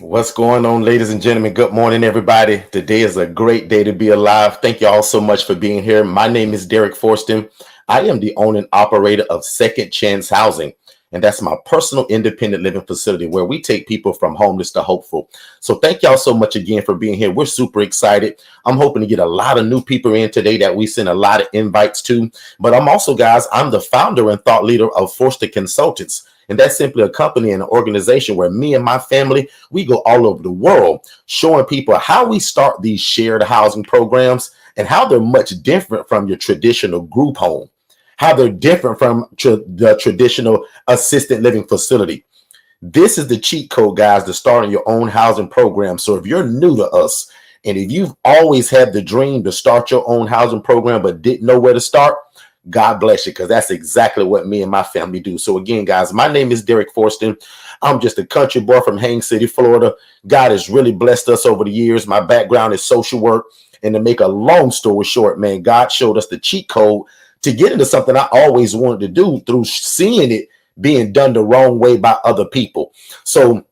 What's going on, ladies and gentlemen? Good morning, everybody. Today is a great day to be alive. Thank you all so much for being here. My name is Derek Forston. I am the owner and operator of Second Chance Housing, and that's my personal independent living facility where we take people from homeless to hopeful. So thank y'all so much again for being here. We're super excited. I'm hoping to get a lot of new people in today that we send a lot of invites to. But I'm also, guys, I'm the founder and thought leader of Forston Consultants. And that's simply a company and an organization where me and my family, we go all over the world showing people how we start these shared housing programs and how they're much different from your traditional group home, how they're different from the traditional assisted living facility. This is the cheat code, guys, to starting your own housing program. So if you're new to us and if you've always had the dream to start your own housing program but didn't know where to start, God bless you, because that's exactly what me and my family do. So again, guys, my name is Derek Forston. I'm just a country boy from Haines City, Florida. God has really blessed us over the years. My background is social work. And to make a long story short, man, God showed us the cheat code to get into something I always wanted to do through seeing it being done the wrong way by other people. So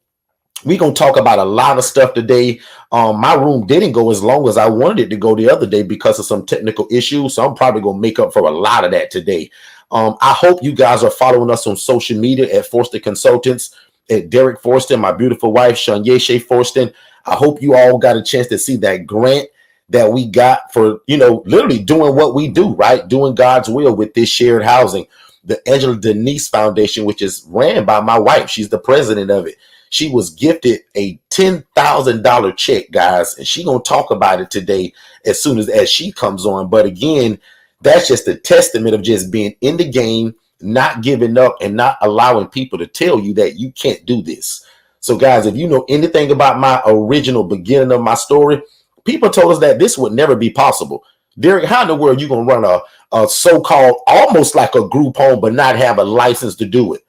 we're going to talk about a lot of stuff today. My room didn't go as long as I wanted it to go the other day because of some technical issues. So I'm probably going to make up for a lot of that today. I hope you guys are following us on social media at Forston Consultants, at Derek Forston, my beautiful wife, Shanyeshe Forston. I hope you all got a chance to see that grant that we got for, literally doing what we do, right? Doing God's will with this shared housing. The Angela Denise Foundation, which is ran by my wife. She's the president of it. She was gifted a $10,000 check, guys, and she's going to talk about it today as soon as she comes on. But again, that's just a testament of just being in the game, not giving up, and not allowing people to tell you that you can't do this. So, guys, if you know anything about my original beginning of my story, people told us that this would never be possible. Derek, how in the world are you going to run a so-called almost like a group home, but not have a license to do it,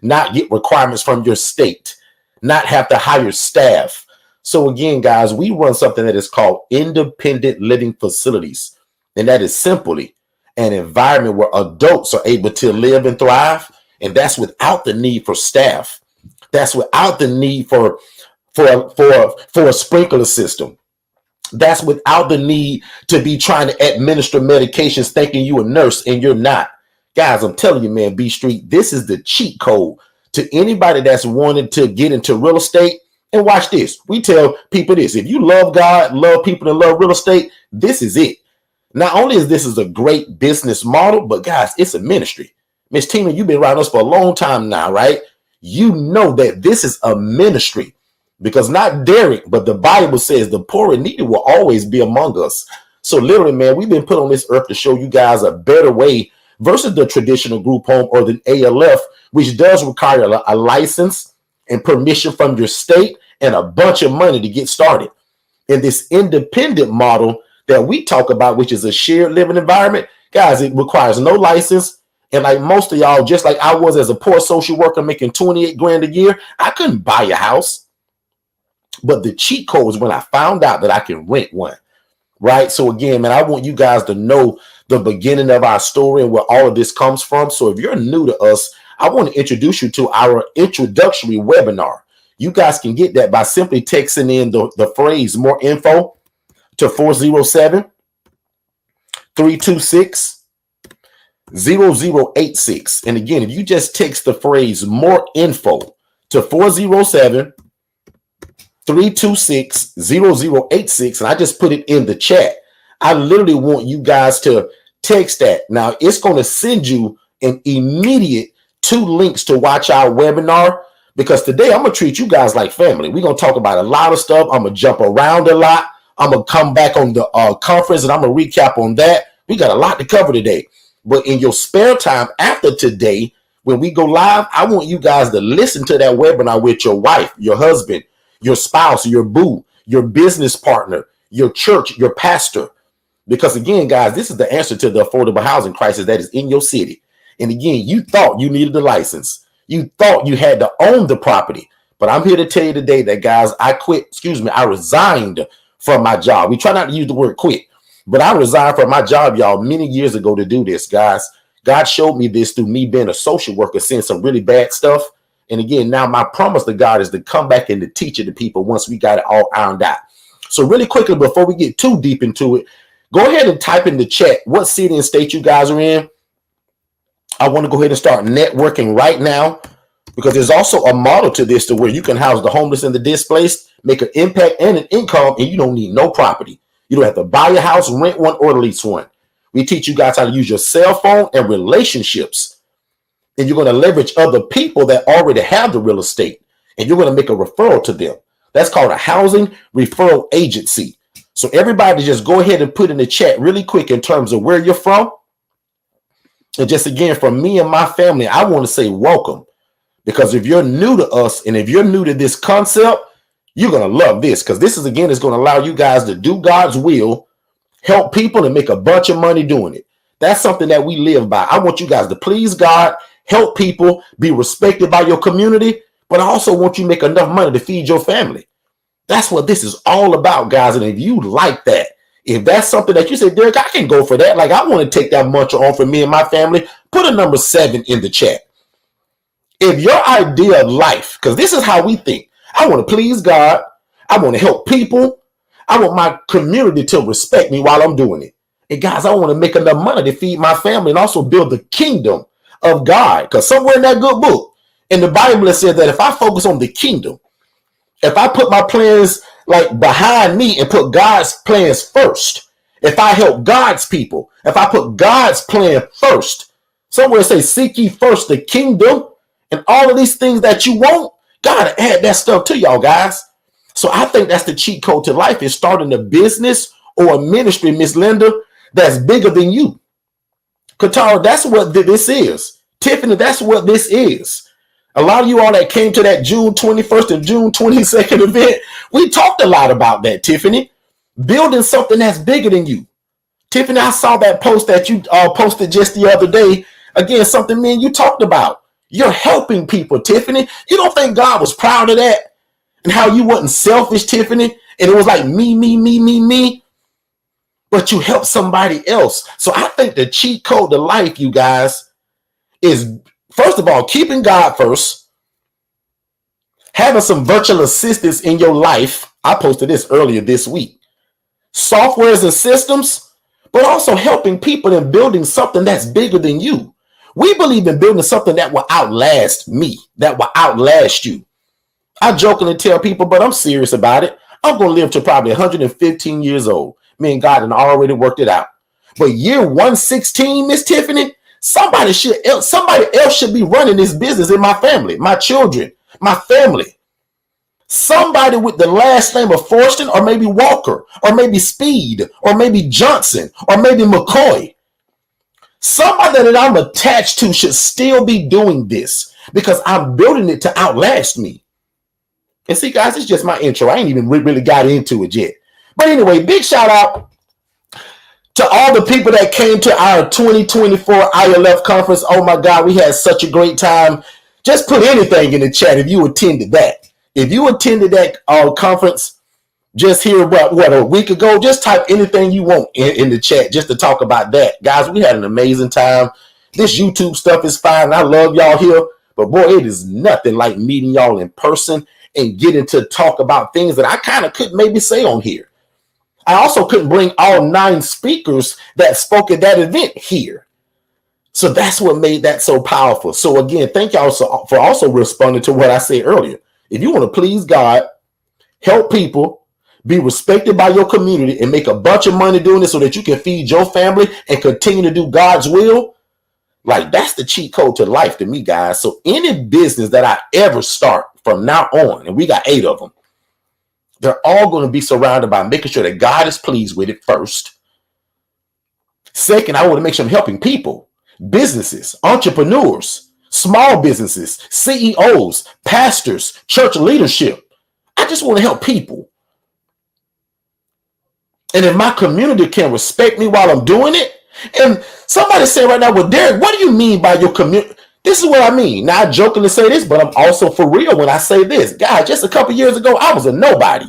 not get requirements from your state, not have to hire staff? So again, guys, we run something that is called independent living facilities. And that is simply an environment where adults are able to live and thrive. And that's without the need for staff. That's without the need for a sprinkler system. That's without the need to be trying to administer medications thinking you a nurse and you're not. Guys, I'm telling you, man, B Street, this is the cheat code to anybody that's wanted to get into real estate. And watch this. We tell people this. If you love God, love people, and love real estate, this is it. Not only is this a great business model, but guys, it's a ministry. Miss Tina, you've been around us for a long time now, right? You know that this is a ministry because not Derek, but the Bible says the poor and needy will always be among us. So literally, man, we've been put on this earth to show you guys a better way versus the traditional group home or the ALF, which does require a license and permission from your state and a bunch of money to get started. In this independent model that we talk about, which is a shared living environment, guys, it requires no license. And like most of y'all, just like I was as a poor social worker making 28 grand a year, I couldn't buy a house. But the cheat code was when I found out that I can rent one. Right. So again, man, I want you guys to know the beginning of our story and where all of this comes from. So if you're new to us, I want to introduce you to our introductory webinar. You guys can get that by simply texting in the phrase more info to 407-326-0086. And again, if you just text the phrase more info to 407-326-0086, and I just put it in the chat. I literally want you guys to text that. Now, it's going to send you an immediate 2 links to watch our webinar, because today I'm going to treat you guys like family. We're going to talk about a lot of stuff. I'm going to jump around a lot. I'm going to come back on the conference and I'm going to recap on that. We got a lot to cover today. But in your spare time after today, when we go live, I want you guys to listen to that webinar with your wife, your husband, your spouse, your boo, your business partner, your church, your pastor. Because again, guys, this is the answer to the affordable housing crisis that is in your city. And again, you thought you needed a license. You thought you had to own the property. But I'm here to tell you today that, guys, I resigned from my job. We try not to use the word quit, but I resigned from my job, y'all, many years ago to do this, guys. God showed me this through me being a social worker, seeing some really bad stuff. And again, now my promise to God is to come back and to teach it to people once we got it all ironed out. So really quickly, before we get too deep into it, go ahead and type in the chat what city and state you guys are in. I want to go ahead and start networking right now, because there's also a model to this to where you can house the homeless and the displaced, make an impact and an income, and you don't need no property. You don't have to buy a house, rent one, or lease one. We teach you guys how to use your cell phone and relationships. And you're going to leverage other people that already have the real estate, and you're going to make a referral to them. That's called a housing referral agency. So everybody just go ahead and put in the chat really quick in terms of where you're from. And just again, from me and my family, I want to say welcome. Because if you're new to us and if you're new to this concept, you're going to love this, because this is, again, is going to allow you guys to do God's will, help people, and make a bunch of money doing it. That's something that we live by. I want you guys to please God, help people, be respected by your community, but I also want you to make enough money to feed your family. That's what this is all about, guys. And if you like that, if that's something that you say, Derek, I can go for that. Like, I want to take that much on for me and my family. Put a number 7 in the chat. If your idea of life, because this is how we think, I want to please God, I want to help people, I want my community to respect me while I'm doing it. And guys, I want to make enough money to feed my family and also build the kingdom of God. Because somewhere in that good book, in the Bible, it said that if I focus on the kingdom, if I put my plans like behind me and put God's plans first, if I help God's people, if I put God's plan first, somewhere it says, seek ye first the kingdom and all of these things that you want, God add that stuff to y'all, guys. So I think that's the cheat code to life, is starting a business or a ministry, Miss Linda, that's bigger than you. Katara, that's what this is. Tiffany, that's what this is. A lot of you all that came to that June 21st and June 22nd event, we talked a lot about that, Tiffany. Building something that's bigger than you. Tiffany, I saw that post that you posted just the other day. Again, something me and you talked about. You're helping people, Tiffany. You don't think God was proud of that? And how you wasn't selfish, Tiffany? And it was like me. But you helped somebody else. So I think the cheat code to life, you guys, is, first of all, keeping God first, having some virtual assistants in your life. I posted this earlier this week. Softwares and systems, but also helping people and building something that's bigger than you. We believe in building something that will outlast me, that will outlast you. I jokingly tell people, but I'm serious about it. I'm going to live to probably 115 years old. Me and God had already worked it out. But year 116, Miss Tiffany, somebody else should be running this business in my family, my children, my family. Somebody with the last name of Forston, or maybe Walker, or maybe Speed, or maybe Johnson, or maybe McCoy. Somebody that I'm attached to should still be doing this, because I'm building it to outlast me. And see, guys, it's just my intro. I ain't even really got into it yet. But anyway, big shout out to all the people that came to our 2024 ILF conference. Oh my God, we had such a great time. Just put anything in the chat if you attended that. If you attended that conference just here, what, a week ago, just type anything you want in the chat just to talk about that. Guys, we had an amazing time. This YouTube stuff is fine. I love y'all here. But boy, it is nothing like meeting y'all in person and getting to talk about things that I kind of couldn't maybe say on here. I also couldn't bring all 9 speakers that spoke at that event here. So that's what made that so powerful. So again, thank y'all for also responding to what I said earlier. If you want to please God, help people, be respected by your community, and make a bunch of money doing this so that you can feed your family and continue to do God's will, like, that's the cheat code to life to me, guys. So any business that I ever start from now on, and we got 8 of them, they're all going to be surrounded by making sure that God is pleased with it first. Second, I want to make sure I'm helping people, businesses, entrepreneurs, small businesses, CEOs, pastors, church leadership. I just want to help people. And if my community can respect me while I'm doing it, and somebody say right now, well, Derek, what do you mean by your community? This is what I mean. Now, I jokingly say this, but I'm also for real when I say this. God, just a couple years ago, I was a nobody.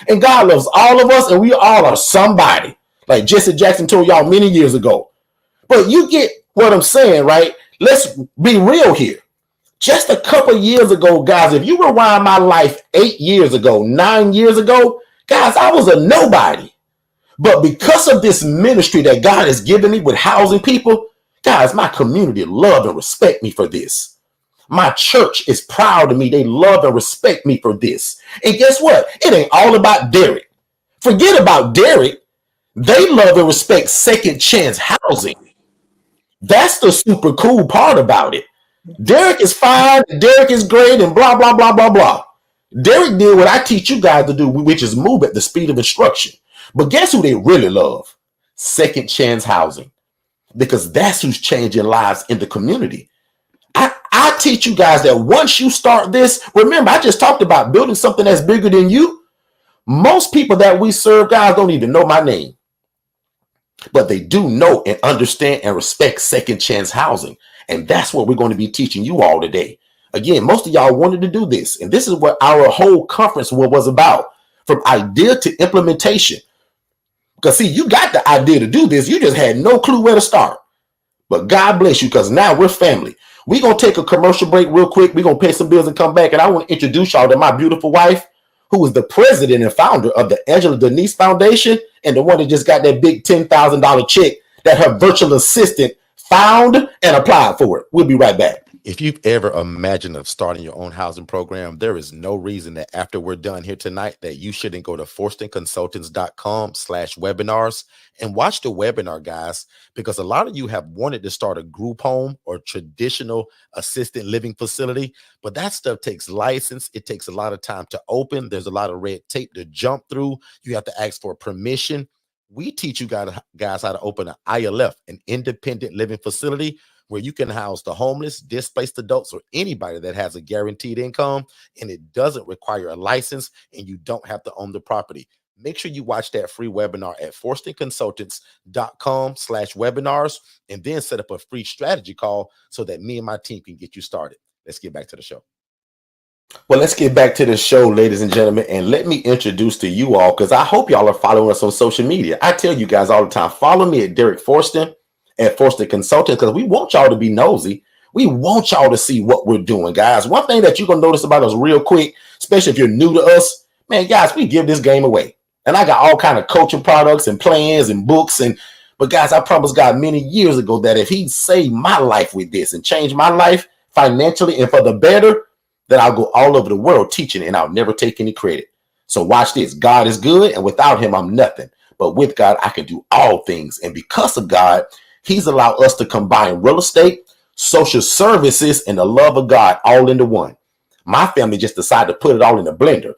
And God loves all of us, and we all are somebody. Like Jesse Jackson told y'all many years ago. But you get what I'm saying, right? Let's be real here. Just a couple years ago, guys, if you rewind my life 8 years ago, 9 years ago, guys, I was a nobody. But because of this ministry that God has given me with housing people, guys, my community love and respect me for this. My church is proud of me. They love and respect me for this. And guess what? It ain't all about Derek. Forget about Derek. They love and respect second chance housing. That's the super cool part about it. Derek is fine. Derek is great and blah, blah, blah, blah, blah. Derek did what I teach you guys to do, which is move at the speed of instruction. But guess who they really love? Second chance housing. Because that's who's changing lives in the community. I teach you guys that once you start this, remember, I just talked about building something that's bigger than you. Most people that we serve, guys, don't even know my name. But they do know and understand and respect second chance housing. And that's what we're going to be teaching you all today. Again, most of y'all wanted to do this. And this is what our whole conference was about. From idea to implementation. Because see, you got the idea to do this. You just had no clue where to start. But God bless you, because now we're family. We're going to take a commercial break real quick. We're going to pay some bills and come back. And I want to introduce y'all to my beautiful wife, who is the president and founder of the Angela Denise Foundation, and the one that just got that big $10,000 check that her virtual assistant found and applied for it. We'll be right back. If you've ever imagined of starting your own housing program, there is no reason that after we're done here tonight that you shouldn't go to forstonconsultants.com/webinars and watch the webinar, guys, because a lot of you have wanted to start a group home or traditional assisted living facility, but that stuff takes license. It takes a lot of time to open. There's a lot of red tape to jump through. You have to ask for permission. We teach you guys how to open an ILF, an independent living facility, where you can house the homeless, displaced adults, or anybody that has a guaranteed income, and it doesn't require a license, and you don't have to own the property. Make sure you watch that free webinar at forstonconsultants.com/webinars, and then set up a free strategy call so that me and my team can get you started. Let's get back to the show. Well, let's get back to the show, ladies and gentlemen, and let me introduce to you all, because I hope y'all are following us on social media. I tell you guys all the time, follow me at Derek Forston, at Forston Consultants, because we want y'all to be nosy. We want y'all to see what we're doing, guys. One thing that you're going to notice about us real quick, especially if you're new to us, man, guys, we give this game away. And I got all kind of coaching products and plans and books. But guys, I promised God many years ago that if he saved my life with this and changed my life financially and for the better, that I'll go all over the world teaching and I'll never take any credit. So watch this. God is good, and without him, I'm nothing. But with God, I can do all things. And because of God, he's allowed us to combine real estate, social services, and the love of God all into one. My family just decided to put it all in a blender,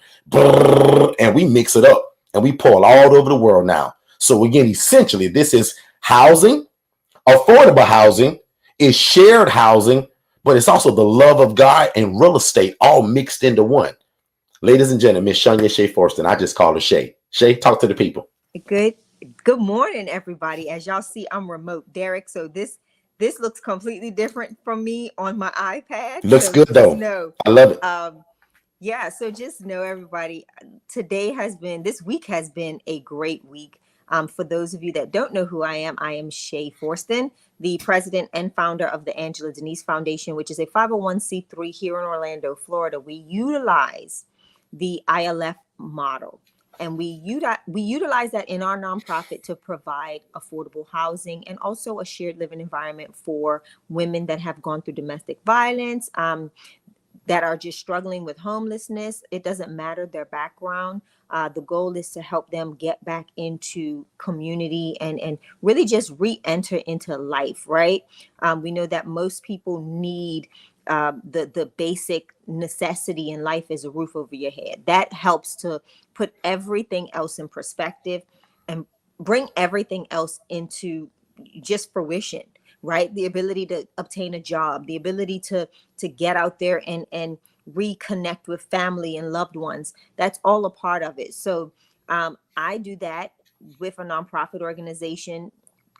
and we mix it up, and we pour it all over the world now. So again, essentially, this is housing, affordable housing, is shared housing, but it's also the love of God and real estate all mixed into one. Ladies and gentlemen, Miss Shania Shea Forston. I just call her Shay. Shay, talk to the people. Good morning, everybody. As y'all see, I'm remote, Derek. So this looks completely different from me on my iPad. Looks good though. I love it. Yeah. So just know, everybody, this week has been a great week. For those of you that don't know who I am Shay Forston, the president and founder of the Angela Denise Foundation, which is a 501c3 here in Orlando, Florida. We utilize the ILF model. And we utilize that in our nonprofit to provide affordable housing and also a shared living environment for women that have gone through domestic violence, that are just struggling with homelessness. It doesn't matter their background. The goal is to help them get back into community and really just re-enter into life, right? We know that most people need the basic necessity in life is a roof over your head. That helps to put everything else in perspective and bring everything else into just fruition, right? The ability to obtain a job, the ability to get out there and reconnect with family and loved ones. That's all a part of it. So I do that with a nonprofit organization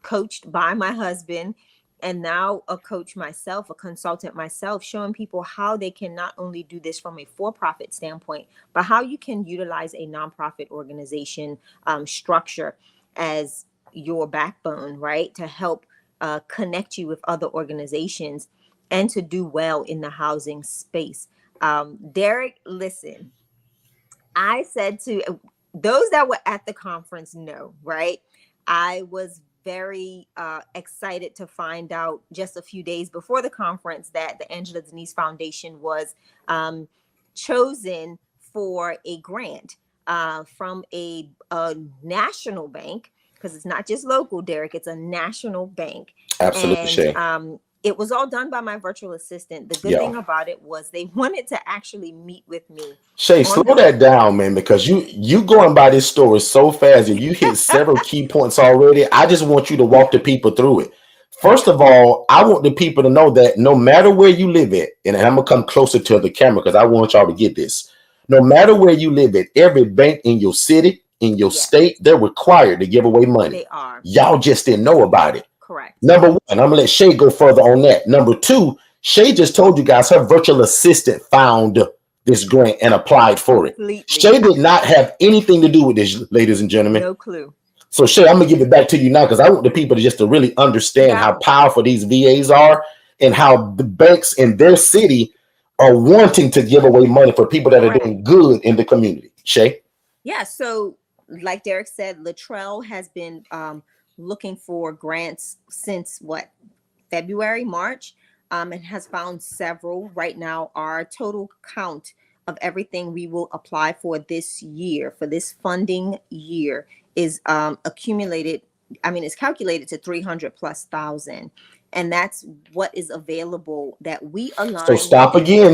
coached by my husband, and now a coach myself, a consultant myself, showing people how they can not only do this from a for-profit standpoint, but how you can utilize a nonprofit organization structure as your backbone, right? To help connect you with other organizations and to do well in the housing space. Derek, listen, I said to those that were at the conference, know, right? I was very excited to find out just a few days before the conference that the Angela Denise Foundation was um, chosen for a grant from a national bank, because it's not just local, Derek, it's a national bank. Absolutely, And Shay. it was all done by my virtual assistant. The good Yeah. thing about it was they wanted to actually meet with me Shay, on slow the that down, man, because you going by this story so fast and you hit several key points already. I just want you to walk the people through it. First of all, I want the people to know that no matter where you live at, and I'm gonna come closer to the camera because I want y'all to get this. No matter where you live at, every bank in your city, in your yes, state, they're required to give away money. they are Y'all just didn't know about it. correct. Number one, I'm gonna let Shay go further on that. Number two, Shay just told you guys her virtual assistant found this grant and applied for it. Completely Shay did not have anything to do with this, ladies and gentlemen. no clue. So Shay, I'm gonna give it back to you now because I want the people to just to really understand how Go. powerful these VAs are and how the banks in their city are wanting to give away money for people that are Correct. doing good in the community. Shay? Yeah. So, like Derek said, Latrell has been looking for grants since what, February, March, and has found several. Right now, our total count of everything we will apply for this year, for this funding year, is accumulated. I mean, it's calculated to 300 plus thousand. And that's what is available that we So align stop again,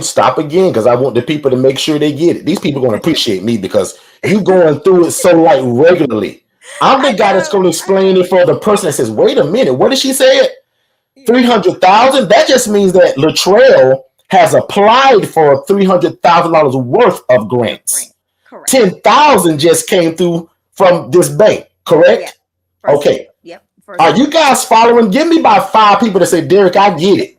because I want the people to make sure they get it. These people are going to appreciate me because you going through it so like regularly. I'm the I guy that's know, going to I explain know. it for the person that says, "Wait a minute, what did she say? Yeah. 300,000? That just means that Latrell has applied for $300,000 worth of Of grant. grants. Correct. 10,000 just came through from this bank, Yeah. correct? First Okay. bank. Yep. First Are bank. you guys following? Give me about 5 people that say, Derek, I get it.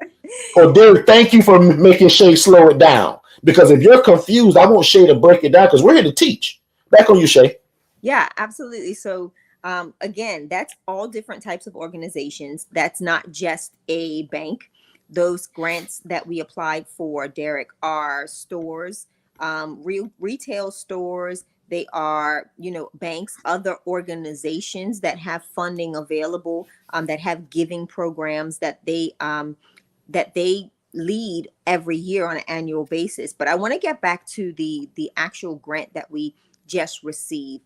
Or Derek, thank you for making Shay slow it down. Because if you're confused, I want Shay to break it down because we're here to teach. Back on you, Shay. Yeah, absolutely. So, again, that's all different types of organizations. That's not just a bank. Those grants that we applied for, Derek, are stores, real retail stores. They are, banks, other organizations that have funding available, that have giving programs that they lead every year on an annual basis. But I want to get back to the actual grant that we just received.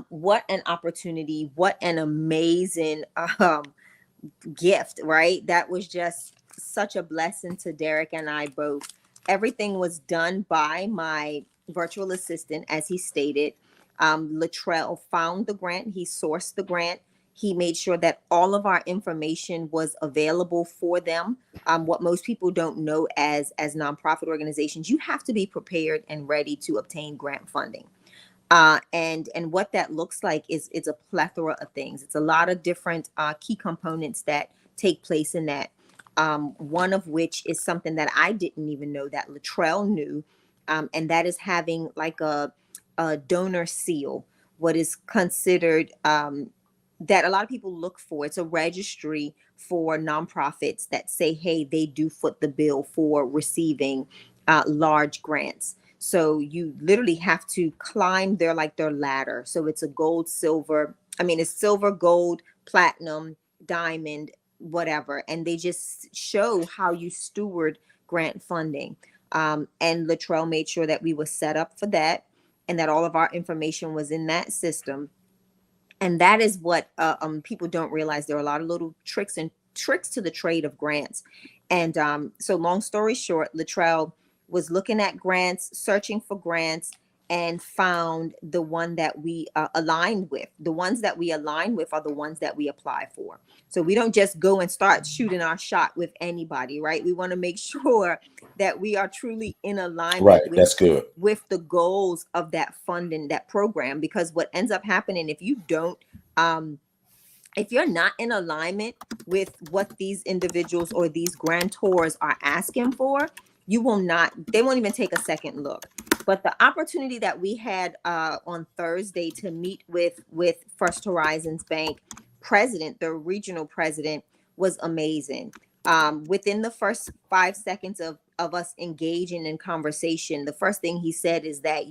What an opportunity, what an amazing gift, right? That was just such a blessing to Derek and I both. Everything was done by my virtual assistant, as he stated. Latrell found the grant, he sourced the grant, he made sure that all of our information was available for them. What most people don't know, as nonprofit organizations, you have to be prepared and ready to obtain grant funding. And what that looks like is it's a plethora of things. It's a lot of different key components that take place in that. One of which is something that I didn't even know that Latrell knew, and that is having like a donor seal, what is considered that a lot of people look for. It's a registry for nonprofits that say, hey, they do foot the bill for receiving large grants. So you literally have to climb their ladder. So it's a gold, silver. I mean, it's silver, gold, platinum, diamond, whatever. And they just show how you steward grant funding. And Latrell made sure that we were set up for that and that all of our information was in that system. And that is what people don't realize. There are a lot of little tricks to the trade of grants. And so, long story short, Latrell was looking at grants, searching for grants, and found the one that we aligned with. The ones that we align with are the ones that we apply for. So we don't just go and start shooting our shot with anybody, right? We want to make sure that we are truly in alignment Right. That's good. with the goals of that funding, that program. Because what ends up happening if you don't if you're not in alignment with what these individuals or these grantors are asking for, you will not, they won't even take a second look. But the opportunity that we had on Thursday to meet with First Horizons Bank president, the regional president, was amazing. Within the first 5 seconds of us engaging in conversation, the first thing he said is that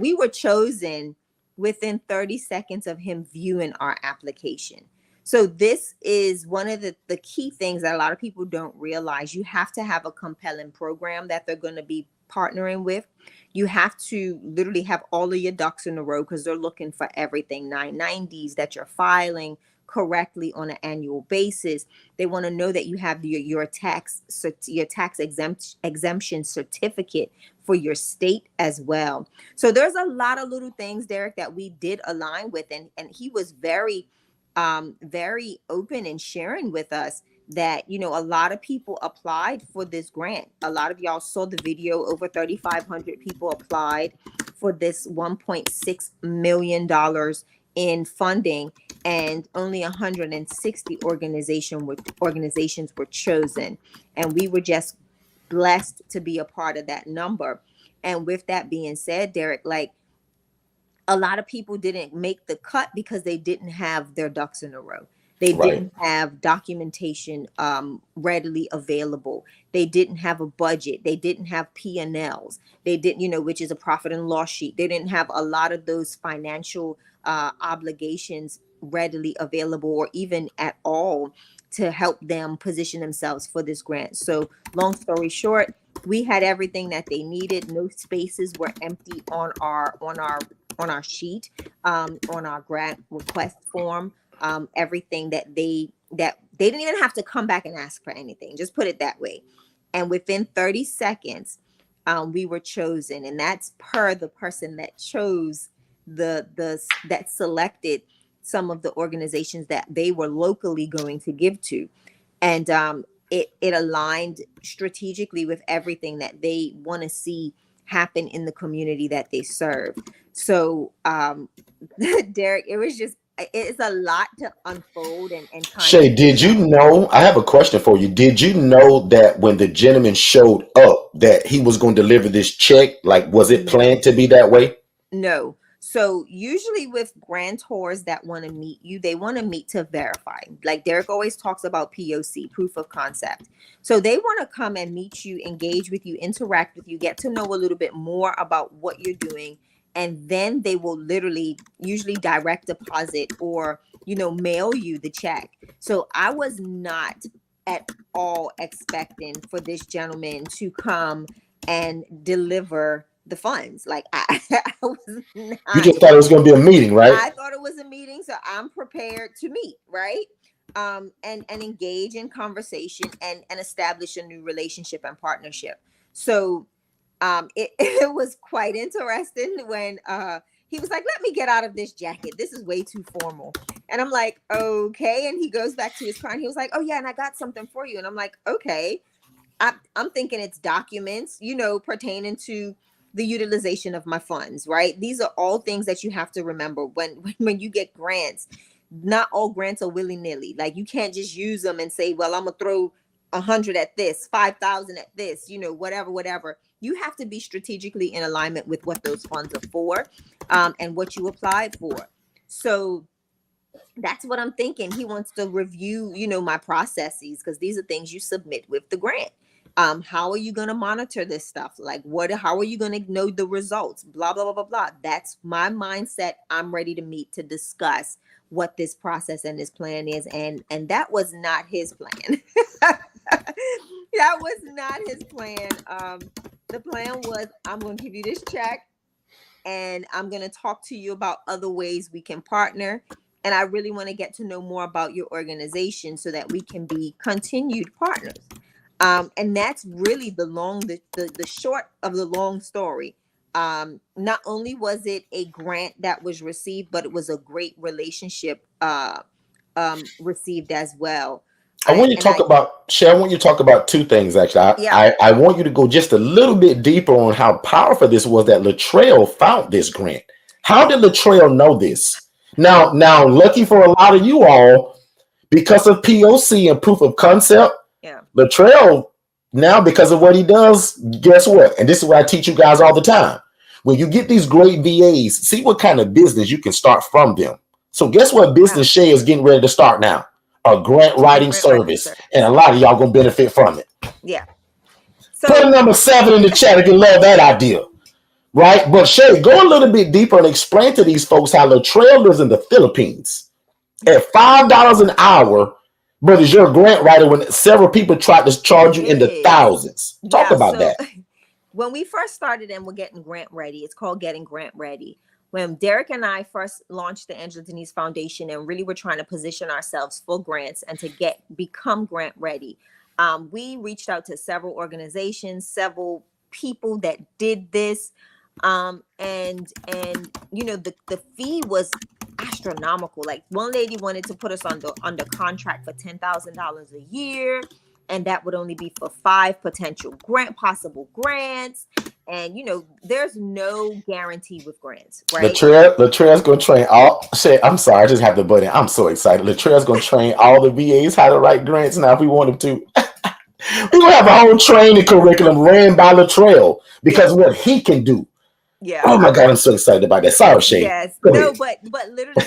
we were chosen within 30 seconds of him viewing our application. So this is one of the key things that a lot of people don't realize. You have to have a compelling program that they're going to be partnering with. You have to literally have all of your ducks in a row because they're looking for everything 990s, that you're filing correctly on an annual basis. They want to know that you have your tax exemption certificate for your state as well. So there's a lot of little things, Derek, that we did align with, and he was very very open in sharing with us that, you know, a lot of people applied for this grant. A lot of y'all saw the video. Over 3,500 people applied for this $1.6 million in funding, and only 160 organizations were chosen. And we were just blessed to be a part of that number. And with that being said, Derek, like, a lot of people didn't make the cut because they didn't have their ducks in a row. They Right. didn't have documentation readily available. They didn't have a budget. They didn't have P&Ls. They didn't, you know, which is a profit and loss sheet. They didn't have a lot of those financial obligations readily available, or even at all, to help them position themselves for this grant. So long story short, we had everything that they needed. No spaces were empty on our sheet, on our grant request form. Everything that they didn't even have to come back and ask for anything. Just put it that way. And within 30 seconds, we were chosen, and that's per the person that chose that selected some of the organizations that they were locally going to give to. And it aligned strategically with everything that they want to see happen in the community that they serve. So Derek, it's a lot to unfold and kind Shay, of. did you know? I have a question for you. Did you know that when the gentleman showed up, that he was going to deliver this check? Like, was it planned to be that way? No. So usually with grantors that want to meet you, they want to meet to verify. Like Derek always talks about POC, proof of concept. So they want to come and meet you, engage with you, interact with you, get to know a little bit more about what you're doing. And then they will literally usually direct deposit or, you know, mail you the check. So I was not at all expecting for this gentleman to come and deliver the funds. Like I was not. You just thought it was going to be a meeting, right? I thought it was a meeting, so I'm prepared to meet, right? And engage in conversation and establish a new relationship and partnership. So it was quite interesting when he was like, let me get out of this jacket. This is way too formal. And I'm like, okay. And he goes back to his car and he was like, oh yeah, and I got something for you. And I'm like, okay. I'm thinking it's documents, you know, pertaining to the utilization of my funds, right? These are all things that you have to remember when you get grants. Not all grants are willy-nilly. Like you can't just use them and say, well, I'm gonna throw 100 at this, 5,000 at this, you know, whatever. You have to be strategically in alignment with what those funds are for, and what you applied for. So that's what I'm thinking. He wants to review, you know, my processes, because these are things you submit with the grant. How are you going to monitor this stuff? Like how are you going to know the results? Blah, blah, blah, blah, blah. That's my mindset. I'm ready to meet to discuss what this process and this plan is. And that was not his plan. That was not his plan. The plan was, I'm going to give you this check and I'm going to talk to you about other ways we can partner. And I really want to get to know more about your organization so that we can be continued partners. And that's really the short of the long story. Not only was it a grant that was received, but it was a great relationship received as well. I want you to talk about two things, actually. Yeah. I want you to go just a little bit deeper on how powerful this was that Latrell found this grant. How did Latrell know this? Now, lucky for a lot of you all, because of POC and proof of concept, Yeah. Latrell, now because of what he does, guess what? And this is what I teach you guys all the time. When you get these great VAs, see what kind of business you can start from them. So guess what business Shay is getting ready to start now? a grant writing Grant writing service, service. and a lot of y'all gonna benefit from it. Yeah. Put So number 7 in the chat if you love that idea, right? But Shay, go a little bit deeper and explain to these folks how Latrell lives in the Philippines at $5 an hour, but is your grant writer when several people tried to charge you in the thousands. Talk about that. When we first started and we're getting grant ready, it's called Getting Grant Ready. When Derek and I first launched the Angela Denise Foundation and really were trying to position ourselves for grants and to become grant ready, we reached out to several organizations, several people that did this, and you know the fee was astronomical. Like one lady wanted to put us under contract for $10,000 a year, and that would only be for 5 potential possible grants. And you know, there's no guarantee with grants, right? Latrell's gonna train all. Shit, I'm sorry, I just have the button. I'm so excited. Latrell's gonna train all the VAs how to write grants now if we want him to. We're gonna have a whole training curriculum ran by Latrell because what he can do. Yeah. Oh my God, I'm so excited about that. Sorry, Shay. Yes. No, but literally,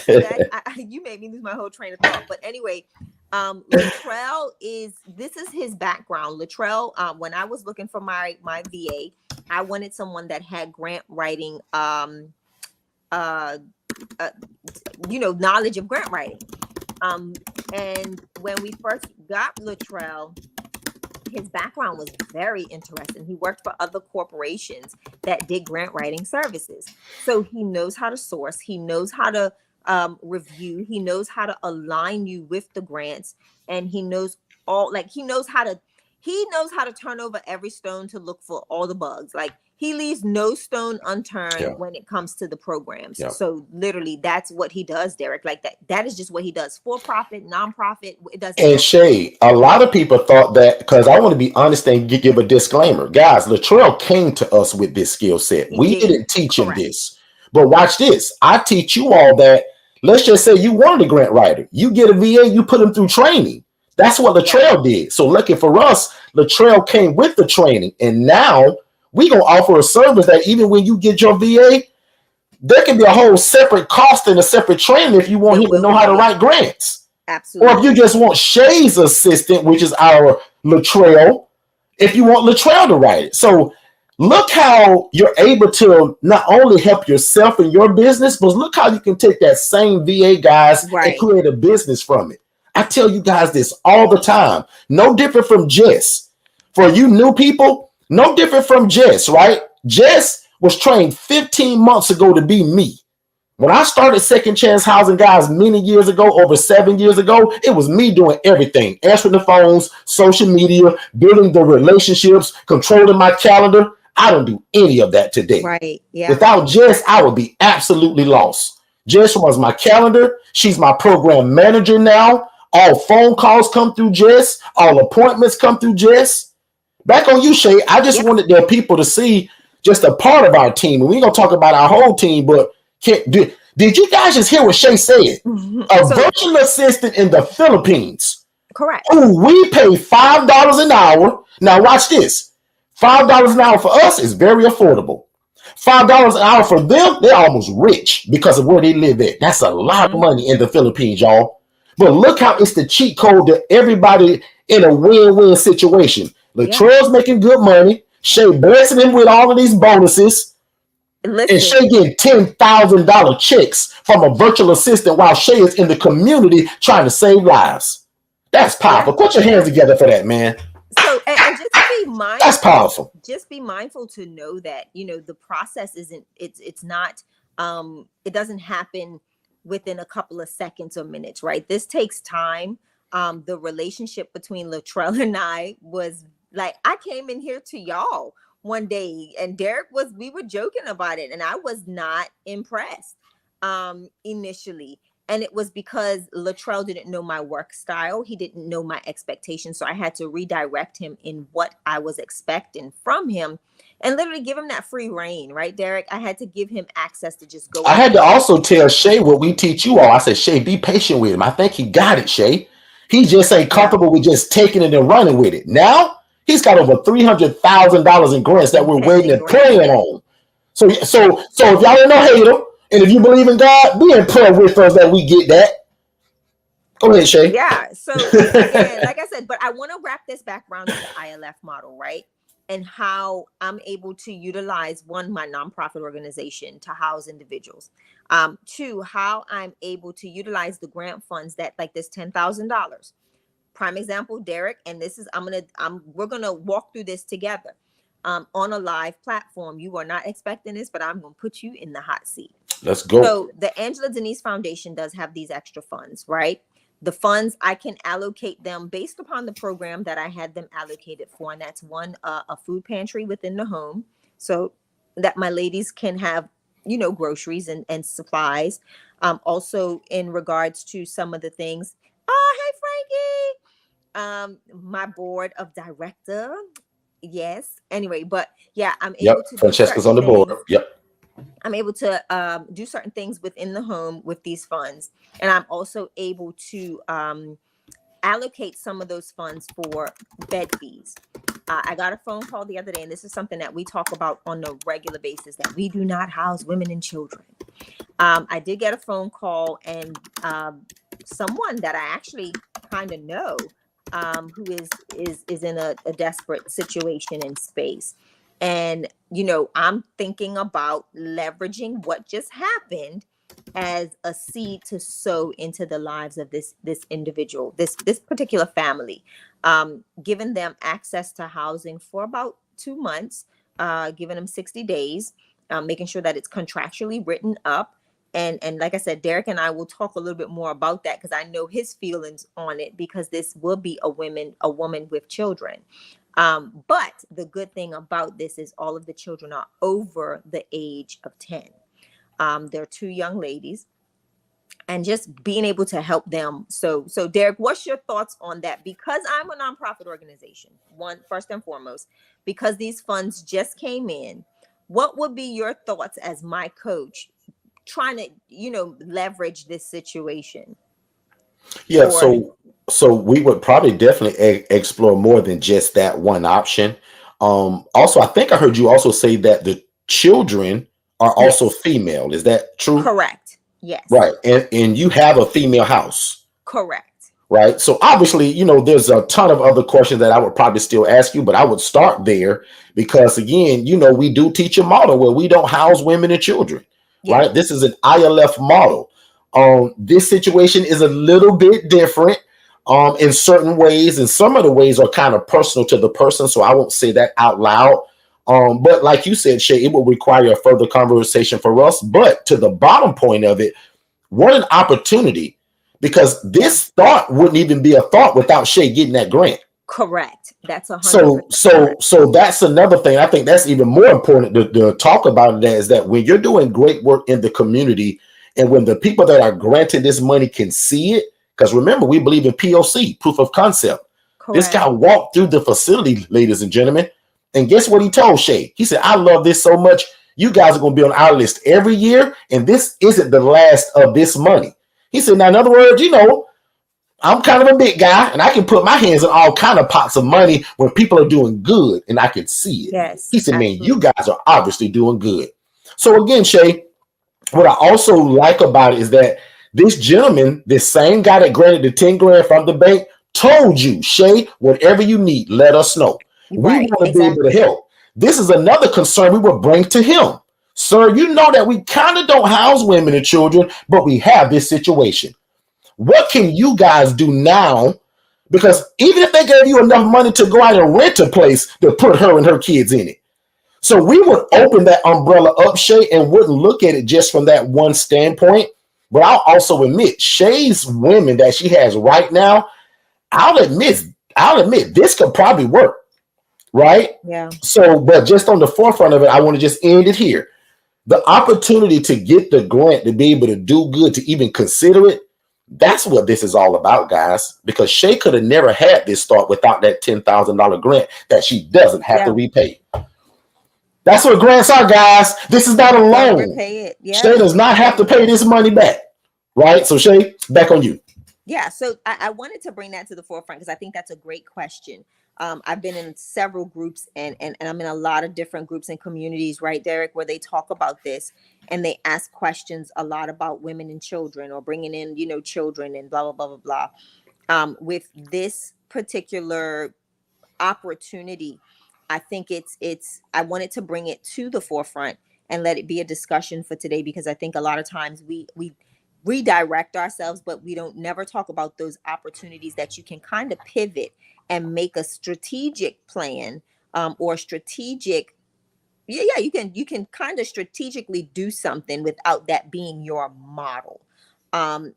you made me lose my whole train of thought. But anyway, Latrell this is his background. Latrell, when I was looking for my VA, I wanted someone that had grant writing, knowledge of grant writing. And when we first got Latrell, his background was very interesting. He worked for other corporations that did grant writing services. So he knows how to source. He knows how to review. He knows how to align you with the grants. And he knows he knows how to turn over every stone to look for all the bugs. Like he leaves no stone unturned when it comes to the programs. Yeah. So literally that's what he does, Derek. Like that is just what he does. For profit, nonprofit, it doesn't. And Shay, a lot of people thought that, because I want to be honest and give a disclaimer. Guys, Latrell came to us with this skill set. We didn't teach him this. But watch this. I teach you all that. Let's just say you wanted a grant writer. You get a VA, you put him through training. That's what Latrell did. So lucky for us, Latrell came with the training. And now we're going to offer a service that even when you get your VA, there can be a whole separate cost and a separate training if you want him to know how to write grants. Absolutely. Or if you just want Shay's assistant, which is our Latrell, if you want Latrell to write it. So look how you're able to not only help yourself and your business, but look how you can take that same VA, guys, and create a business from it. I tell you guys this all the time. No different from Jess. For you new people, no different from Jess, right? Jess was trained 15 months ago to be me. When I started Second Chance Housing, guys, many years ago, over 7 years ago, it was me doing everything. Answering the phones, social media, building the relationships, controlling my calendar. I don't do any of that today. Right. Yeah. Without Jess, I would be absolutely lost. Jess was my calendar. She's my program manager now. All phone calls come through Jess. All appointments come through Jess. Back on you, Shay. I just wanted their people to see just a part of our team. And we're going to talk about our whole team, but did you guys just hear what Shay said? A virtual assistant in the Philippines. Correct. Who we pay $5 an hour. Now watch this. $5 an hour for us is very affordable. $5 an hour for them, they're almost rich because of where they live at. That's a lot of money in the Philippines, y'all. But look how it's the cheat code to everybody in a win-win situation. Latrell's making good money. Shay blessing him with all of these bonuses. Listen. And Shay getting $10,000 checks from a virtual assistant while Shay is in the community trying to save lives. That's powerful. Put your hands together for that, man. So, and just be mindful. That's powerful. Just be mindful to know that, you know, the process isn't, it's not, it doesn't happen within a couple of seconds or minutes, right? This takes time. The relationship between Latrell and I was like, I came in here to y'all one day and we were joking about it and I was not impressed initially. And it was because Latrell didn't know my work style. He didn't know my expectations. So I had to redirect him in what I was expecting from him and literally give him that free reign, right, Derek? I had to give him access to just go. I had to also tell Shay what we teach you all. I said, Shay, be patient with him. I think he got it, Shay. He just ain't comfortable with just taking it and running with it. Now he's got over $300,000 in grants that we're waiting and praying on. So if y'all ain't no hater, and if you believe in God, be in prayer with us that we get that. Go ahead, Shay. Yeah. So again, like I said, but I want to wrap this back around to the ILF model, right? And how I'm able to utilize one, my nonprofit organization to house individuals. Two, how I'm able to utilize the grant funds that like this $10,000. Prime example, Derek, and this is we're gonna walk through this together on a live platform. You are not expecting this, but I'm gonna put you in the hot seat. Let's go. So the Angela Denise Foundation does have these extra funds, right? The funds, I can allocate them based upon the program that I had them allocated for. And that's one, a food pantry within the home, so that my ladies can have, groceries and supplies. Also in regards to some of the things. Oh, hey, Frankie. My board of director. Yes. Anyway, but yeah, I'm able to do Francesca's on the board. Yep. I'm able to do certain things within the home with these funds. And I'm also able to allocate some of those funds for bed fees. I got a phone call the other day, and this is something that we talk about on a regular basis, that we do not house women and children. I did get a phone call, and someone that I actually kind of know who is in a desperate situation in space. And, I'm thinking about leveraging what just happened as a seed to sow into the lives of this individual, this particular family, giving them access to housing for about 2 months, giving them 60 days, making sure that it's contractually written up. And like I said, Derek and I will talk a little bit more about that, because I know his feelings on it, because this will be a woman with children. But the good thing about this is all of the children are over the age of 10. They're 2 young ladies, and just being able to help them. So Derek, what's your thoughts on that? Because I'm a nonprofit organization, first and foremost, because these funds just came in, what would be your thoughts as my coach trying to, leverage this situation? Yeah. So we would probably definitely explore more than just that one option. Also, I think I heard you also say that the children are also female. Is that true? Correct. Yes. Right. And you have a female house. Correct. Right. So obviously, there's a ton of other questions that I would probably still ask you, but I would start there because, again, we do teach a model where we don't house women and children. Yeah. Right. This is an ILF model. This situation is a little bit different in certain ways, and some of the ways are kind of personal to the person, so I won't say that out loud. But like you said, Shay, it will require a further conversation for us. But to the bottom point of it, what an opportunity, because this thought wouldn't even be a thought without Shay getting that grant. Correct. That's 100%. So that's another thing. I think that's even more important to talk about. That is that when you're doing great work in the community, and when the people that are granted this money can see it, because remember, we believe in POC, proof of concept. Correct. This guy walked through the facility, ladies and gentlemen, and guess what he told Shay? He said, I love this so much. You guys are going to be on our list every year, and this isn't the last of this money. He said, now, in other words, I'm kind of a big guy, and I can put my hands in all kind of pots of money when people are doing good, and I can see it. Yes, he said, absolutely. Man, you guys are obviously doing good. So again, Shay, what I also like about it is that this gentleman, this same guy that granted the 10 grand from the bank, told you, Shay, whatever you need, let us know. Right, we want to be able to help. This is another concern we will bring to him. Sir, you know that we kind of don't house women and children, but we have this situation. What can you guys do now? Because even if they gave you enough money to go out and rent a place to put her and her kids in it. So we would open that umbrella up, Shay, and wouldn't look at it just from that one standpoint. But I'll also admit, Shay's women that she has right now, I'll admit this could probably work. Right? Yeah. So, but just on the forefront of it, I want to just end it here. The opportunity to get the grant, to be able to do good, to even consider it, that's what this is all about, guys. Because Shay could have never had this thought without that $10,000 grant that she doesn't have to repay. That's what grants are, guys. This is not a loan. Shay does not have to pay this money back. Right? So, Shay, back on you. Yeah. So I wanted to bring that to the forefront because I think that's a great question. I've been in several groups and I'm in a lot of different groups and communities, right, Derek, where they talk about this and they ask questions a lot about women and children or bringing in, children and blah, blah, blah, blah, blah. With this particular opportunity, I think I wanted to bring it to the forefront and let it be a discussion for today, because I think a lot of times we redirect ourselves, but we don't never talk about those opportunities that you can kind of pivot and make a strategic plan, or strategic. Yeah, you can kind of strategically do something without that being your model, and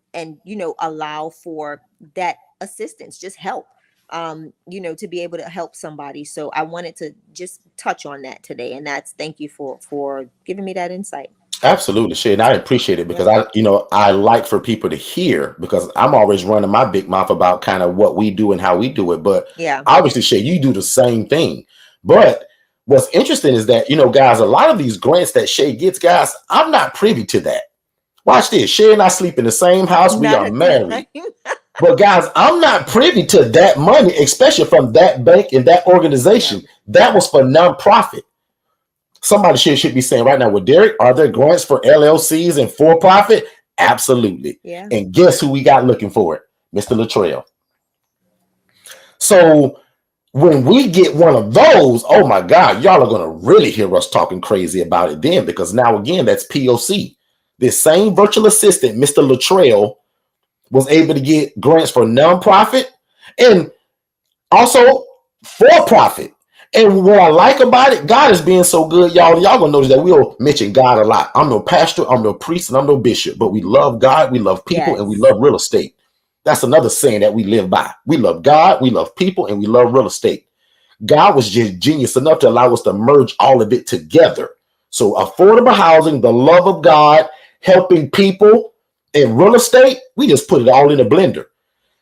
allow for that assistance, just help, to be able to help somebody. So I wanted to just touch on that today, and that's thank you for giving me that insight. Absolutely, Shay, and I appreciate it because Yeah. I like for people to hear, because I'm always running my big mouth about kind of what we do and how we do it. But Yeah. obviously, Shay, you do the same thing. But what's interesting is that, guys, a lot of these grants that Shay gets, guys, I'm not privy to that. Watch this. Shay and I sleep in the same house. We Not are a married. thing. But guys, I'm not privy to that money, especially from that bank and that Yeah. organization. That was for nonprofit. Somebody should be saying right now, well, Derek, are there grants for LLCs and for profit? Absolutely. Yeah. And guess who we got looking for it? Mr. Latrell. So when we get one of those, oh my God, y'all are going to really hear us talking crazy about it then, because now again, that's POC. This same virtual assistant, Mr. Latrell, was able to get grants for nonprofit and also for profit. And what I like about it, God is being so good, y'all. Y'all gonna notice that we'll mention God a lot. I'm no pastor, I'm no priest, and I'm no bishop, but we love God, we love people, and we Yes. love real estate. That's another saying that we live by. We love God, we love people, and we love real estate. God was just genius enough to allow us to merge all of it together. So affordable housing, the love of God, helping people, and real estate, we just put it all in a blender.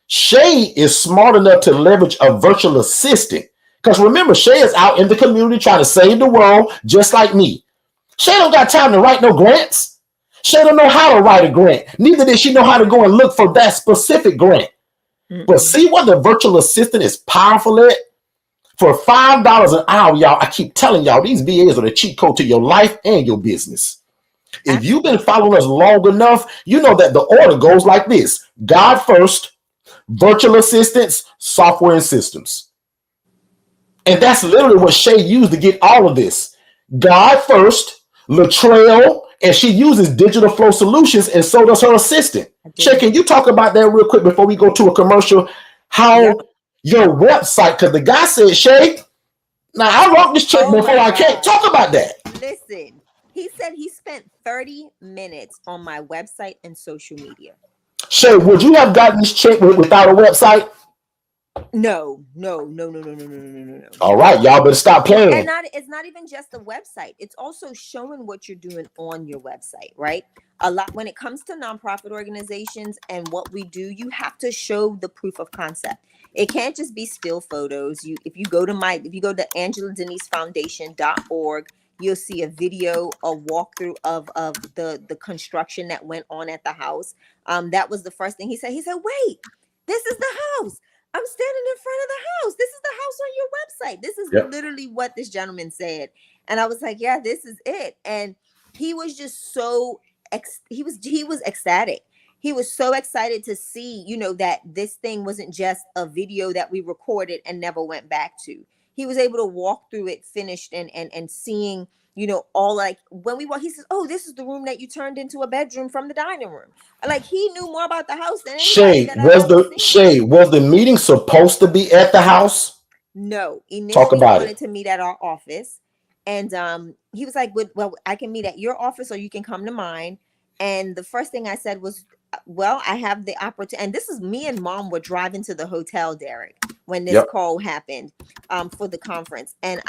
Shay is smart enough to leverage a virtual assistant. Because remember, Shay is out in the community trying to save the world, just like me. Shay don't got time to write no grants. Shay don't know how to write a grant. Neither did she know how to go and look for that specific grant. But Mm-mm. see what the virtual assistant is powerful at? For $5 an hour, y'all, I keep telling y'all, these VAs are the cheat code to your life and your business. If you've been Absolutely. following us long enough, you know that the order goes like this: God first, virtual assistants, software and systems. And that's literally what Shay used to get all of this. God first, Latrell, and she uses Digital Flow Solutions, and so does her assistant. I Shay, do. can you talk about that real quick before we go to a commercial? Yep. How your website, because the guy said, Shay, now I wrote this check Oh before my I can't God. talk about that. Listen, he said he spent 30 minutes on my website and social media. Shay, would you have gotten this check without a website? No, no, no, no, no, no, no, no, no, no, no. All right, y'all better stop And playing. it's not even just the website. It's also showing what you're doing on your website, right? A lot when it comes to nonprofit organizations and what we do, you have to show the proof of concept. It can't just be still photos. If you go to AngelaDeniseFoundation.org, you'll see a video, a walkthrough of the construction that went on at the house. That was the first thing he said. He said, "Wait, this is the house. I'm standing in front of the house. This is the house on your website." This is Yep. literally what this gentleman said. And I was like, yeah, this is it. And he was just so he was ecstatic. He was so excited to see, that this thing wasn't just a video that we recorded and never went back to. He was able to walk through it finished and seeing, all like when we walk, he says, "Oh, this is the room that you turned into a bedroom from the dining room." Like he knew more about the house than anybody Shay, that I've ever seen. Was the meeting supposed to be at the house? No, Talk initially he about it. wanted to meet at our office, and he was like, "Well, I can meet at your office, or you can come to mine." And the first thing I said was, "Well, I have the opportunity." And this is me and mom were driving to the hotel, Derek, when this Yep. call happened, for the conference, and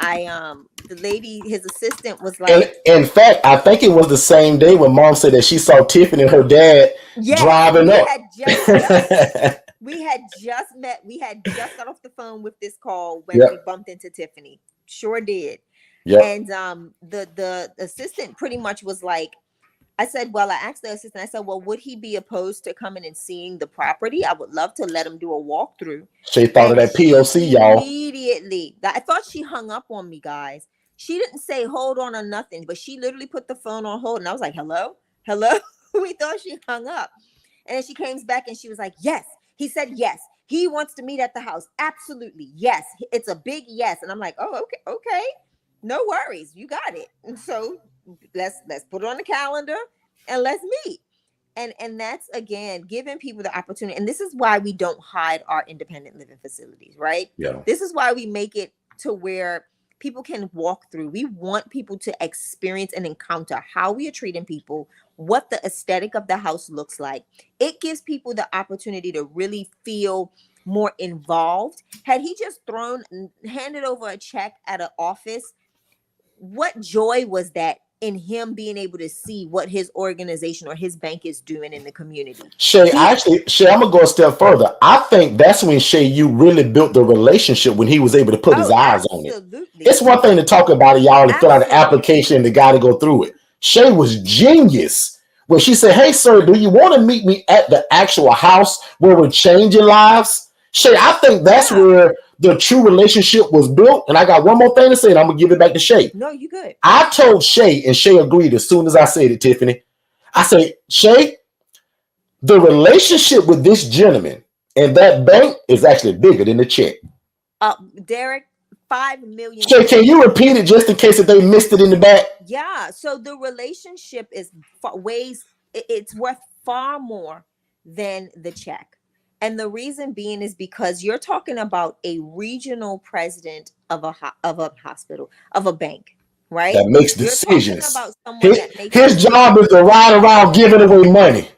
the lady, his assistant, was And like, in fact, I think it was the same day when mom said that she saw Tiffany and her dad "Yes, driving we up. had just met." We had just met. We had just got off the phone with this call when we Yep. bumped into Tiffany. Sure did. Yep. And the assistant pretty much was like, I said, well, I asked the assistant, I said, well, would he be opposed to coming and seeing the property? I would love to let him do a walkthrough. She thought of And that she POC, y'all. immediately, I thought she hung up on me, guys. She didn't say hold on or nothing, but she literally put the phone on hold. And I was like, hello? Hello? We thought she hung up. And then she came back and she was like, yes. He said yes. He wants to meet at the house. Absolutely. Yes. It's a big yes. And I'm like, oh, okay. No worries. You got it. And so let's put it on the calendar and let's meet. And that's, again, giving people the opportunity. And this is why we don't hide our independent living facilities, right? Yeah. This is why we make it to where people can walk through. We want people to experience and encounter how we are treating people, what the aesthetic of the house looks like. It gives people the opportunity to really feel more involved. Had he just handed over a check at an office, what joy was that in him being able to see what his organization or his bank is doing in the community? Shay, I'm gonna go a step further. I think that's when Shay, you really built the relationship when he was able to put his eyes on it. It's one thing to talk about it, y'all, to fill out an application and the guy to go through it. Shay was genius when she said, hey, sir, do you want to meet me at the actual house where we're changing lives? Shay, I think that's where the true relationship was built. And I got one more thing to say, and I'm gonna give it back to Shay. No, you good. I told Shay, and Shay agreed as soon as I said it, Tiffany. I said, Shay, the relationship with this gentleman and that bank is actually bigger than the check. Derek, $5 million. Shay, can you repeat it just in case if they missed it in the back? Yeah. So the relationship is it's worth far more than the check. And the reason being is because you're talking about a regional president of a hospital, of a bank, right? That makes decisions. About someone his job is to ride around giving away money.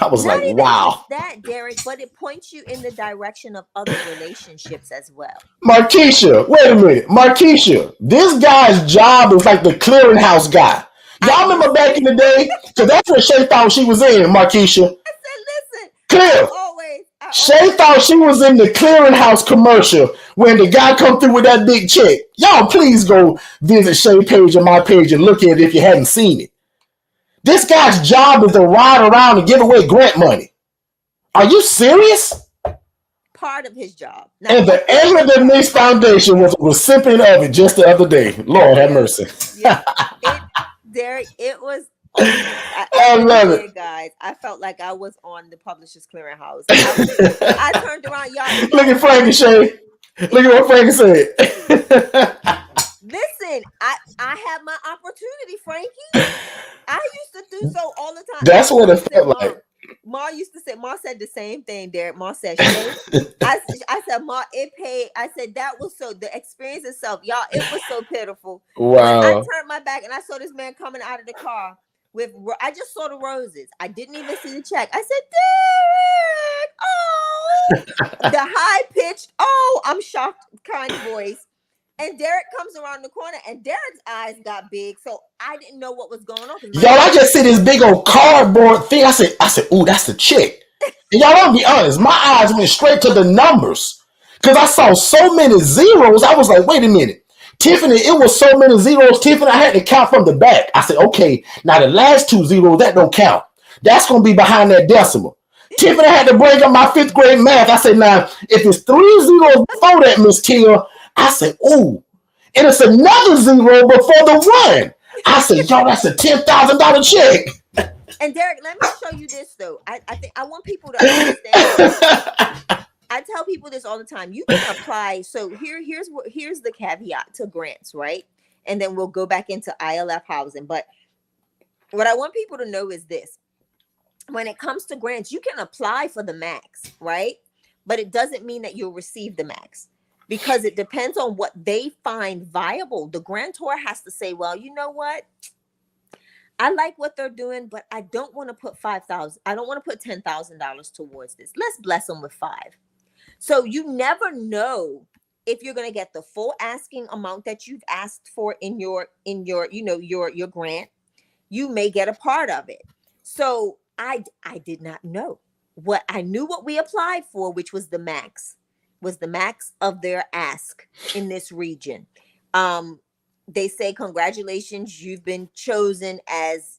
I was like, wow. That, Derek, but it points you in the direction of other relationships as well. Markeisha, wait a minute. Markeisha, this guy's job is like the clearinghouse guy. Y'all remember back in the day? Because that's what Shay thought she was in, Markeisha. I said, listen, clear. Shay thought she was in the clearinghouse commercial when the guy come through with that big check. Y'all please go visit Shay's page and my page and look at it if you hadn't seen it. This guy's job is to ride around and give away grant money. Are you serious? Part of his job. And the Edmund Denise Foundation was a recipient of it just the other day. Lord have mercy. Yeah, Derek, it was. I love it, guys. I felt like I was on the Publishers Clearinghouse. I turned around, y'all. Look at Frankie, Shay. Look at what Frankie said. Listen, I had my opportunity, Frankie. I used to do so all the time. That's what it felt like. Ma used to say, Ma said the same thing, Derek. Ma said, I said, Ma, it paid. I said, that was so, the experience itself, y'all, it was so pitiful. Wow. I turned my back and I saw this man coming out of the car I just saw the roses. I didn't even see the check. I said, Derek, oh, the high pitched, oh, I'm shocked kind of voice. And Derek comes around the corner and Derek's eyes got big. So I didn't know what was going on. Y'all, I just see this big old cardboard thing. I said, ooh, that's the check. And y'all, I'll be honest, my eyes went straight to the numbers. Because I saw so many zeros. I was like, wait a minute. Tiffany, it was so many zeros, Tiffany, I had to count from the back. I said, okay, now the last two zeros, that don't count. That's going to be behind that decimal. Tiffany had to break up my 5th grade math. I said, now, if it's 3 zeros before that, Miss Tia, I said, ooh, and it's another 0 before the 1. I said, yo, that's a $10,000 check. And Derek, let me show you this, though. I think I want people to understand. I tell people this all the time. You can apply. So here's the caveat to grants, right? And then we'll go back into ILF housing. But what I want people to know is this. When it comes to grants, you can apply for the max, right? But it doesn't mean that you'll receive the max because it depends on what they find viable. The grantor has to say, well, you know what? I like what they're doing, but I don't want to put $5,000. I don't want to put $10,000 towards this. Let's bless them with $5,000. So you never know if you're going to get the full asking amount that you've asked for in your grant. You may get a part of it. So I did not know. What I knew what we applied for, which was the max of their ask in this region. They say, congratulations, you've been chosen as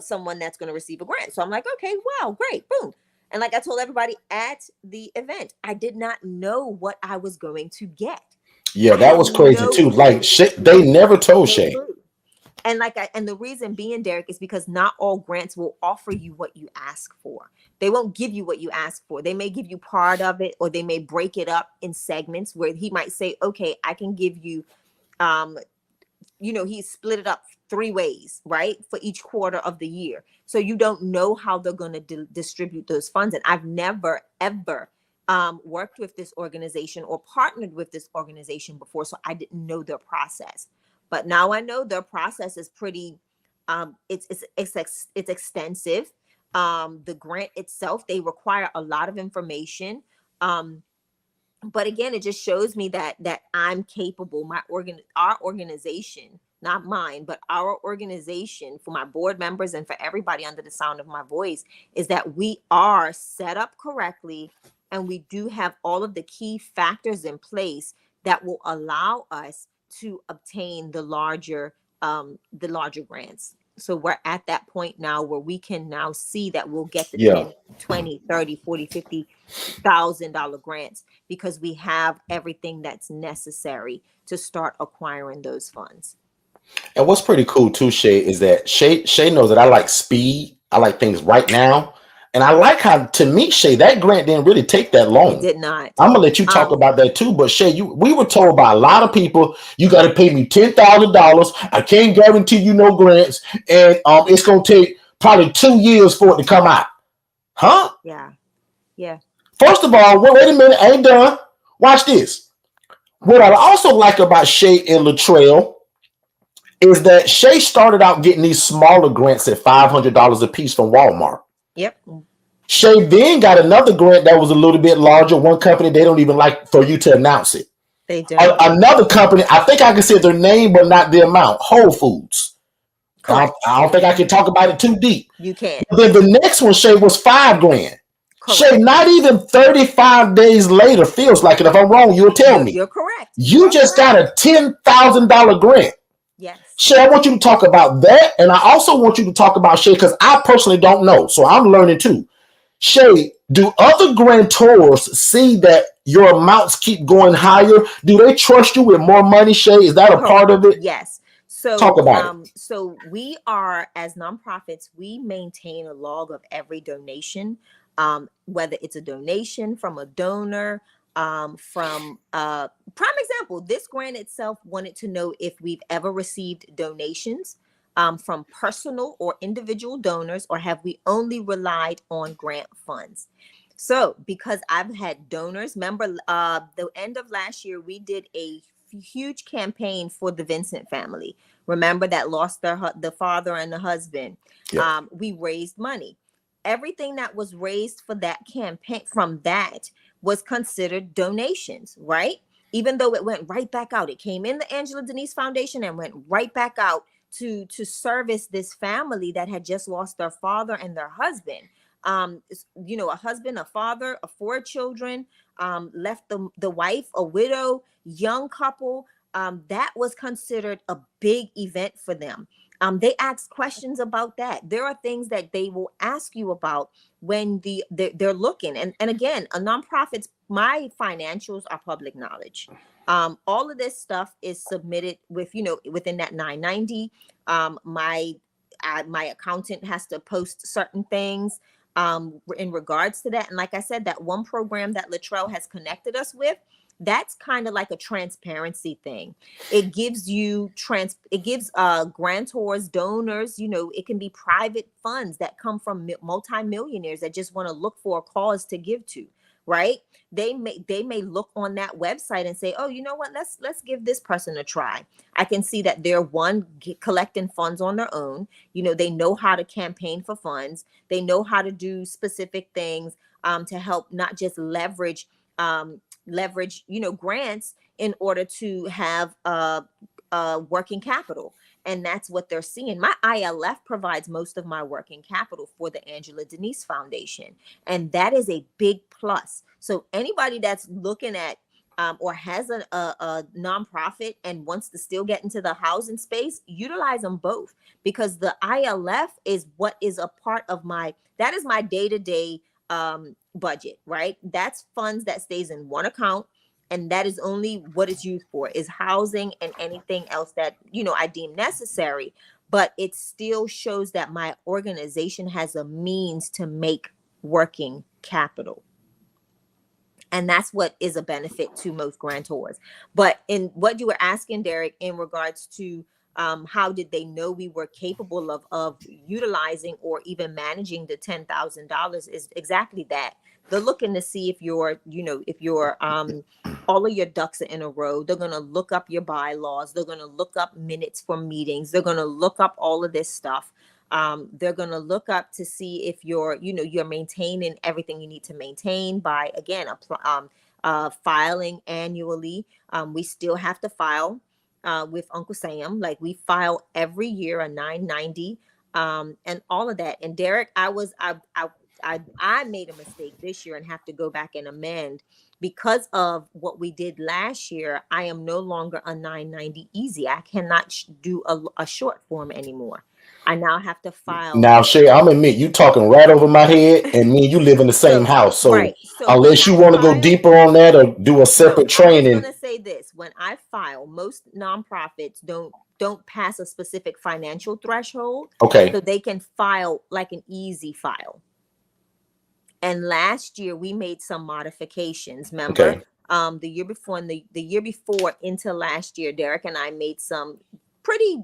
someone that's going to receive a grant. So I'm like, okay, wow, great, boom. And like I told everybody at the event, I did not know what I was going to get. Yeah, I that had was crazy no too. Like clue, shit, they never told no Shay. clue. And the reason being, Derek, is because not all grants will offer you what you ask for. They won't give you what you ask for. They may give you part of it, or they may break it up in segments where he might say, okay, I can give you um he split it up 3 ways, right, for each quarter of the year. So you don't know how they're going to distribute those funds. And I've never, ever worked with this organization or partnered with this organization before. So I didn't know their process. But now I know their process is pretty, it's extensive. The grant itself, they require a lot of information. But again, it just shows me that I'm capable. Our organization, not mine, but our organization, for my board members and for everybody under the sound of my voice, is that we are set up correctly, and we do have all of the key factors in place that will allow us to obtain the larger grants. So we're at that point now where we can now see that we'll get the Yeah. 10, 20, 30, 40, $50,000 grants, because we have everything that's necessary to start acquiring those funds. And what's pretty cool too, Shay, is that Shay knows that I like speed. I like things right now. And I like how, to me, Shay, that grant didn't really take that It long. did not. I'm gonna let you talk Um, about that too. But Shay, we were told by a lot of people, you got to pay me $10,000. I can't guarantee you no grants, and it's gonna take probably 2 years for it to come out. Huh? yeah, yeah. First of all, wait a minute, I ain't done. Watch this. What I also like about Shay and Latrell is that Shay started out getting these smaller grants at $500 a piece from Walmart. Yep. Shay then got another grant that was a little bit larger. One company, they don't even like for you to announce it. They don't. Another company, I think I can say their name, but not the amount. Whole Foods. Correct. I don't think I can talk about it too deep. You can't. But then the next one, Shay, was $5,000. Correct. Shay, not even 35 days later, feels like it. If I'm wrong, you'll tell me. You're correct. You just got a $10,000 grant. Yes. Shay, I want you to talk about that. And I also want you to talk about, Shay, because I personally don't know. So I'm learning too. Shay, do other grantors see that your amounts keep going higher? Do they trust you with more money, Shay? Is that a part of it? Yes. So talk about it. So we are, as nonprofits, we maintain a log of every donation, whether it's a donation from a donor, from prime example, this grant itself wanted to know if we've ever received donations from personal or individual donors, or have we only relied on grant funds. So because I've had donors, remember the end of last year, we did a huge campaign for the Vincent family. Remember, that lost the father and the husband. Yeah. We raised money. Everything that was raised for that campaign from that was considered donations, right? Even though it went right back out. It came in the Angela Denise Foundation and went right back out to service this family that had just lost their father and their husband. A husband, a father, 4 children, left the wife, a widow, young couple. That was considered a big event for them. They ask questions about that. There are things that they will ask you about when they're looking. And again, a nonprofit's, my financials are public knowledge. All of this stuff is submitted within that 990. My accountant has to post certain things in regards to that. And like I said, that one program that Latrell has connected us with, that's kind of like a transparency thing. It gives grantors, donors, it can be private funds that come from multimillionaires that just want to look for a cause to give to, right? They may look on that website and say, oh, you know what, let's give this person a try. I can see that they're collecting funds on their own. They know how to campaign for funds. They know how to do specific things to help not just leverage grants in order to have working capital. And that's what they're seeing. My ILF provides most of my working capital for the Angela Denise Foundation. And that is a big plus. So anybody that's looking at or has a nonprofit and wants to still get into the housing space, utilize them both, because the ILF is what is a part of that is my day-to-day budget, right? That's funds that stays in one account, and that is only what it's used for, is housing and anything else that, I deem necessary. But it still shows that my organization has a means to make working capital. And that's what is a benefit to most grantors. But in what you were asking, Derek, in regards to how did they know we were capable of utilizing or even managing the $10,000, is exactly that. They're looking to see if you're all of your ducks are in a row. They're going to look up your bylaws. They're going to look up minutes from meetings. They're going to look up all of this stuff. They're going to look up to see if you're maintaining everything you need to maintain by, again, filing annually. We still have to file with Uncle Sam. Like, we file every year a 990 and all of that. And Derek, I made a mistake this year and have to go back and amend. Because of what we did last year, I am no longer a 990 easy. I cannot do a short form anymore. I now have to file. Now, Shay, I'm admit you talking right over my head, and me and you live in the same house. So, right. So unless you want to go deeper on that or do a separate training. I'm going to say this: when I file, most nonprofits don't pass a specific financial threshold. Okay. So they can file like an easy file. And last year we made some modifications. Remember, the year before and the year before into last year, Derek and I made some pretty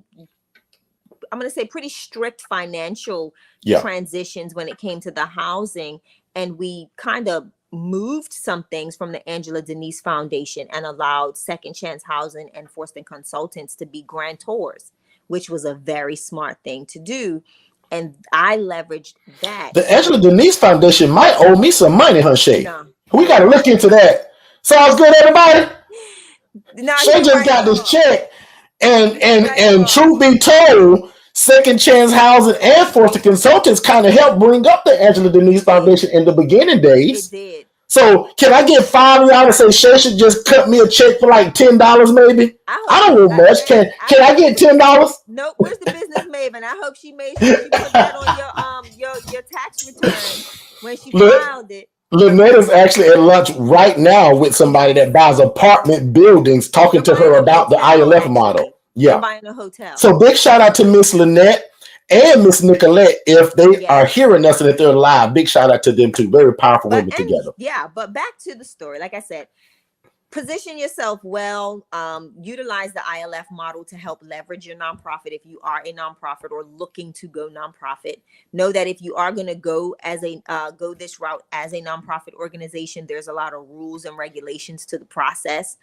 strict financial transitions when it came to the housing. And we kind of moved some things from the Angela Denise Foundation and allowed Second Chance Housing and Forston Consultants to be grantors, which was a very smart thing to do. And I leveraged that. The Angela Denise Foundation might owe me some money, huh, Shay? No. We got to look into that. Sounds good, everybody? Shay just got this check. And truth be told, Second Chance Housing and Forston Consultants kind of helped bring up the Angela Denise Foundation in the beginning days. It did. So can I get $5 and say Shay should just cut me a check for like $10 maybe? I don't know much. Can I get $10? Nope. Where's the business maven? I hope she made sure she put that on your tax return when she filed it. Lynette is actually at lunch right now with somebody that buys apartment buildings, talking to her about the ILF model. Yeah. Buying a hotel. So big shout out to Miss Lynette and Miss Nicolette if they are hearing us and if they're live. Big shout out to them too. Very powerful women together. Yeah, but back to the story. Like I said, position yourself well. Utilize the ILF model to help leverage your nonprofit if you are a nonprofit or looking to go nonprofit. Know that if you are going to go go this route as a nonprofit organization, there's a lot of rules and regulations to the process.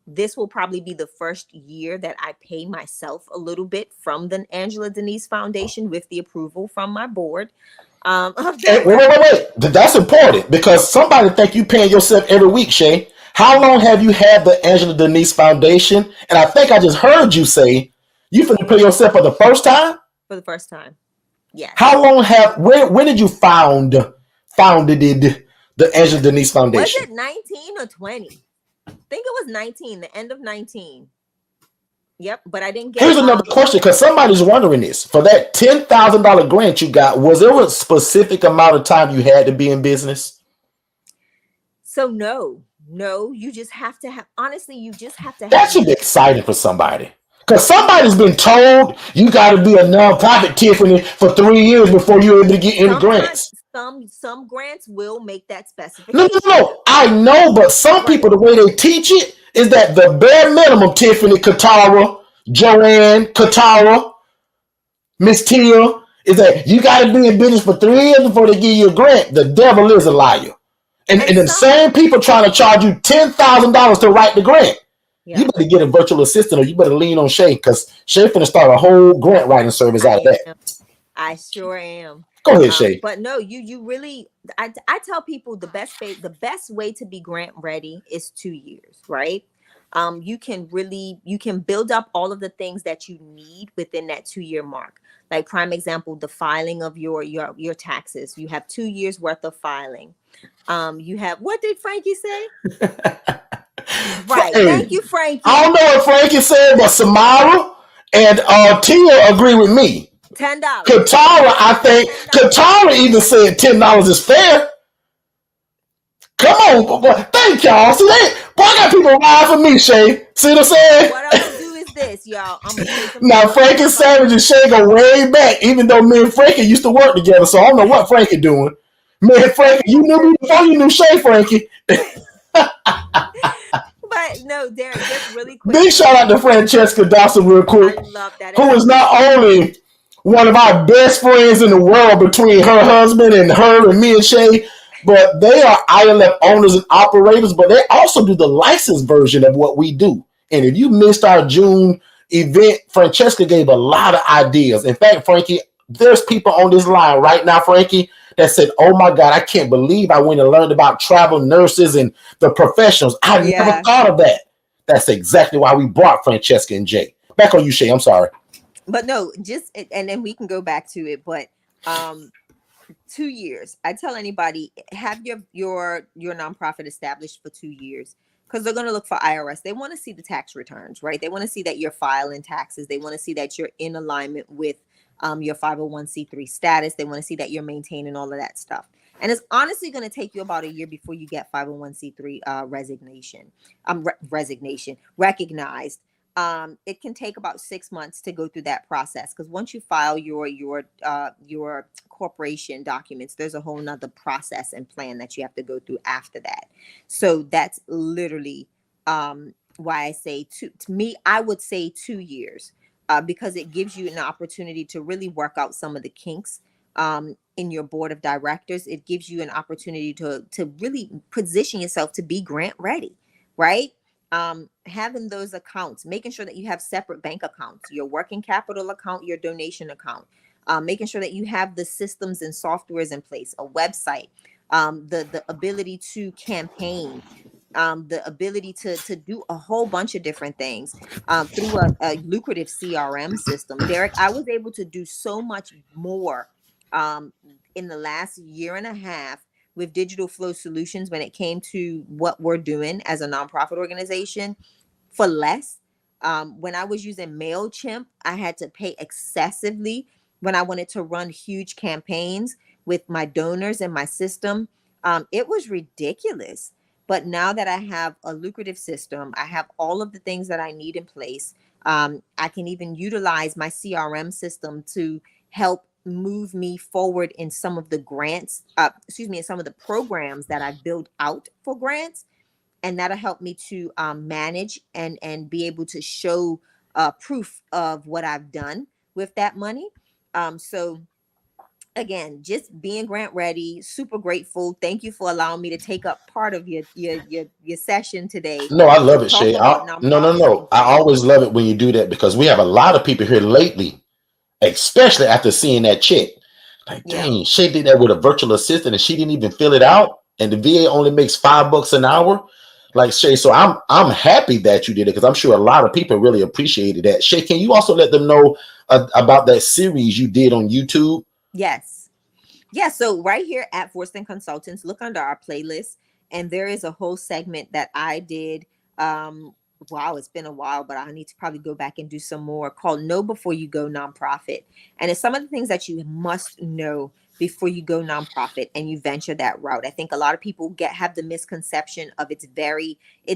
This will probably be the first year that I pay myself a little bit from the Angela Denise Foundation with the approval from my board. Wait. That's important because somebody think you paying yourself every week, Shay. How long have you had the Angela Denise Foundation? And I think I just heard you say you finna pay yourself for the first time? For the first time. Yeah. How long when did you founded the Angela Denise Foundation? Was it 19 or 20? I think it was 19, the end of 19. Yep, but I didn't get. Here's another question, because somebody's wondering this. For that $10,000 grant you got, was there a specific amount of time you had to be in business? So no, you just have to have. Honestly, you just have to. That should be exciting for somebody, because somebody's been told you got to be a nonprofit, Tiffany, for 3 years before you're able to get any grants. Some grants will make that specification. No. I know, but some people, the way they teach it is that the bare minimum, Tiffany, Katara, Joanne, Katara, Miss Tia, is that you got to be in business for 3 years before they give you a grant. The devil is a liar. And the same people trying to charge you $10,000 to write the grant. Yeah. You better get a virtual assistant or you better lean on Shay, because Shay finna start a whole grant writing service out of that. I sure am. Go ahead, Shay. But no, you really, I tell people the best way to be grant ready is 2 years, right? You can build up all of the things that you need within that 2-year mark. Like prime example, the filing of your taxes. You have 2 years worth of filing. You have, what did Frankie say? Right. Hey, Thank you, I Frankie. don't know what Frankie said, but Samara and Tia agree with me. $10. Katara, Frankie I said think $10. Katara even said $10 is fair. Come on, boy. Thank y'all. See, boy, I got people lying for me, Shay. See what I'm saying? What I'm gonna do is this, y'all. I'm gonna take them Now, down to Frankie the Savage money. and Shay go way back, even though me and Frankie used to work together, so I don't know what Frankie doing. Man, Frankie, Frankie you got knew me before 30 days. you knew Shay, Frankie. But no, Derek, just really quick. Big shout out to Francesca Dawson, real I quick, love that. And who I is wish not only one of our best friends in the world between her husband and her and me and Shay, but they are ILF owners and operators, but they also do the licensed version of what we do. And if you missed our June event, Francesca gave a lot of ideas. In fact, Frankie, there's people on this line right now, Frankie, that said, "Oh my God, I can't believe I went and learned about travel nurses and the professionals. I never yeah. thought of that." That's exactly why we brought Francesca and Jay. Back on you, Shay. I'm sorry. But no, just and then we can go back to it. But 2 years. I tell anybody, have your nonprofit established for 2 years, because they're going to look for IRS. They want to see the tax returns, right? They want to see that you're filing taxes. They want to see that you're in alignment with your 501c3 status. They want to see that you're maintaining all of that stuff. And it's honestly going to take you about a year before you get 501c3 resignation recognized. It can take about 6 months to go through that process, because once you file your corporation documents, there's a whole nother process and plan that you have to go through after that. So that's literally why I say to me, I would say 2 years, because it gives you an opportunity to really work out some of the kinks in your board of directors. It gives you an opportunity to really position yourself to be grant ready, right? Having those accounts, making sure that you have separate bank accounts, your working capital account, your donation account, making sure that you have the systems and softwares in place, a website, the ability to campaign, the ability to do a whole bunch of different things through a lucrative CRM system. Derek, I was able to do so much more um, in the last year and a half with Digital Flow Solutions when it came to what we're doing as a nonprofit organization for less. When I was using MailChimp, I had to pay excessively when I wanted to run huge campaigns with my donors and my system. It was ridiculous. But now that I have a lucrative system, I have all of the things that I need in place. I can even utilize my CRM system to help move me forward in some of the grants, in some of the programs that I've built out for grants, and that'll help me to manage and be able to show proof of what I've done with that money. So again, just being grant ready, super grateful. Thank you for allowing me to take up part of your session today No, I to love it, talk Shay. about No, no, nonprofits no. and I grants. always love it when you do that because we have a lot of people here lately, especially after seeing that check. Like, Yeah. dang, Shay did that with a virtual assistant and she didn't even fill it out. And the VA only makes $5 an hour. Like Shay, so I'm happy that you did it because I'm sure a lot of people really appreciated that. Shay, can you also let them know about that series you did on YouTube? Yes. Yeah, so right here at Forston Consultants, look under our playlist, and there is a whole segment that I did. Wow, it's been a while, but I need to probably go back and do some more, called Know Before You Go Nonprofit. And it's some of the things that you must know before you go nonprofit and you venture that route. I think a lot of people have the misconception of it's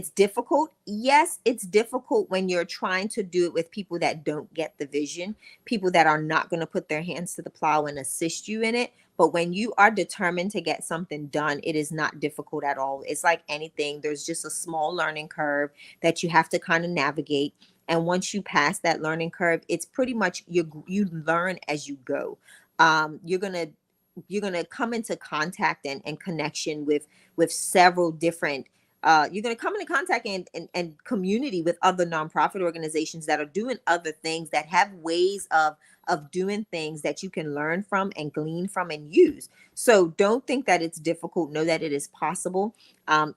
difficult. Yes, it's difficult when you're trying to do it with people that don't get the vision, people that are not going to put their hands to the plow and assist you in it. But when you are determined to get something done, it is not difficult at all. It's like anything. There's just a small learning curve that you have to kind of navigate. And once you pass that learning curve, it's pretty much you learn as you go. You're gonna come into contact and connection with several different you're going to come into contact and community with other nonprofit organizations that are doing other things, that have ways of doing things that you can learn from and glean from and use. So don't think that it's difficult. Know that it is possible.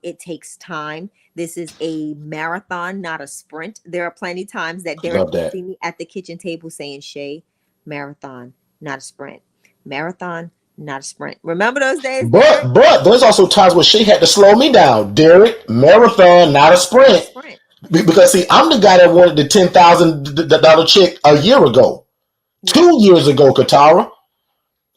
It takes time. This is a marathon, not a sprint. There are plenty times that I Derek love will that. see me at the kitchen table saying, Shay, marathon, not a sprint. Marathon, Not a sprint. Remember those days, Derek? But there's also times where she had to slow me down. Derek, marathon, not a Not a sprint. sprint. Because see, I'm the guy that wanted the $10,000 check a year ago, Yeah. 2 years ago, Katara.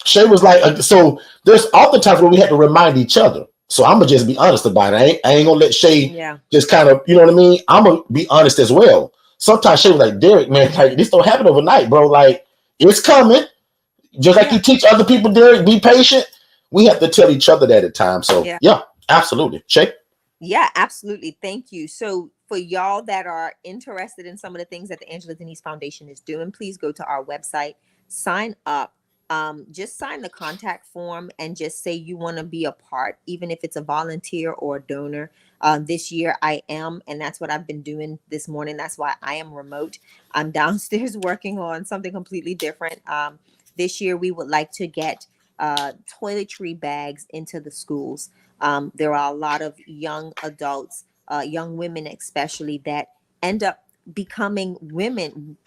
Shay was like, so there's often times where we have to remind each other. So I'm gonna just be honest about it. I ain't gonna let Shay Yeah. just kind of, you know what I mean? I'm gonna be honest as well. Sometimes Shay was like, Derek, man, like this don't happen overnight, bro. Like it's coming. Just like Yeah. you teach other people, Derek, be patient. We have to tell each other that at times. So Yeah. yeah, absolutely. Shay. Yeah, absolutely. Thank you. So, for y'all that are interested in some of the things that the Angela Denise Foundation is doing, please go to our website, sign up. Just sign the contact form and just say you want to be a part, even if it's a volunteer or a donor. This year I am, and that's what I've been doing this morning. That's why I am remote. I'm downstairs working on something completely different. This year we would like to get toiletry bags into the schools. There are a lot of young adults, young women especially, that end up becoming women,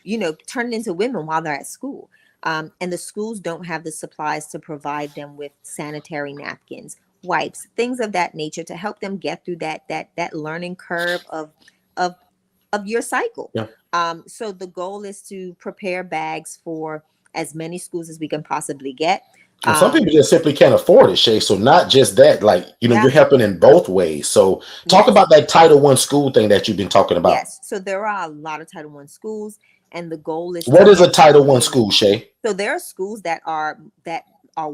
turning into women while they're at school. And the schools don't have the supplies to provide them with sanitary napkins, wipes, things of that nature to help them get through that learning curve of of your cycle. Yeah. So the goal is to prepare bags for as many schools as we can possibly get. Well, some people just simply can't afford it, Shay. So not just that, like, Yeah. you're helping in both ways. So talk Yes. about that Title I school thing that you've been talking about. Yes. So there are a lot of Title I schools, and the goal is to What is a get Title I them. school, Shay? So there are schools that are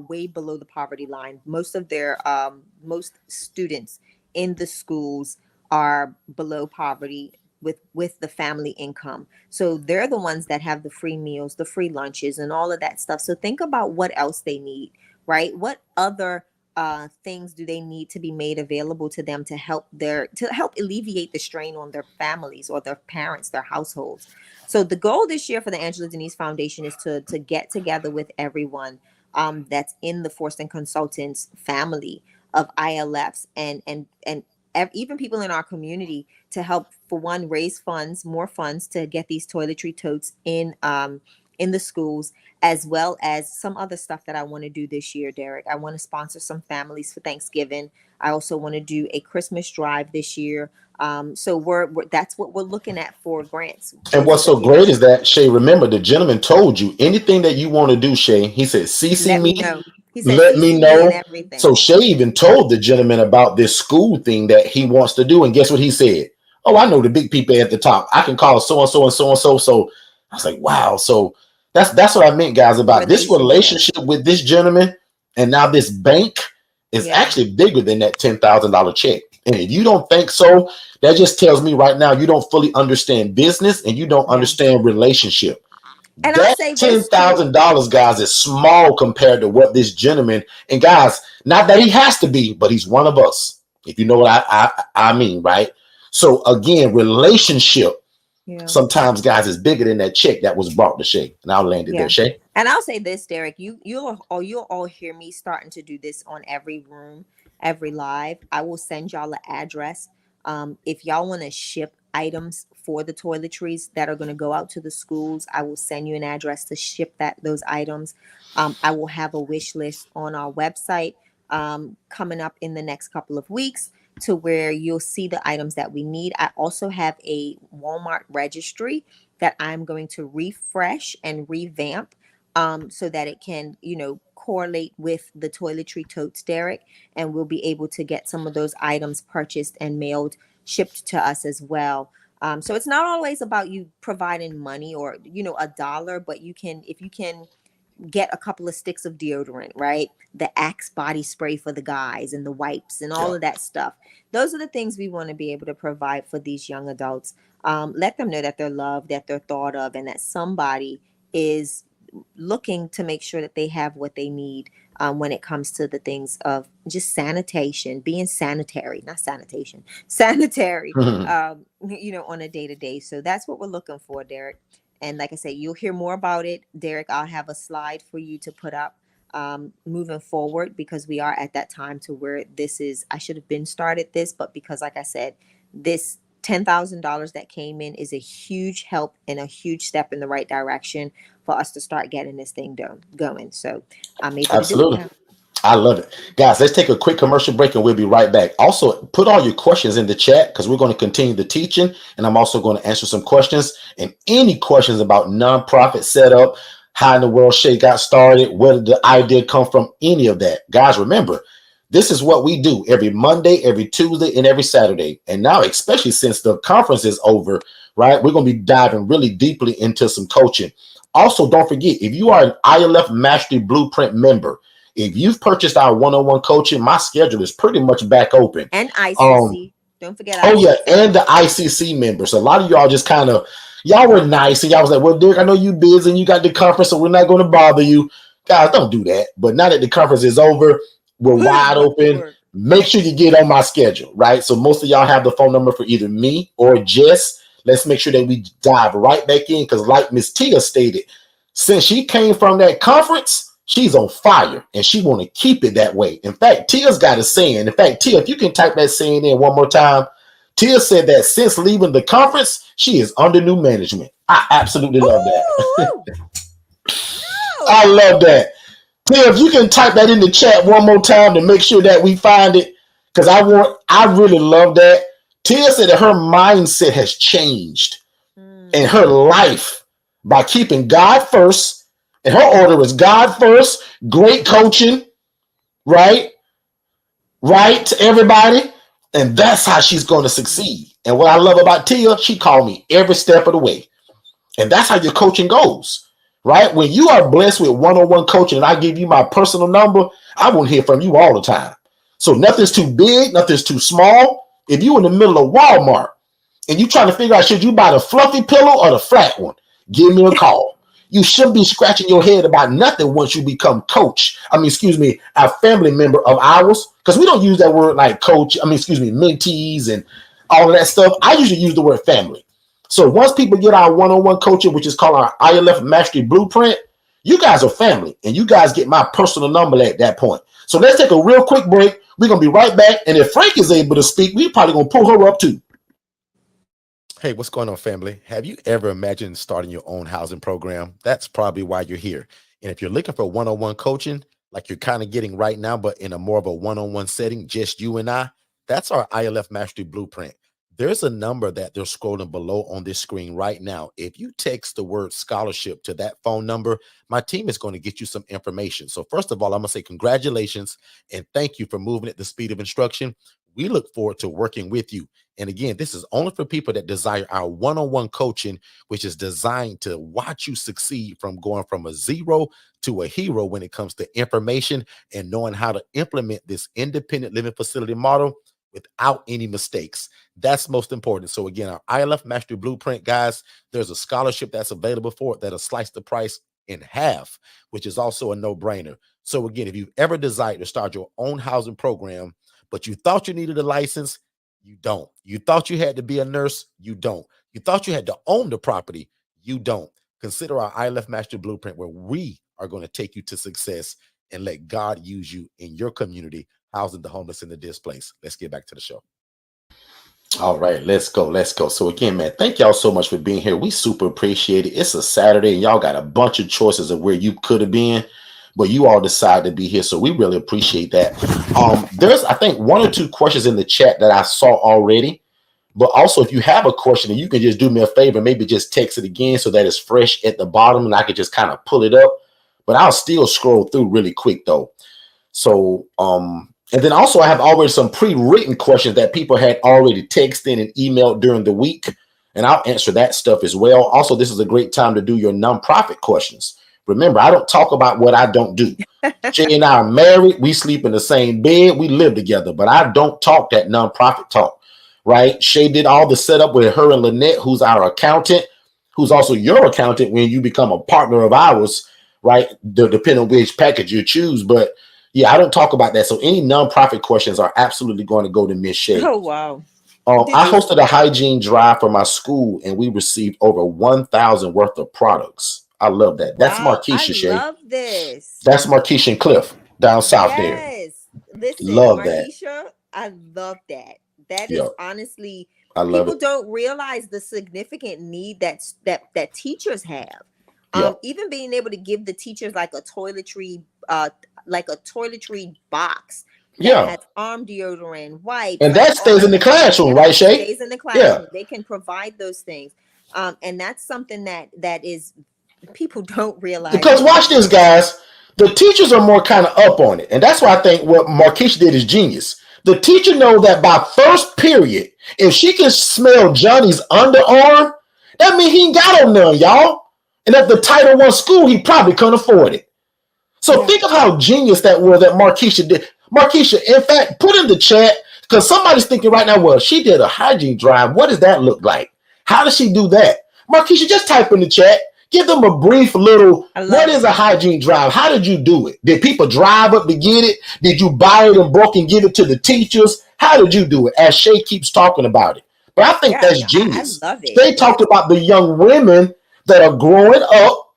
way below the poverty line. Most students in the schools are below poverty with the family income. So they're the ones that have the free meals, the free lunches, and all of that stuff. So think about what else they need, right? What other things do they need to be made available to them to help alleviate the strain on their families or their parents, their households. So the goal this year for the Angela Denise Foundation is to get together with everyone that's in the Forston Consultants family of ILFs and even people in our community to help, for one, raise funds, more funds to get these toiletry totes in the schools, as well as some other stuff that I want to do this year, Derek. I want to sponsor some families for Thanksgiving. I also want to do a Christmas drive this year. So we're that's what we're looking at for grants. And Those are what's the so things. great is that, Shay, remember the gentleman told you anything that you want to do, Shay. He said, CC Let me, me know. He said, let me CC me and know. everything. So Shay even told the gentleman about this school thing that he wants to do. And guess what he said? Oh, I know the big people at the top. I can call so and so and so and so. So I was like, wow. So that's what I meant, guys, about this Relationship. relationship with this gentleman and now this bank is Yeah. actually bigger than that $10,000 check. And if you don't think so, that just tells me right now you don't fully understand business and you don't Yeah. understand relationship. And I'll That say ten this too. thousand dollars, guys, is small compared to what this gentleman, and guys, not that he has to be, but he's one of us. If you know what I mean, right? So again, relationship Yeah. sometimes, guys, is bigger than that check that was brought to Shay. And I'll land it there, Yeah. Shay. And I'll say this, Derek, you'll all hear me starting to do this on every room, every live. I will send y'all an address. If y'all want to ship items for the toiletries that are going to go out to the schools, I will send you an address to ship those items. I will have a wish list on our website coming up in the next couple of weeks to where you'll see the items that we need. I also have a Walmart registry that I'm going to refresh and revamp so that it can, correlate with the toiletry totes, Derek, and we'll be able to get some of those items purchased and mailed, shipped to us as well. So it's not always about you providing money or, a dollar, but if you can get a couple of sticks of deodorant, right? The Axe body spray for the guys and the wipes and all Yeah. of that stuff. Those are the things we want to be able to provide for these young adults. Let them know that they're loved, that they're thought of, and that somebody is looking to make sure that they have what they need when it comes to the things of just sanitation, being sanitary, not sanitation, sanitary, on a day to day. So that's what we're looking for, Derek. And like I said, you'll hear more about it. Derek, I'll have a slide for you to put up moving forward because we are at that time to where I should have been started this, but because, like I said, this $10,000 that came in is a huge help and a huge step in the right direction for us to start getting this thing going. So I'm able to do it Absolutely. now. I love it. Guys, let's take a quick commercial break and we'll be right back. Also, put all your questions in the chat because we're going to continue the teaching and I'm also going to answer some questions. And any questions about nonprofit setup, how in the world Shay got started, where did the idea come from, any of that. Guys, remember, this is what we do every Monday, every Tuesday, and every Saturday. And now, especially since the conference is over, right, we're going to be diving really deeply into some coaching. Also, don't forget, if you are an ILF Mastery Blueprint member, if you've purchased our one-on-one coaching, my schedule is pretty much back open. And ICC. Don't forget ICC. Oh, yeah, and the ICC members. A lot of y'all just kind of, y'all were nice, and y'all was like, well, Derek, I know you busy, and you got the conference, so we're not going to bother you. Guys, don't do that. But now that the conference is over, we're wide open. Make sure you get on my schedule, right? So most of y'all have the phone number for either me or Jess. Let's make sure that we dive right back in because like Miss Tia stated, since she came from that conference, she's on fire and she want to keep it that way. In fact, Tia's got a saying. In fact, Tia, if you can type that saying in one more time. Tia said that since leaving the conference, she is under new management. I absolutely love that. I love that. Tia, if you can type that in the chat one more time to make sure that we find it, because I really love that. Tia said that her mindset has changed in her life by keeping God first. And her order is God first, great coaching, right? Right to everybody. And that's how she's going to succeed. And what I love about Tia, she called me every step of the way. And that's how your coaching goes, right? When you are blessed with one-on-one coaching and I give you my personal number, I want to hear from you all the time. So nothing's too big, nothing's too small. If you're in the middle of Walmart and you're trying to figure out should you buy the fluffy pillow or the flat one, give me a call. You shouldn't be scratching your head about nothing once you become a family member of ours, because we don't use that word like coach, mentees and all of that stuff. I usually use the word family. So once people get our one-on-one coaching, which is called our ILF Mastery Blueprint, you guys are family and you guys get my personal number at that point. So let's take a real quick break. We're going to be right back. And if Frank is able to speak, we're probably going to pull her up too. Hey, what's going on, family? Have you ever imagined starting your own housing program? That's probably why you're here. And if you're looking for one-on-one coaching, like you're kind of getting right now, but in a more of a one-on-one setting, just you and I, that's our ILF Mastery Blueprint. There's a number that they're scrolling below on this screen right now. If you text the word scholarship to that phone number, my team is going to get you some information. So first of all, I'm going to say congratulations and thank you for moving at the speed of instruction. We look forward to working with you. And again, this is only for people that desire our one-on-one coaching, which is designed to watch you succeed from going from a zero to a hero when it comes to information and knowing how to implement this independent living facility model without any mistakes. That's most important. So again, our ILF Mastery Blueprint, guys, there's a scholarship that's available for it that'll slice the price in half, which is also a no-brainer. So again, if you've ever desired to start your own housing program, but you thought you needed a license, you don't. You thought you had to be a nurse, you don't. You thought you had to own the property, you don't. Consider our ILF Mastery Blueprint, where we are going to take you to success and let God use you in your community, housing the homeless and the displaced. Let's get back to the show. All right, let's go. So again, man, thank y'all so much for being here. We super appreciate it. It's a Saturday and y'all got a bunch of choices of where you could have been, but you all decided to be here. So we really appreciate that. There's, I think, one or two questions in the chat that I saw already, but also if you have a question, you can just do me a favor, maybe just text it again so that it's fresh at the bottom and I can just kind of pull it up, but I'll still scroll through really quick though. So, and then also I have already some pre-written questions that people had already texted and emailed during the week, and I'll answer that stuff as well. Also, this is a great time to do your nonprofit questions. Remember, I don't talk about what I don't do. Jay and I are married. We sleep in the same bed. We live together, but I don't talk that nonprofit talk, right? Shay did all the setup with her and Lynette, who's our accountant, who's also your accountant when you become a partner of ours, right? Depending on which package you choose. But yeah, I don't talk about that. So any nonprofit questions are absolutely going to go to Miss Shay. Oh, wow. I hosted a hygiene drive for my school, and we received over 1,000 worth of products. I love that. That's Markeisha, Shay. I love this. That's Markeisha and Cliff down south there. Yes. Listen, love Markeisha, that. I love that. That is honestly, people don't realize the significant need that teachers have. Even being able to give the teachers like a toiletry like a toiletry box that Yeah. has arm deodorant, wipes, And like that all stays in of the that. classroom, Yeah, right, it Shay? stays in the Yeah. classroom. They can provide those things, and that's something that is people don't realize Because is watch this, important. guys. The teachers are more kind of up on it. And that's why I think what Marquisha did is genius. The teacher knows that by first period, if she can smell Johnny's underarm, that means he ain't got on none, y'all. And at the Title I school, he probably couldn't afford it. So Yeah, think of how genius that was that Marquisha did. Marquisha, in fact, put in the chat, because somebody's thinking right now, well, she did a hygiene drive. What does that look like? How does she do that? Marquisha, just type in the chat. Give them a brief little, I what love is it. a hygiene drive? How did you do it? Did people drive up to get it? Did you buy it in bulk and give it to the teachers? How did you do it? As Shay keeps talking about it. But I think Yeah, that's no, I genius. love it. Shay talked That's about the young women that are growing up,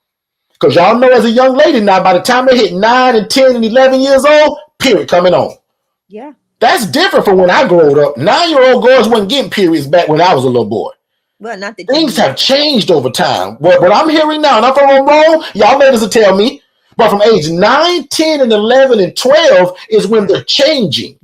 because y'all know as a young lady now, by the time they hit 9 and 10 and 11 years old, period coming on. yeah. That's different from when I grew up. 9-year-old girls wasn't getting periods back when I was a little boy. Well, not that you Things knew have of. changed over time. What I'm hearing now, and if I'm wrong, y'all ladies will tell me, but from age 9, 10, and 11, and 12 is when they're changing.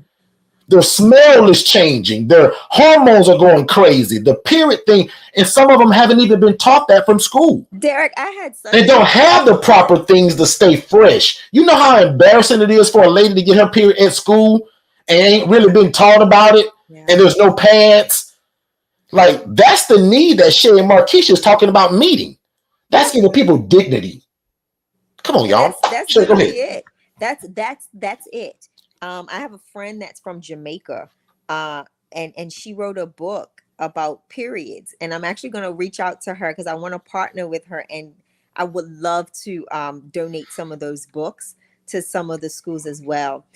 Their smell is changing. Their hormones are going crazy. The period thing, and some of them haven't even been taught that from school. Derek, I had They such don't a have the proper things to stay fresh. You know how embarrassing it is for a lady to get her period at school and ain't really been taught about it, yeah. and there's no pads. Like, that's the need that Shay and Marquisha is talking about meeting. That's Yeah. giving people dignity. Come on, And y'all. that's Shay, go literally ahead. it. That's it. I have a friend that's from Jamaica, and she wrote a book about periods, and I'm actually going to reach out to her because I want to partner with her, and I would love to donate some of those books to some of the schools as well.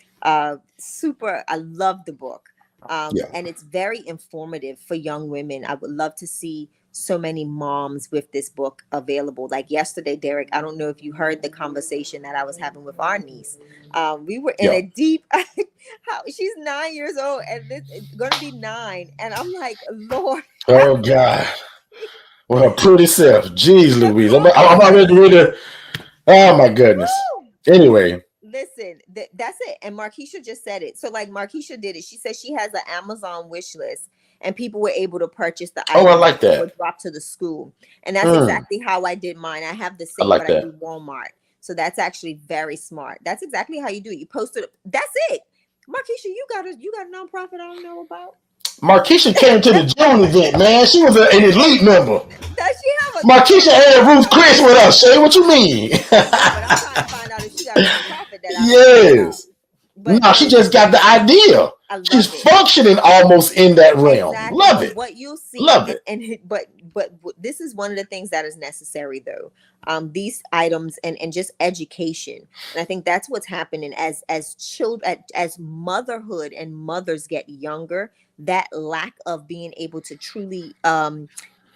Super, I love the book, Yeah. and it's very informative for young women. I would love to see so many moms with this book available. Like yesterday, Derek, I don't know if you heard the conversation that I was having with our niece. We were in Yeah. a deep, how she's 9 years old and this is going to be 9. And I'm like, Lord, Oh, God. Well, her pretty self. Jeez the Louise. I'm gorgeous. already ready to. Oh, my goodness. Woo! Anyway. Listen, that's it. And Marquisha just said it. So, like, Marquisha did it. She said she has an Amazon wish list, and people were able to purchase the Oh, I items like that were that. dropped to the school. And that's Mm, exactly how I did mine. I have the I same, like but I that. do Walmart. So that's actually very smart. That's exactly how you do it. You post it. That's it. Marquisha, you got a nonprofit I don't know about. Marquisha came to the June event, man. She was an elite member. Does she have a Marquisha had Ruth Chris with us. Shay, what you mean? no, but I'm trying to find out if she got a nonprofit that I don't know about. Yes. But No, no, she just got the idea. I She's love it. functioning almost in that realm. Exactly. Love But it. what you'll see, Love it. but this is one of the things that is necessary though. These items and just education. And I think that's what's happening as children, as motherhood and mothers get younger, that lack of being able to truly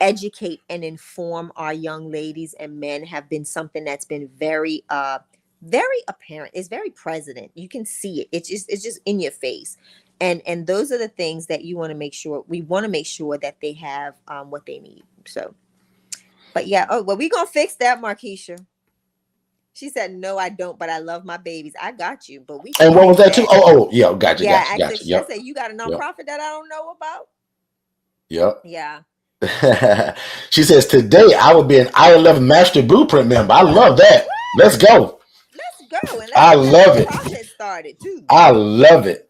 educate and inform our young ladies and men have been something that's been very apparent. It's very present. You can see it. It's just in your face. And those are the things that you want to make sure we want to make sure that they have what they need. So, but yeah, oh well, we gonna fix that, Marquisha. She said, "No, I don't, but I love my babies. I got you, but we can And what was fix that too? that." Oh, yeah. Gotcha, Yeah, gotcha, I said, gotcha. Yep. I said, you got a Yep. nonprofit that I don't know about. Yep. Yeah, She says, today I will be an I-11 Master Blueprint member. I love that. Let's go. let's go and let's I get that love it. nonprofit started too. I love it.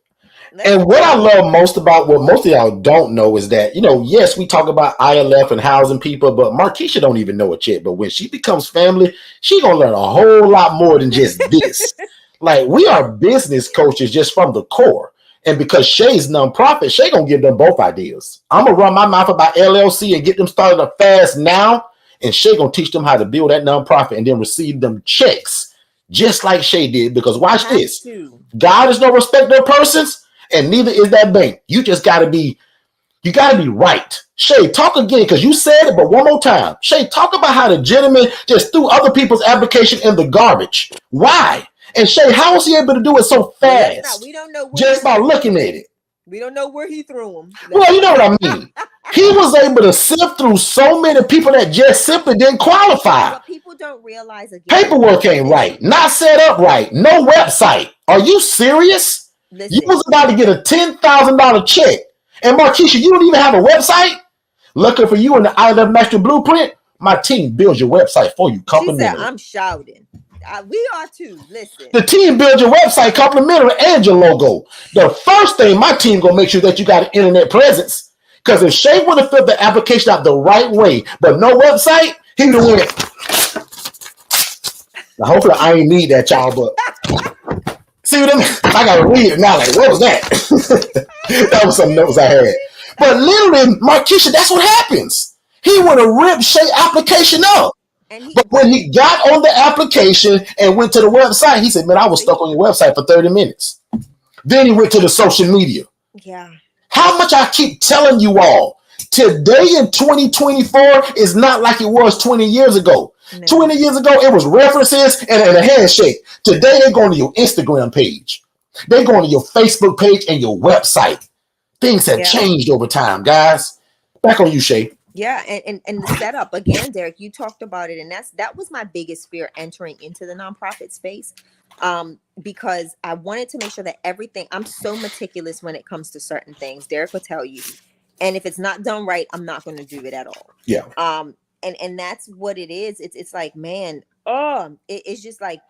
Let's And what I go. love most about what most of y'all don't know is that, yes, we talk about ILF and housing people, but Marquisha don't even know it yet. But when she becomes family, she gonna learn a whole lot more than just this. Like, we are business coaches just from the core. And because Shay's nonprofit, Shay gonna give them both ideas. I'm gonna run my mouth about LLC and get them started up fast now. And Shay gonna teach them how to build that nonprofit and then receive them checks, just like Shay did. Because watch Have this. to. God is no respecter of persons. And neither is that bank. You gotta be right. Shay, talk again, because you said it, but one more time. Shay, talk about how the gentleman just threw other people's application in the garbage. Why? And Shay, how was he able to do it so Well, let's not. fast? We don't know what Just by looking at it. We don't know where he threw them. Well, you know what I mean. He was able to sift through so many people that just simply didn't qualify. What people don't realize again, Paperwork ain't right, not set up right, no website. Are you serious? listen, You was about to get a $10,000 check, and Markeisha, you don't even have a website. Lucky for you in the I Love Master Blueprint, my team builds your website for you she complimentary. said, I'm shouting. We are too. Listen. The team builds your website complimentary and your logo. The first thing my team gonna make sure that you got an internet presence. Because if Shay would have filled the application out the right way, but no website, he would have went. Now, hopefully, I ain't need that, y'all, but see what I mean? I gotta read it now. Like, what was that? That was some notes I had. But literally, Markeisha, that's what happens. He would have ripped Shay application up. But when he got on the application and went to the website, he said, man, I was stuck on your website for 30 minutes. Then he went to the social media. Yeah. How much I keep telling you all, today in 2024 is not like it was 20 years ago. No. 20 years ago, it was references and a handshake. Today, they're going to your Instagram page. They're going to your Facebook page and your website. Things have changed over time, guys. Back on you, Shay. Yeah, and the setup again, Derek, you talked about it, and that was my biggest fear entering into the nonprofit space, because I wanted to make sure that everything, I'm so meticulous when it comes to certain things. Derek will tell you, and if it's not done right, I'm not going to do it at all. Yeah. And that's what it is. It's like, man, it's just like,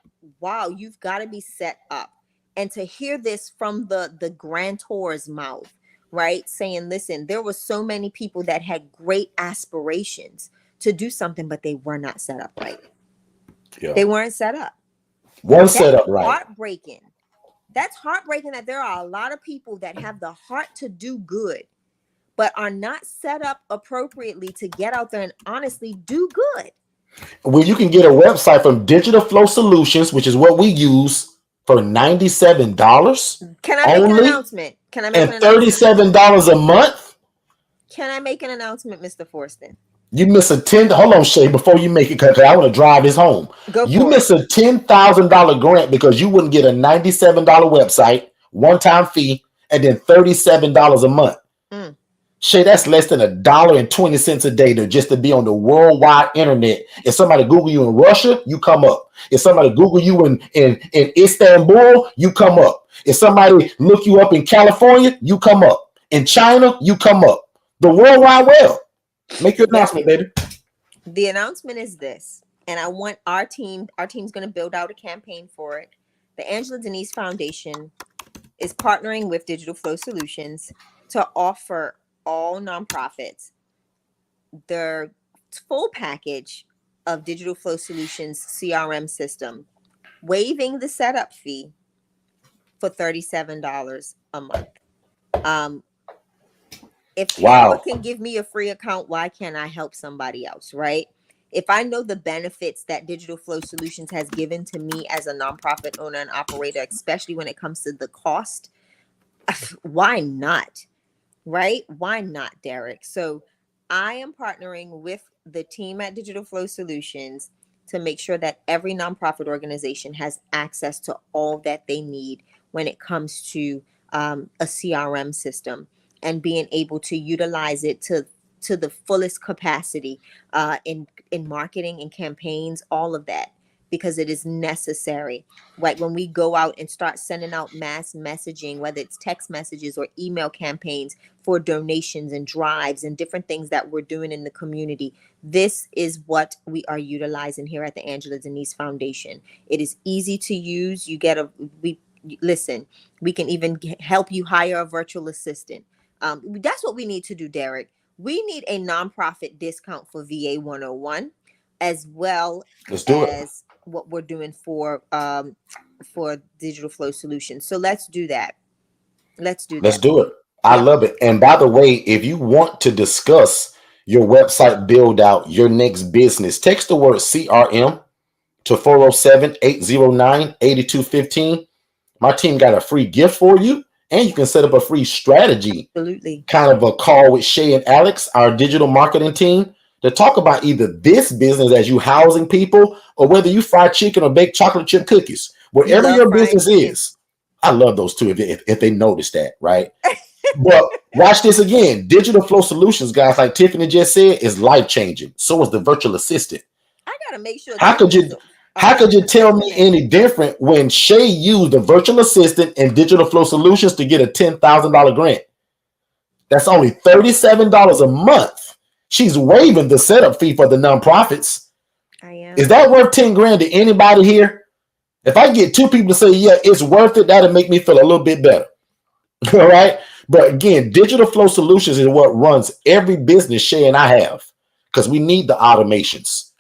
wow, you've got to be set up, and to hear this from the grantor's mouth. Right? Saying, listen, there were so many people that had great aspirations to do something, but they were not set up right. Yeah. They weren't set up. Set up right. Heartbreaking. That's heartbreaking that there are a lot of people that have the heart to do good, but are not set up appropriately to get out there and honestly do good. Well, you can get a website from Digital Flow Solutions, which is what we use, for $97. Can I make an announcement? Can I make an announcement? $37 a month? Can I make an announcement, Mr. Forston? You miss a hold on, Shay, before you make it, because I want to drive this home. You miss a $10,000 grant because you wouldn't get a $97 website, one-time fee, and then $37 a month. Shay, that's less than $1.20 a day just to be on the worldwide internet. If somebody Google you in Russia, you come up. If somebody Google you in Istanbul, you come up. If somebody look you up in California, you come up. In China, you come up. The World Wide Web. Make your announcement, baby. The announcement is this, and I want our team's going to build out a campaign for it. The Angela Denise Foundation is partnering with Digital Flow Solutions to offer all nonprofits their full package of Digital Flow Solutions CRM system, waiving the setup fee for $37 a month. If Canva can give me a free account, why can't I help somebody else, right? If I know the benefits that Digital Flow Solutions has given to me as a nonprofit owner and operator, especially when it comes to the cost, why not? Right? Why not, Derek? So I am partnering with the team at Digital Flow Solutions to make sure that every nonprofit organization has access to all that they need when it comes to a CRM system, and being able to utilize it to the fullest capacity in marketing and campaigns, all of that, because it is necessary. Like when we go out and start sending out mass messaging, whether it's text messages or email campaigns for donations and drives and different things that we're doing in the community, this is what we are utilizing here at the Angela Denise Foundation. It is easy to use. Listen, we can even help you hire a virtual assistant. That's what we need to do, Derek. We need a nonprofit discount for VA 101, as well as what we're doing for Digital Flow Solutions. So let's do that. Let's do it. I love it. And by the way, if you want to discuss your website build out, your next business, text the word CRM to 407-809-8215. My team got a free gift for you, and you can set up a free strategy. Absolutely. Kind of a call with Shay and Alex, our digital marketing team, to talk about either this business as you housing people, or whether you fry chicken or bake chocolate chip cookies, wherever your business is. I love those two if they notice that, right? But watch this again. Digital flow solutions, guys, like Tiffany just said, is life changing. So is the virtual assistant. I gotta make sure How this could is you how could you tell me resonate. any different when Shay used the virtual assistant and digital flow solutions to get a $10,000 grant? That's only $37 a month. She's waiving the setup fee for the nonprofits. I am. Is that worth 10 grand to anybody here? If I get two people to say, yeah, it's worth it, that'll make me feel a little bit better. All right. But again, digital flow solutions is what runs every business Shay and I have, because we need the automations.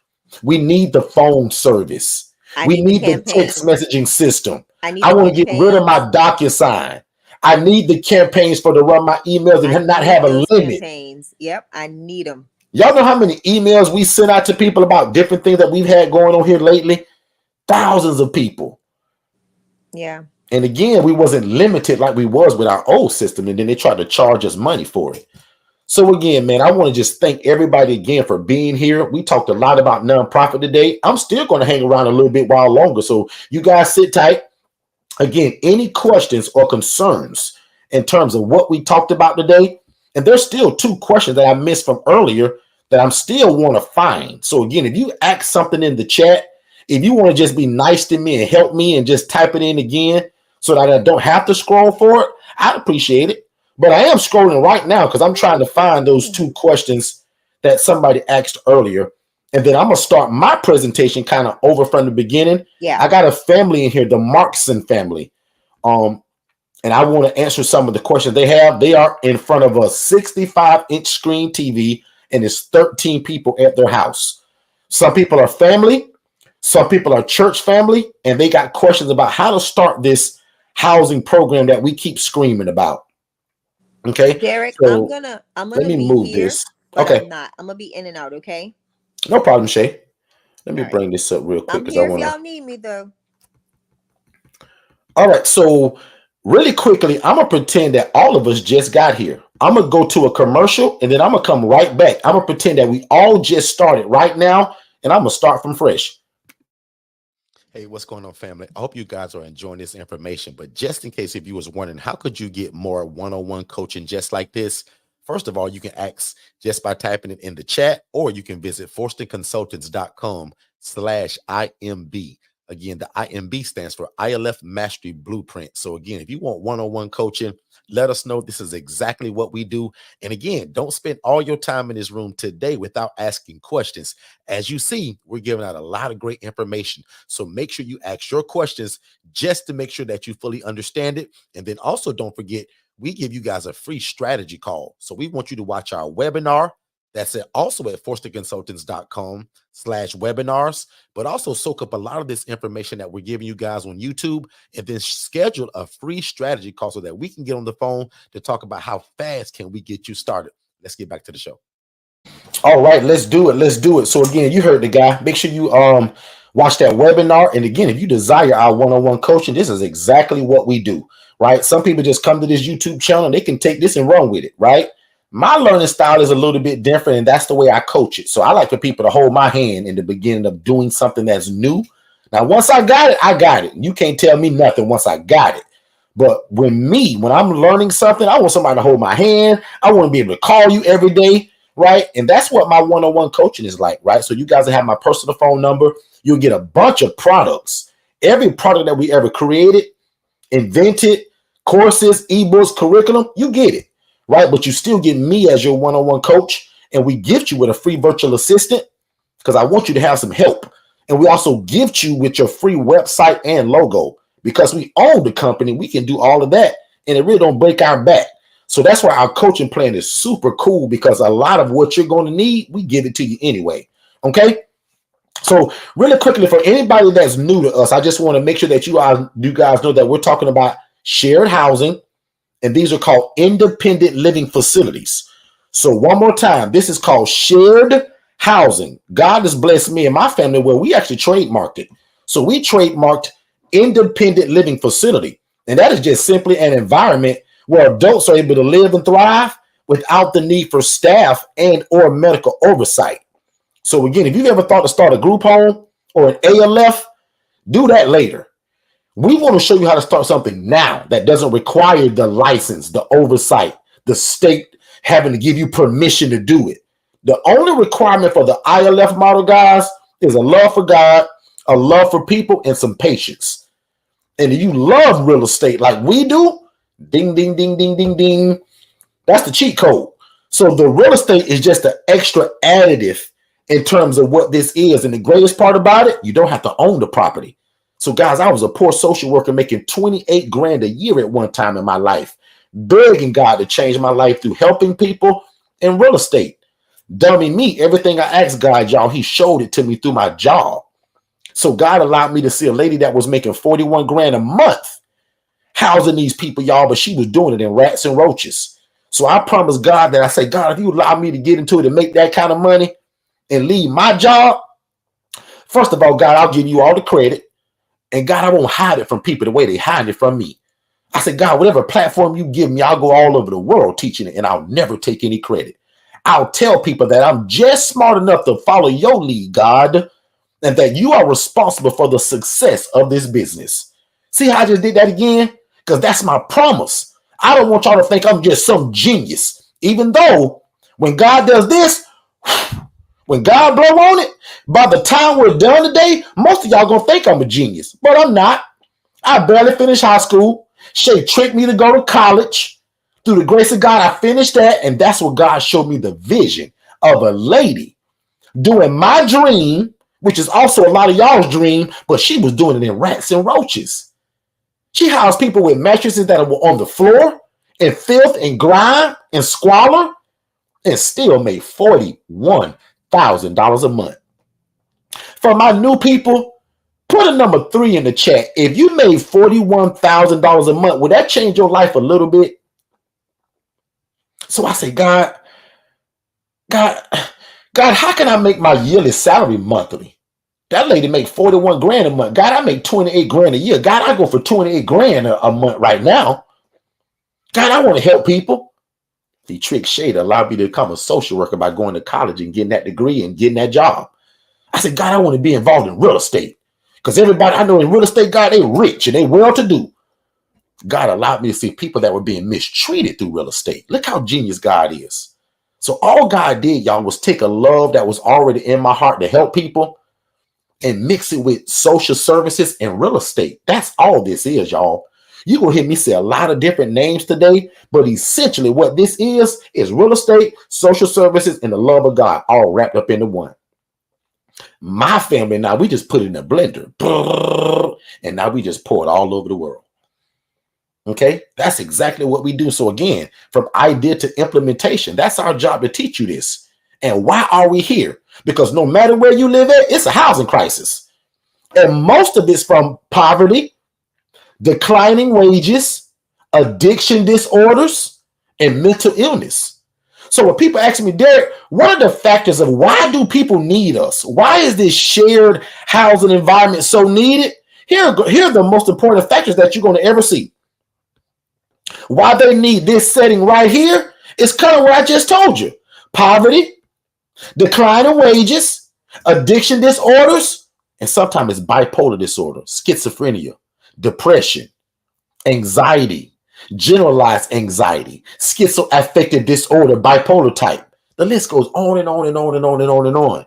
We need the phone service. We need the text messaging system. I want to get rid of my DocuSign. I need the campaigns for to run my emails and not have a limit. Campaigns. Yep, I need them. Y'all know how many emails we send out to people about different things that we've had going on here lately? Thousands of people. Yeah. And again, we wasn't limited like we was with our old system, and then they tried to charge us money for it. So again, man, I want to just thank everybody again for being here. We talked a lot about nonprofit today. I'm still going to hang around a little bit while longer. So you guys sit tight. Again, any questions or concerns in terms of what we talked about today? And there's still two questions that I missed from earlier that I'm still want to find. So again, if you ask something in the chat, if you want to just be nice to me and help me and just type it in again so that I don't have to scroll for it, I'd appreciate it. But I am scrolling right now because I'm trying to find those two questions that somebody asked earlier. And then I'm going to start my presentation kind of over from the beginning. Yeah. I got a family in here, the Markson family. And I want to answer some of the questions they have. They are in front of a 65-inch screen TV, and it's 13 people at their house. Some people are family. Some people are church family, and they got questions about how to start this housing program that we keep screaming about. Okay, Derek, so I'm gonna let me move this. Okay, I'm gonna be in and out. Okay, no problem, Shay. Let me bring this up real quick because I want to. If y'all need me though. All right, so really quickly, I'm gonna pretend that all of us just got here. I'm gonna go to a commercial, and then I'm gonna come right back. I'm gonna pretend that we all just started right now, and I'm gonna start from fresh. Hey, what's going on, family? I hope you guys are enjoying this information, but just in case if you was wondering, how could you get more one-on-one coaching just like this? First of all, you can ask just by typing it in the chat, or you can visit forstonconsultants.com/IMB. Again, the IMB stands for ILF Mastery Blueprint. So again, if you want one-on-one coaching, let us know. This is exactly what we do. And again, don't spend all your time in this room today without asking questions. As you see, we're giving out a lot of great information. So make sure you ask your questions just to make sure that you fully understand it. And then also don't forget, we give you guys a free strategy call. So we want you to watch our webinar. That's it. Also at forstonconsultants.com/webinars, but also soak up a lot of this information that we're giving you guys on YouTube, and then schedule a free strategy call so that we can get on the phone to talk about how fast can we get you started. Let's get back to the show. All right, let's do it. Let's do it. So again, you heard the guy. Make sure you watch that webinar. And again, if you desire our one-on-one coaching, this is exactly what we do, right? Some people just come to this YouTube channel and they can take this and run with it, right? My learning style is a little bit different, and that's the way I coach it. So I like for people to hold my hand in the beginning of doing something that's new. Now, once I got it, I got it. You can't tell me nothing once I got it. But when I'm learning something, I want somebody to hold my hand. I want to be able to call you every day, right? And that's what my one-on-one coaching is like, right? So you guys will have my personal phone number. You'll get a bunch of products. Every product that we ever created, invented, courses, ebooks, curriculum, you get it. Right, but you still get me as your one-on-one coach, and we gift you with a free virtual assistant because I want you to have some help. And we also gift you with your free website and logo because we own the company. We can do all of that, and it really don't break our back. So that's why our coaching plan is super cool, because a lot of what you're going to need, we give it to you anyway. Okay. So really quickly, for anybody that's new to us, I just want to make sure that you guys know that we're talking about shared housing. And these are called independent living facilities. So one more time, this is called shared housing. God has blessed me and my family where we actually trademarked it. So we trademarked independent living facility. And that is just simply an environment where adults are able to live and thrive without the need for staff and or medical oversight. So again, if you've ever thought to start a group home or an ALF, do that later. We want to show you how to start something now that doesn't require the license, the oversight, the state having to give you permission to do it. The only requirement for the ILF model, guys, is a love for God, a love for people, and some patience. And if you love real estate like we do, ding, ding, ding, ding, ding, ding, that's the cheat code. So the real estate is just an extra additive in terms of what this is. And the greatest part about it, you don't have to own the property. So guys, I was a poor social worker making 28 grand a year at one time in my life, begging God to change my life through helping people in real estate. Dummy me, everything I asked God, y'all, he showed it to me through my job. So God allowed me to see a lady that was making 41 grand a month housing these people, y'all, but she was doing it in rats and roaches. So I promised God that I say, God, if you allow me to get into it and make that kind of money and leave my job, first of all, God, I'll give you all the credit. And God, I won't hide it from people the way they hide it from me. I said, God, whatever platform you give me, I'll go all over the world teaching it, and I'll never take any credit. I'll tell people that I'm just smart enough to follow your lead, God, and that you are responsible for the success of this business. See how I just did that again? Because that's my promise. I don't want y'all to think I'm just some genius, even though when God does this, when God blow on it, by the time we're done today, most of y'all gonna think I'm a genius, but I'm not. I barely finished high school. Shay tricked me to go to college. Through the grace of God, I finished that, and that's what God showed me the vision of a lady doing my dream, which is also a lot of y'all's dream, but she was doing it in rats and roaches. She housed people with mattresses that were on the floor and filth and grime and squalor, and still made $41,000 a month. For my new people, put a number 3 in the chat. If you made $41,000 a month, would that change your life a little bit? So I say, God, how can I make my yearly salary monthly? That lady make 41 grand a month. God, I make 28 grand a year. God, I go for 28 grand a month right now. God, I want to help people. The trick shade allowed me to become a social worker by going to college and getting that degree and getting that job. I said, God, I want to be involved in real estate. Because everybody I know in real estate, God, they rich and they well-to-do. God allowed me to see people that were being mistreated through real estate. Look how genius God is. So all God did, y'all, was take a love that was already in my heart to help people and mix it with social services and real estate. That's all this is, y'all. You're going to hear me say a lot of different names today, but essentially what this is real estate, social services, and the love of God all wrapped up into one. My family now, we just put it in a blender, and now we just pour it all over the world. Okay, that's exactly what we do. So again, from idea to implementation, that's our job to teach you this. And why are we here? Because no matter where you live at, it's a housing crisis. And most of it's from poverty, declining wages, addiction disorders, and mental illness. So when people ask me, Derek, what are the factors of why do people need us? Why is this shared housing environment so needed? Here are the most important factors that you're going to ever see. Why they need this setting right here is kind of what I just told you. Poverty, declining wages, addiction disorders, and sometimes it's bipolar disorder, schizophrenia, depression, anxiety, generalized anxiety, schizoaffective disorder, bipolar type. The list goes on and on and on and on and on and on.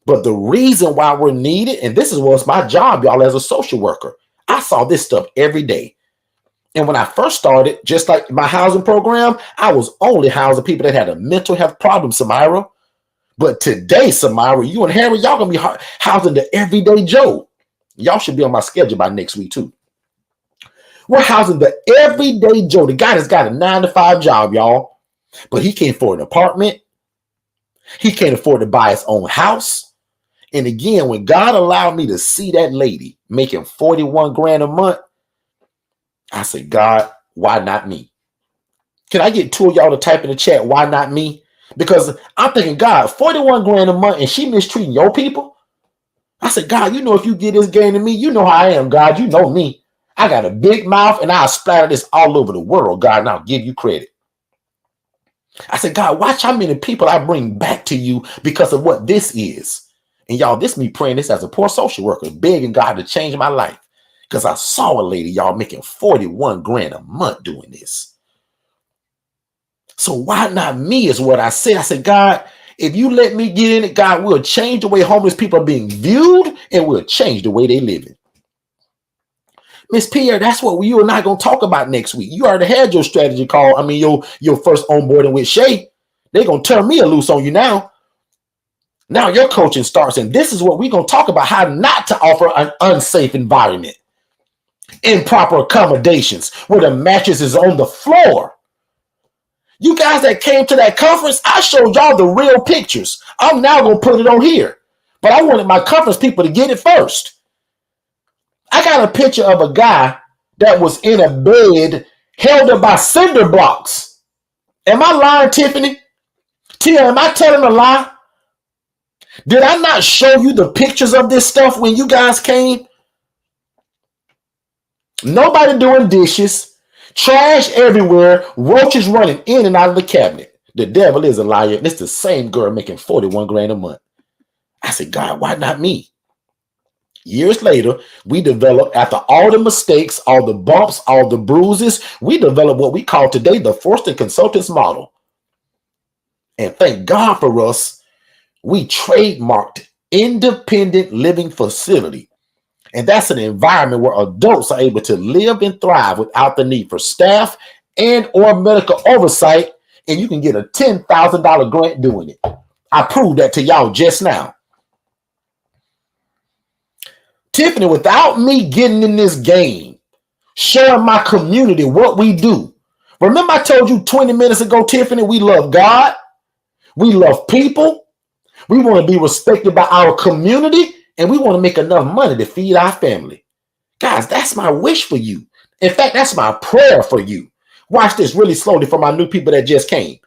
But the reason why we're needed, and this is what's my job, y'all, as a social worker, I saw this stuff every day. And when I first started, just like my housing program, I was only housing people that had a mental health problem, Samira. But today, Samira, you and Harry, y'all going to be housing the everyday Joe. Y'all should be on my schedule by next week, too. We're housing the everyday Joe. The guy that's got a 9-to-5 job, y'all. But he can't afford an apartment. He can't afford to buy his own house. And again, when God allowed me to see that lady making 41 grand a month, I said, God, why not me? Can I get 2 of y'all to type in the chat, why not me? Because I'm thinking, God, 41 grand a month and she mistreating your people? I said, God, you know, if you get this game to me, you know how I am, God. You know me. I got a big mouth and I'll splatter this all over the world, God, and I'll give you credit. I said, God, watch how many people I bring back to you because of what this is. And y'all, this me praying this as a poor social worker, begging God to change my life. Because I saw a lady, y'all, making 41 grand a month doing this. So why not me is what I said. I said, God, if you let me get in it, God, will change the way homeless people are being viewed and will change the way they live it. Miss Pierre, that's what you and I going to talk about next week. You already had your strategy call. I mean, your first onboarding with Shay. They're going to turn me a loose on you now. Now your coaching starts, and this is what we're going to talk about, how not to offer an unsafe environment. Improper accommodations where the mattress is on the floor. You guys that came to that conference, I showed y'all the real pictures. I'm now going to put it on here. But I wanted my conference people to get it first. I got a picture of a guy that was in a bed held up by cinder blocks. Am I lying, Tiffany? Tia, am I telling a lie? Did I not show you the pictures of this stuff when you guys came? Nobody doing dishes, trash everywhere, roaches running in and out of the cabinet. The devil is a liar. This is the same girl making 41 grand a month. I said, God, why not me? Years later, we developed, after all the mistakes, all the bumps, all the bruises, we developed what we call today the Forston Consultants model. And thank God for us, we trademarked independent living facility. And that's an environment where adults are able to live and thrive without the need for staff and or medical oversight. And you can get a $10,000 grant doing it. I proved that to y'all just now. Tiffany, without me getting in this game, showing my community what we do. Remember I told you 20 minutes ago, Tiffany, we love God. We love people. We want to be respected by our community. And we want to make enough money to feed our family. Guys, that's my wish for you. In fact, that's my prayer for you. Watch this really slowly for my new people that just came.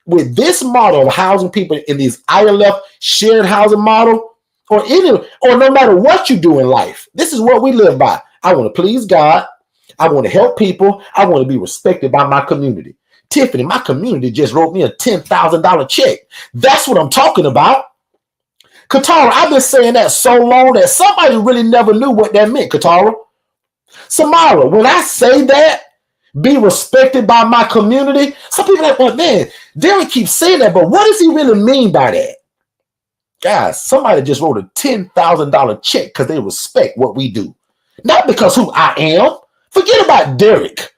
With this model of housing people in these ILF shared housing model, or no matter what you do in life, this is what we live by. I want to please God. I want to help people. I want to be respected by my community. Tiffany, my community just wrote me a $10,000 check. That's what I'm talking about. Katara, I've been saying that so long that somebody really never knew what that meant, Katara. Samara, when I say that, be respected by my community, some people are like, well, man, Derek keeps saying that, but what does he really mean by that? Guys, somebody just wrote a $10,000 check because they respect what we do. Not because who I am. Forget about Derek.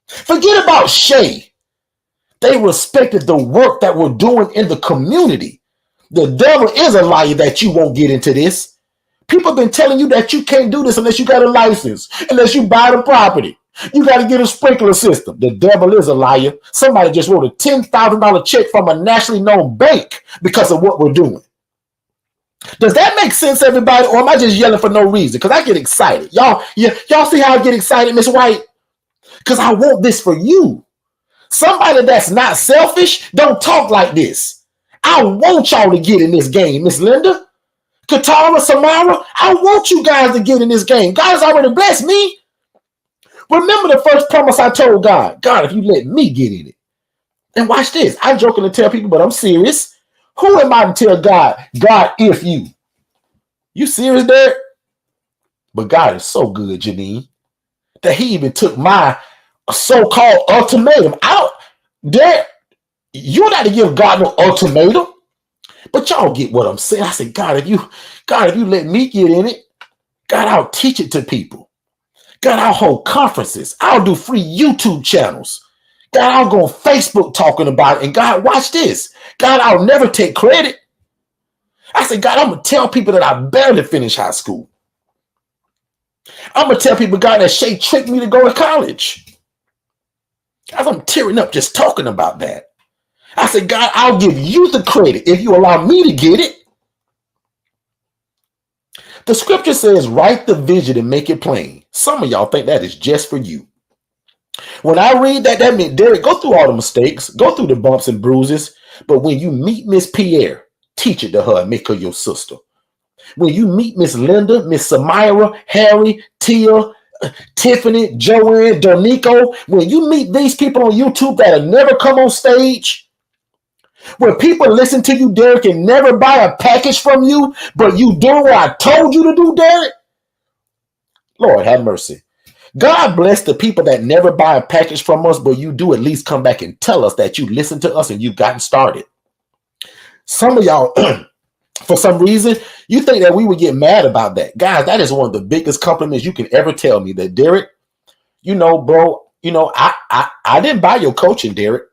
Forget about Shay. They respected the work that we're doing in the community. The devil is a liar that you won't get into this. People have been telling you that you can't do this unless you got a license, unless you buy the property. You got to get a sprinkler system. The devil is a liar. Somebody just wrote a $10,000 check from a nationally known bank because of what we're doing. Does that make sense, everybody? Or am I just yelling for no reason? Because I get excited. Y'all see how I get excited, Miss White? Because I want this for you. Somebody that's not selfish, don't talk like this. I want y'all to get in this game, Miss Linda, Katara, Samara. I want you guys to get in this game. God has already blessed me. Remember the first promise I told God. God, if you let me get in it. And watch this. I'm joking to tell people, but I'm serious. Who am I to tell God, God, if you? You serious, Derek? But God is so good, Janine, that he even took my so-called ultimatum out. Derek, you're not to give God no ultimatum, but y'all get what I'm saying. I said, God, if you let me get in it, God, I'll teach it to people. God, I'll hold conferences. I'll do free YouTube channels. God, I'll go on Facebook talking about it. And God, watch this. God, I'll never take credit. I said, God, I'm going to tell people that I barely finished high school. I'm going to tell people, God, that Shay tricked me to go to college. God, I'm tearing up just talking about that. I said, God, I'll give you the credit if you allow me to get it. The scripture says, write the vision and make it plain. Some of y'all think that is just for you. When I read that, that meant, Derek, go through all the mistakes, go through the bumps and bruises. But when you meet Miss Pierre, teach it to her and make her your sister. When you meet Miss Linda, Miss Samira, Harry, Tia, Tiffany, Joanne, Donico, when you meet these people on YouTube that'll never come on stage, when people listen to you, Derek, and never buy a package from you, but you do what I told you to do, Derek, Lord have mercy. God bless the people that never buy a package from us, but you do at least come back and tell us that you listened to us and you've gotten started. Some of y'all, for some reason, you think that we would get mad about that. Guys, that is one of the biggest compliments you can ever tell me, that Derek, bro, I didn't buy your coaching, Derek.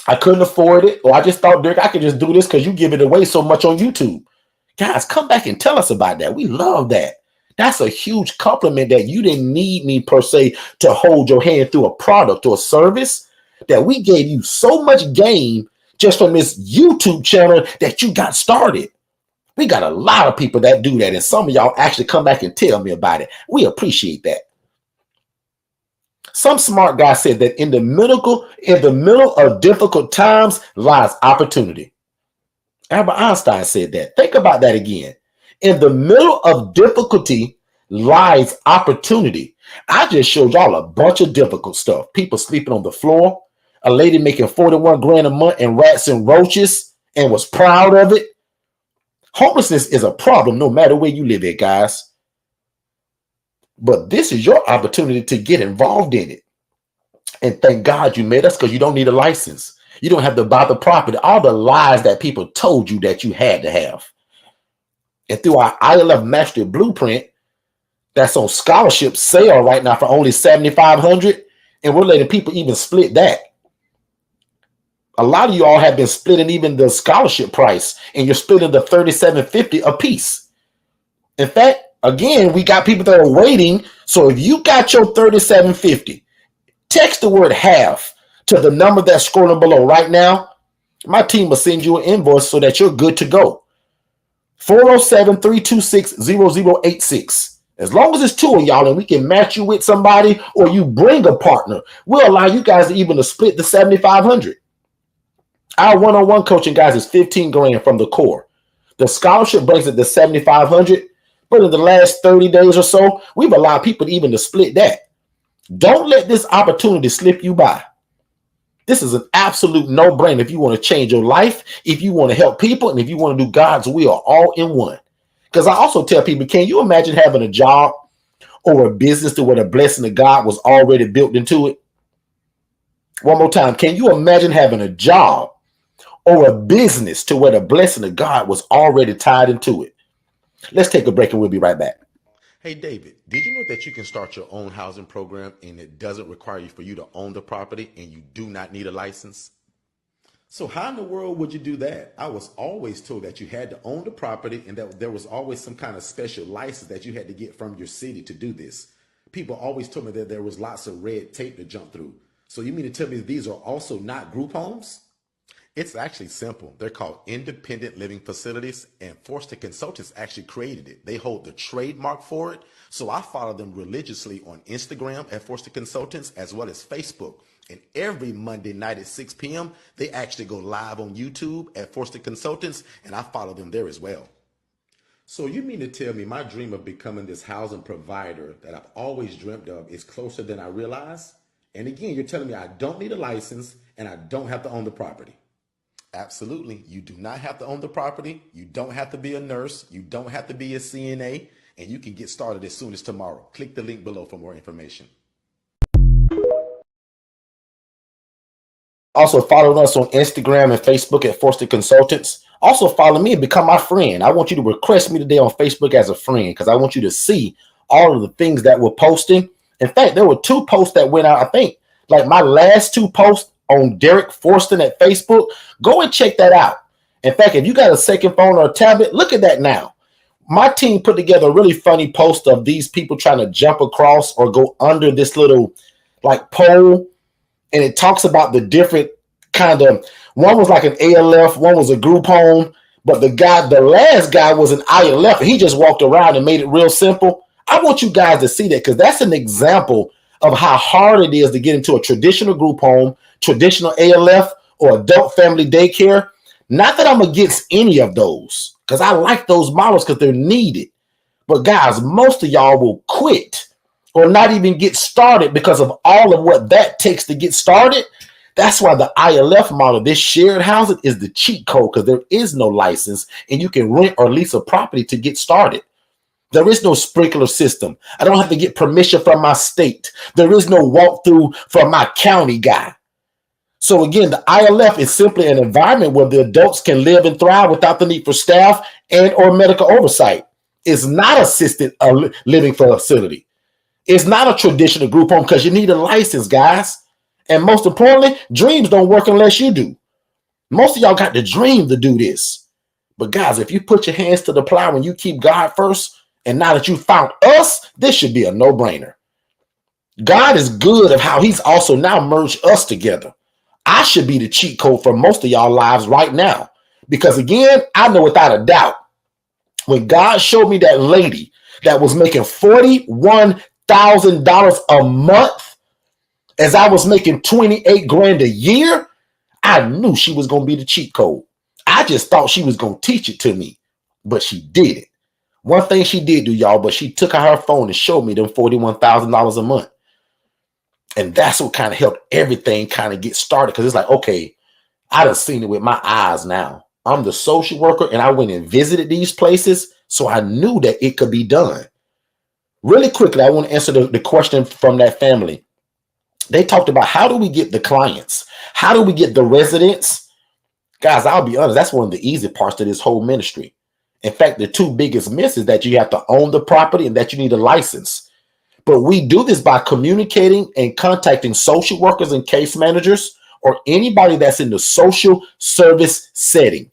I couldn't afford it, or I just thought, Derek, I could just do this because you give it away so much on YouTube. Guys, come back and tell us about that. We love that. That's a huge compliment, that you didn't need me per se to hold your hand through a product or a service, that we gave you so much game just from this YouTube channel that you got started. We got a lot of people that do that, and some of y'all actually come back and tell me about it. We appreciate that. Some smart guy said that in the middle of difficult times lies opportunity. Albert Einstein said that. Think about that again. In the middle of difficulty lies opportunity. I just showed y'all a bunch of difficult stuff. People sleeping on the floor, a lady making 41 grand a month and rats and roaches and was proud of it. Homelessness is a problem no matter where you live at, guys. But this is your opportunity to get involved in it. And thank God you met us, because you don't need a license. You don't have to buy the property. All the lies that people told you that you had to have. And through our ILF Mastery Blueprint, that's on scholarship sale right now for only $7,500. And we're letting people even split that. A lot of you all have been splitting even the scholarship price, and you're splitting the $3,750 a piece. In fact, again, we got people that are waiting. So if you got your $3,750, text the word half to the number that's scrolling below right now. My team will send you an invoice so that you're good to go. 407-326-0086. As long as it's two of y'all and we can match you with somebody, or you bring a partner, we'll allow you guys to even split the $7,500. Our one-on-one coaching, guys, is 15 grand from the core. The scholarship brings it to 7,500, but in the last 30 days or so, we've allowed people even to split that. Don't let this opportunity slip you by. This is an absolute no-brainer if you want to change your life, if you want to help people, and if you want to do God's will all in one. Because I also tell people, can you imagine having a job or a business to where the blessing of God was already built into it? One more time. Can you imagine having a job or a business to where the blessing of God was already tied into it? Let's take a break and we'll be right back. Hey, David, did you know that you can start your own housing program and it doesn't require you for you to own the property, and you do not need a license? So how in the world would you do that? I was always told that you had to own the property and that there was always some kind of special license that you had to get from your city to do this. People always told me that there was lots of red tape to jump through. So you mean to tell me these are also not group homes? It's actually simple. They're called independent living facilities, and Forston Consultants actually created it. They hold the trademark for it. So I follow them religiously on Instagram at Forston Consultants, as well as Facebook. And every Monday night at 6 p.m., they actually go live on YouTube at Forston Consultants, and I follow them there as well. So you mean to tell me my dream of becoming this housing provider that I've always dreamt of is closer than I realize? And again, you're telling me I don't need a license and I don't have to own the property. Absolutely. You do not have to own the property. You don't have to be a nurse. You don't have to be a CNA, and you can get started as soon as tomorrow. Click the link below for more information. Also follow us on Instagram and Facebook at Forston Consultants. Also follow me and become my friend. I want you to request me today on Facebook as a friend, because I want you to see all of the things that we're posting. In fact, there were 2 posts that went out. I think like my last 2 posts on Derek Forston at Facebook. Go and check that out. In fact, if you got a second phone or a tablet, look at that now. My team put together a really funny post of these people trying to jump across or go under this little like pole. And it talks about the different kind of, one was like an ALF, one was a group home, but the last guy was an ILF. He just walked around and made it real simple. I want you guys to see that, because that's an example of how hard it is to get into a traditional group home, traditional ALF, or adult family daycare. Not that I'm against any of those, because I like those models because they're needed. But guys, most of y'all will quit or not even get started because of all of what that takes to get started. That's why the ILF model, this shared housing, is the cheat code, because there is no license and you can rent or lease a property to get started. There is no sprinkler system. I don't have to get permission from my state. There is no walkthrough from my county guy. So again, the ILF is simply an environment where the adults can live and thrive without the need for staff and or medical oversight. It's not assisted living facility. It's not a traditional group home because you need a license, guys. And most importantly, dreams don't work unless you do. Most of y'all got the dream to do this. But guys, if you put your hands to the plow and you keep God first, and now that you found us, this should be a no-brainer. God is good of how he's also now merged us together. I should be the cheat code for most of y'all lives right now. Because again, I know without a doubt, when God showed me that lady that was making $41,000 a month, as I was making 28 grand a year, I knew she was going to be the cheat code. I just thought she was going to teach it to me, but she did it. One thing she did do, y'all, but she took out her phone and showed me them $41,000 a month. And that's what kind of helped everything kind of get started. Because it's like, okay, I done seen it with my eyes now. I'm the social worker and I went and visited these places. So I knew that it could be done. Really quickly, I want to answer the question from that family. They talked about how do we get the clients? How do we get the residents? Guys, I'll be honest, that's one of the easy parts to this whole ministry. In fact, the two biggest myths is that you have to own the property and that you need a license. But we do this by communicating and contacting social workers and case managers or anybody that's in the social service setting.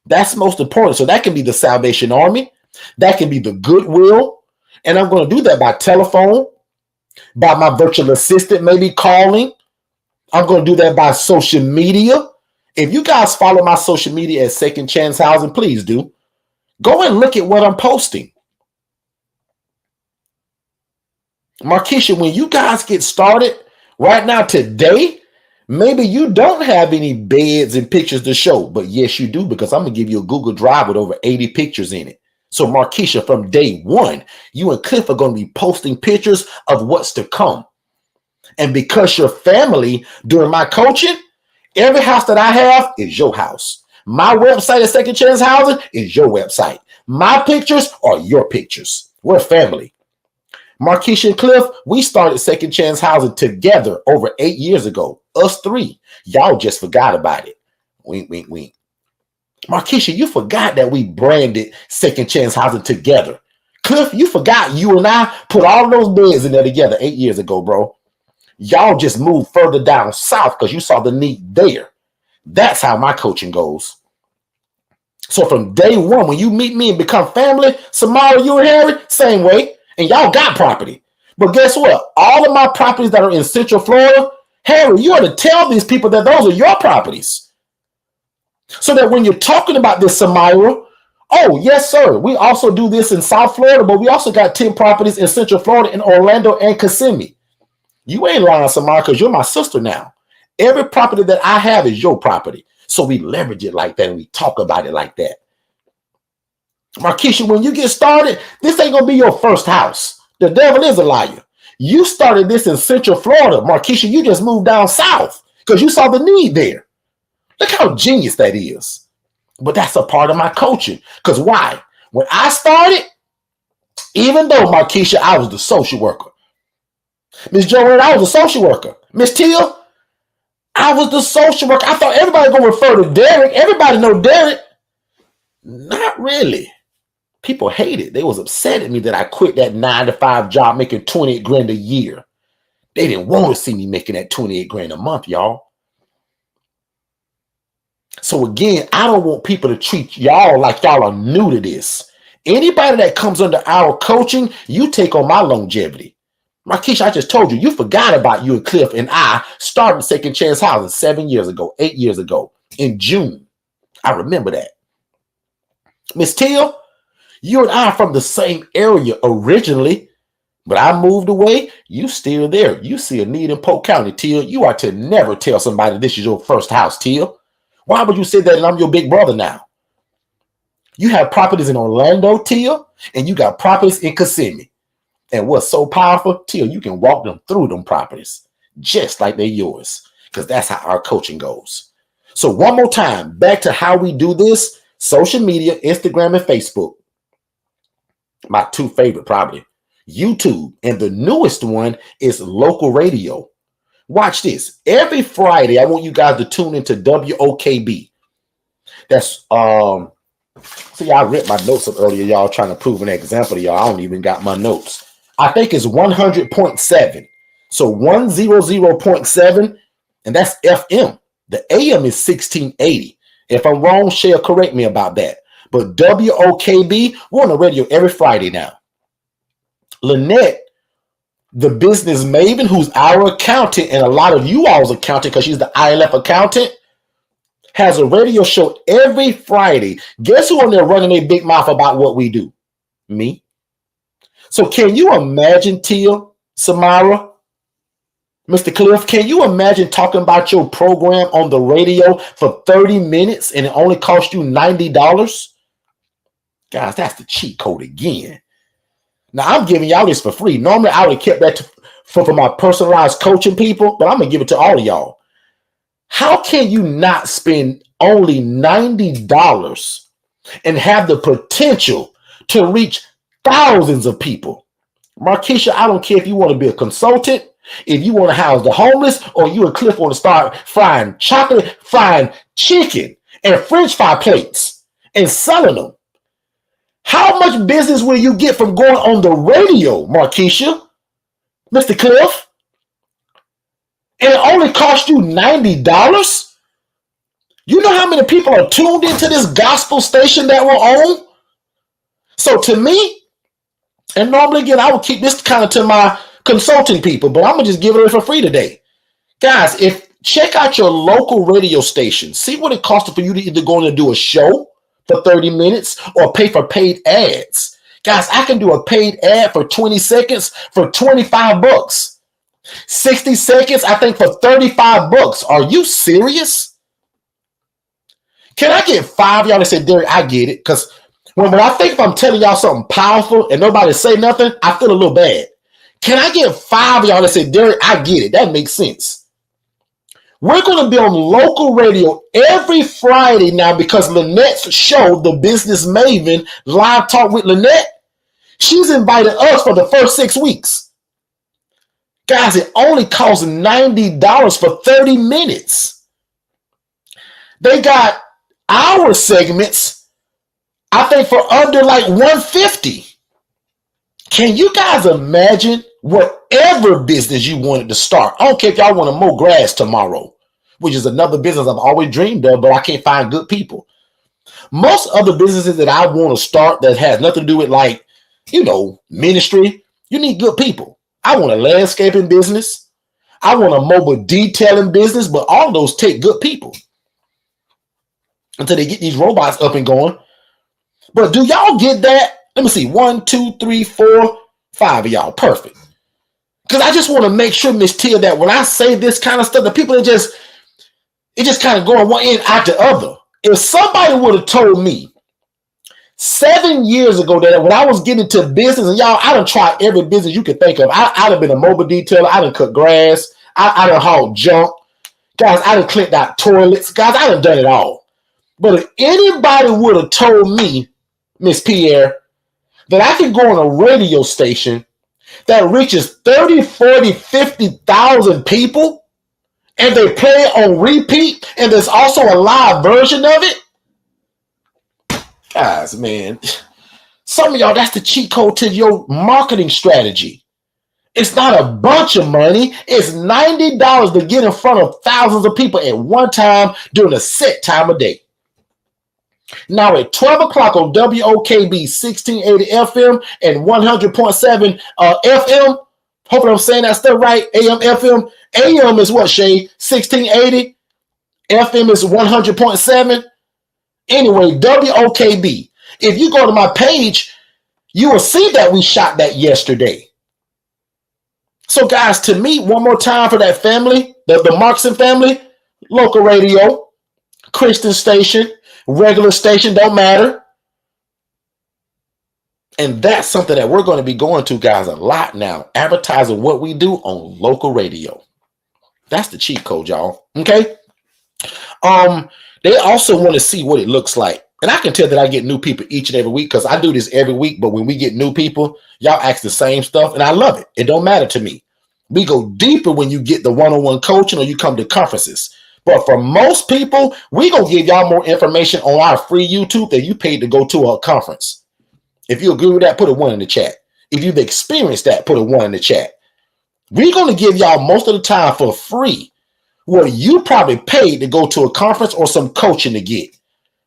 That's most important. So that can be the Salvation Army. That can be the Goodwill. And I'm going to do that by telephone, by my virtual assistant, maybe calling. I'm going to do that by social media. If you guys follow my social media at Second Chance Housing, please do. Go and look at what I'm posting. Markeisha, when you guys get started right now today, maybe you don't have any beds and pictures to show, but yes, you do, because I'm going to give you a Google Drive with over 80 pictures in it. So Markeisha, from day one, you and Cliff are going to be posting pictures of what's to come. And because you're family during my coaching, every house that I have is your house. My website at Second Chance Housing is your website. My pictures are your pictures. We're family. Markeisha and Cliff, we started Second Chance Housing together over 8 years ago. Us three. Y'all just forgot about it. Wink, wink, wink. Markeisha, you forgot that we branded Second Chance Housing together. Cliff, you forgot you and I put all those beds in there together 8 years ago, bro. Y'all just moved further down south because you saw the need there. That's how my coaching goes. So from day one, when you meet me and become family, Samara, you and Harry, same way. And y'all got property. But guess what? All of my properties that are in Central Florida, Harry, you ought to tell these people that those are your properties. So that when you're talking about this, Samira, oh, yes, sir. We also do this in South Florida, but we also got 10 properties in Central Florida, in Orlando and Kissimmee. You ain't lying, Samara, because you're my sister now. Every property that I have is your property. So we leverage it like that and we talk about it like that. Markeisha, when you get started, this ain't going to be your first house. The devil is a liar. You started this in Central Florida. Markeisha, you just moved down south because you saw the need there. Look how genius that is. But that's a part of my coaching. Because why? When I started, even though, Markeisha, I was the social worker. Miss Joanne, I was a social worker. Miss Teal, I was the social worker. I thought everybody going to refer to Derek. Everybody know Derek. Not really. People hated. They was upset at me that I quit that 9-to-5 job making 28 grand a year. They didn't want to see me making that 28 grand a month, y'all. So again, I don't want people to treat y'all like y'all are new to this. Anybody that comes under our coaching, you take on my longevity. Markeisha, I just told you, you forgot about you and Cliff and I started Second Chance Housing 7 years ago, 8 years ago, in June. I remember that. Miss Teal, you and I are from the same area originally, but I moved away. You still there. You see a need in Polk County, Teal. You are to never tell somebody this is your first house, Teal. Why would you say that and I'm your big brother now? You have properties in Orlando, Teal, and you got properties in Kissimmee. And what's so powerful, Teal, you can walk them through them properties just like they're yours, because that's how our coaching goes. So one more time, back to how we do this: social media, Instagram and Facebook. My two favorite, probably YouTube. And the newest one is local radio. Watch this. Every Friday, I want you guys to tune into WOKB. That's see, I read my notes up earlier, y'all, trying to prove an example to y'all. I don't even got my notes. I think it's 100.7. So 100.7, and that's FM. The AM is 1680. If I'm wrong, Shell, correct me about that. But WOKB, we're on the radio every Friday now. Lynette, the business maven, who's our accountant, and a lot of you all's accountant, because she's the ILF accountant, has a radio show every Friday. Guess who on there running a big mouth about what we do? Me. So can you imagine, Tia, Samara, Mr. Cliff, can you imagine talking about your program on the radio for 30 minutes and it only cost you $90? Guys, that's the cheat code again. Now, I'm giving y'all this for free. Normally, I would have kept that for my personalized coaching people, but I'm going to give it to all of y'all. How can you not spend only $90 and have the potential to reach thousands of people? Markeisha, I don't care if you want to be a consultant, if you want to house the homeless, or you and Cliff want to start frying chocolate, frying chicken, and French fry plates and selling them. How much business will you get from going on the radio, Markeisha, Mr. Cliff? And it only cost you $90? You know how many people are tuned into this gospel station that we're on? So to me, and normally again, I would keep this kind of to my consulting people, but I'm going to just give it away for free today. Guys, check out your local radio station. See what it costs for you to either go in and do a show for 30 minutes or pay for paid ads. Guys, I can do a paid ad for 20 seconds for $25. 60 seconds, I think, for $35. Are you serious? Can I get 5 y'all that said, Derek, I get it? Because when I think if I'm telling y'all something powerful and nobody say nothing, I feel a little bad. Can I get 5 y'all that say, Derek, I get it? That makes sense. We're going to be on local radio every Friday now because Lynette's show, The Business Maven, Live Talk with Lynette, she's invited us for the first 6 weeks. Guys, it only costs $90 for 30 minutes. They got our segments, I think, for under like $150. Can you guys imagine whatever business you wanted to start? I don't care if y'all want to mow grass tomorrow, which is another business I've always dreamed of, but I can't find good people. Most other businesses that I want to start that has nothing to do with, like, ministry, you need good people. I want a landscaping business. I want a mobile detailing business, but all those take good people until they get these robots up and going. But do y'all get that? Let me see. 1, 2, 3, 4, 5 of y'all. Perfect. Because I just want to make sure, Miss Tia, that when I say this kind of stuff, the people it just kind of go on one end out the other. If somebody would have told me 7 years ago that when I was getting into business, and y'all, I done tried every business you could think of. I'd have been a mobile detailer. I done cut grass. I done hauled junk. Guys, I done cleaned out toilets. Guys, I done it all. But if anybody would have told me, Miss Pierre, that I can go on a radio station that reaches 30, 40, 50,000 people, and they play it on repeat, and there's also a live version of it. Guys, man, some of y'all, that's the cheat code to your marketing strategy. It's not a bunch of money. It's $90 to get in front of thousands of people at one time during a set time of day. Now at 12 o'clock on WOKB 1680 FM and 100.7 FM. Hoping I'm saying that stuff right. AM, FM. AM is what, Shay? 1680. FM is 100.7. Anyway, WOKB. If you go to my page, you will see that we shot that yesterday. So guys, to me, one more time for that family, the Markson family, local radio, Christian station, regular station, don't matter. And that's something that we're going to be going to, guys, a lot now, advertising what we do on local radio. That's the cheat code, y'all. Okay. They also want to see what it looks like And I can tell that I get new people each and every week because I do this every week. But when we get new people, y'all ask the same stuff and I love it. It don't matter to me. We go deeper when you get the one-on-one coaching or you come to conferences. But for most people, we going to give y'all more information on our free YouTube than you paid to go to a conference. If you agree with that, put a 1 in the chat. If you've experienced that, put a 1 in the chat. We're going to give y'all most of the time for free what you probably paid to go to a conference or some coaching to get.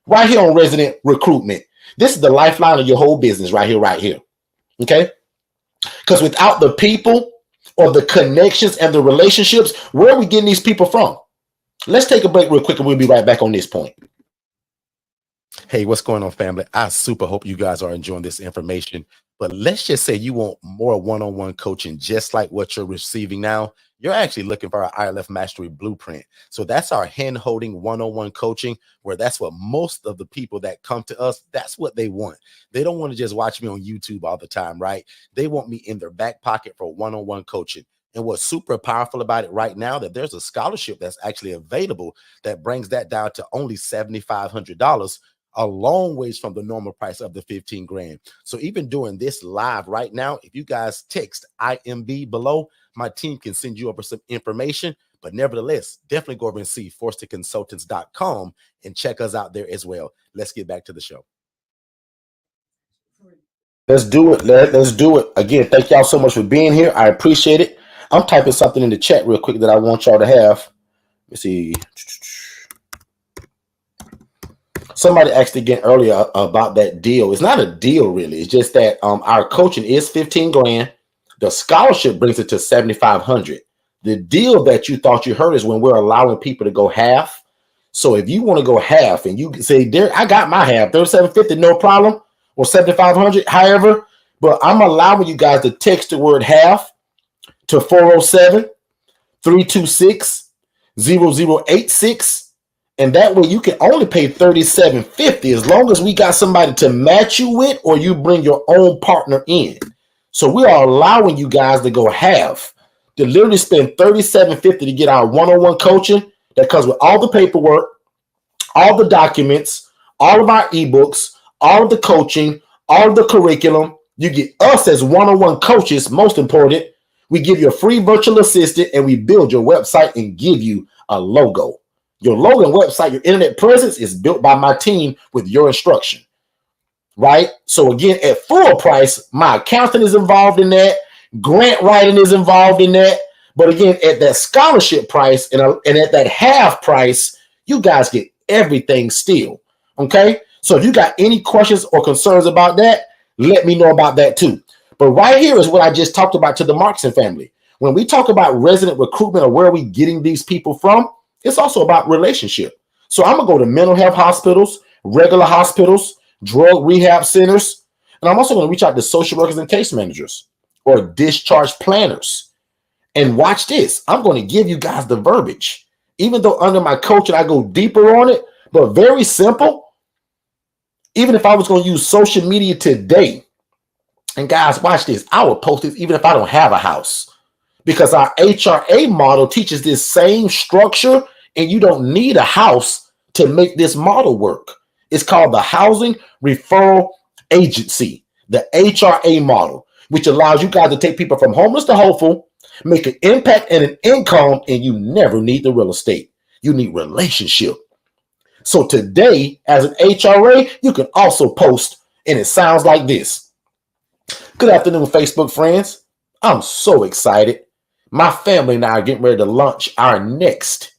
Right here on Resident Recruitment. This is the lifeline of your whole business right here. Okay? Because without the people or the connections and the relationships, where are we getting these people from? Let's take a break real quick and we'll be right back on this point. Hey, what's going on, family? I super hope you guys are enjoying this information. But let's just say you want more one-on-one coaching, just like what you're receiving now. You're actually looking for our ILF Mastery Blueprint. So that's our hand-holding one-on-one coaching, where that's what most of the people that come to us, that's what they want. They don't want to just watch me on YouTube all the time, right? They want me in their back pocket for one-on-one coaching. And what's super powerful about it right now, that there's a scholarship that's actually available that brings that down to only $7,500, a long ways from the normal price of the 15 grand. So even doing this live right now, if you guys text IMB below, my team can send you over some information. But nevertheless, definitely go over and see forstonconsultants.com and check us out there as well. Let's get back to the show. Let's do it. Let's do it. Again, thank y'all so much for being here. I appreciate it. I'm typing something in the chat real quick that I want y'all to have. Let's see. Somebody asked again earlier about that deal. It's not a deal, really. It's just that our coaching is 15 grand. The scholarship brings it to 7,500. The deal that you thought you heard is when we're allowing people to go half. So if you want to go half and you say, there, I got my half, 3750, no problem, or 7,500, however, but I'm allowing you guys to text the word half to 407-326-0086. And that way you can only pay $37.50 as long as we got somebody to match you with or you bring your own partner in. So we are allowing you guys to go half, to literally spend $37.50 to get our one-on-one coaching that comes with all the paperwork, all the documents, all of our ebooks, all of the coaching, all of the curriculum. You get us as one-on-one coaches. Most important, we give you a free virtual assistant and we build your website and give you a logo. Your logo and website, your internet presence is built by my team with your instruction, right? So again, at full price, my accountant is involved in that. Grant writing is involved in that. But again, at that scholarship price and at that half price, you guys get everything still, okay? So if you got any questions or concerns about that, let me know about that too. But right here is what I just talked about to the Markson family. When we talk about resident recruitment or where are we getting these people from, it's also about relationship. So I'm going to go to mental health hospitals, regular hospitals, drug rehab centers, and I'm also going to reach out to social workers and case managers or discharge planners. And watch this. I'm going to give you guys the verbiage. Even though under my coaching, I go deeper on it, but very simple. Even if I was going to use social media today, and guys, watch this. I will post this even if I don't have a house. Because our HRA model teaches this same structure, and you don't need a house to make this model work. It's called the Housing Referral Agency, the HRA model, which allows you guys to take people from homeless to hopeful, make an impact and an income, and you never need the real estate. You need relationship. So today, as an HRA, you can also post, and it sounds like this. Good afternoon, Facebook friends. I'm so excited. My family and I are getting ready to launch our next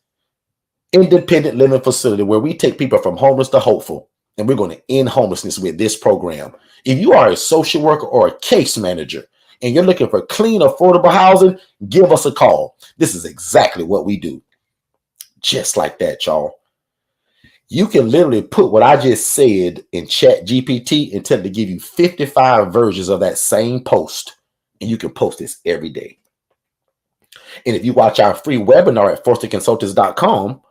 independent living facility where we take people from homeless to hopeful, and we're going to end homelessness with this program. If you are a social worker or a case manager and you're looking for clean, affordable housing, give us a call. This is exactly what we do. Just like that, y'all. You can literally put what I just said in Chat GPT and tell it to give you 55 versions of that same post, and you can post this every day. And if you watch our free webinar at forstonconsultants.com,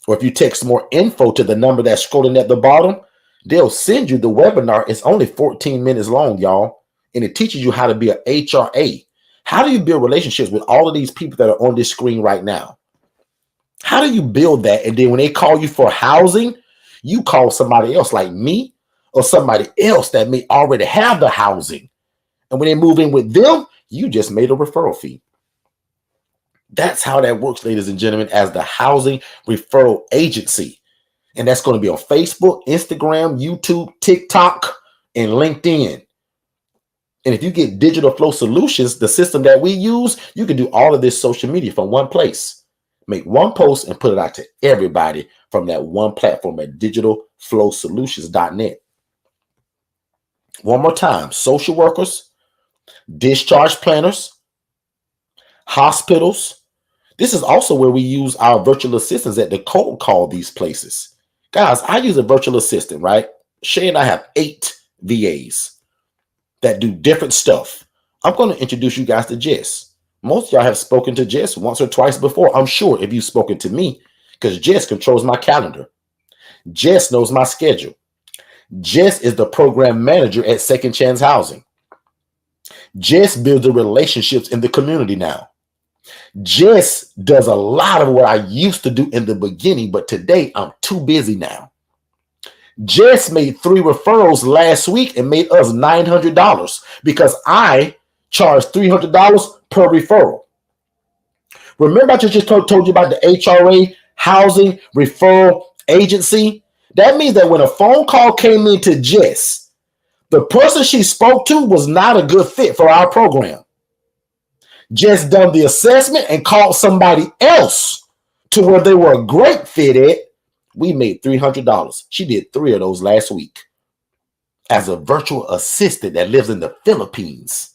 or if you text more info to the number that's scrolling at the bottom, they'll send you the webinar. It's only 14 minutes long, y'all. And it teaches you how to be an HRA. How do you build relationships with all of these people that are on this screen right now? How do you build that? And then when they call you for housing, You call somebody else like me or somebody else that may already have the housing. And when they move in with them, you just made a referral fee. That's how that works, ladies and gentlemen, as the housing referral agency. And that's going to be on Facebook, Instagram, YouTube, TikTok, and LinkedIn. And if you get Digital Flow Solutions, the system that we use, you can do all of this social media from one place. Make one post and put it out to everybody from that one platform at digitalflowsolutions.net. One more time, social workers, discharge planners, hospitals. This is also where we use our virtual assistants at the cold call these places. Guys, I use a virtual assistant, right? Shay and I have 8 VAs that do different stuff. I'm going to introduce you guys to Jess. Most of y'all have spoken to Jess once or twice before. I'm sure if you've spoken to me, because Jess controls my calendar. Jess knows my schedule. Jess is the program manager at Second Chance Housing. Jess builds the relationships in the community now. Jess does a lot of what I used to do in the beginning, but today I'm too busy now. Jess made 3 referrals last week and made us $900 because I charge $300 per referral. Remember I just told you about the HRA Housing Referral Agency? That means that when a phone call came into Jess, the person she spoke to was not a good fit for our program. Jess done the assessment and called somebody else to where they were a great fit at. We made $300. She did 3 of those last week as a virtual assistant that lives in the Philippines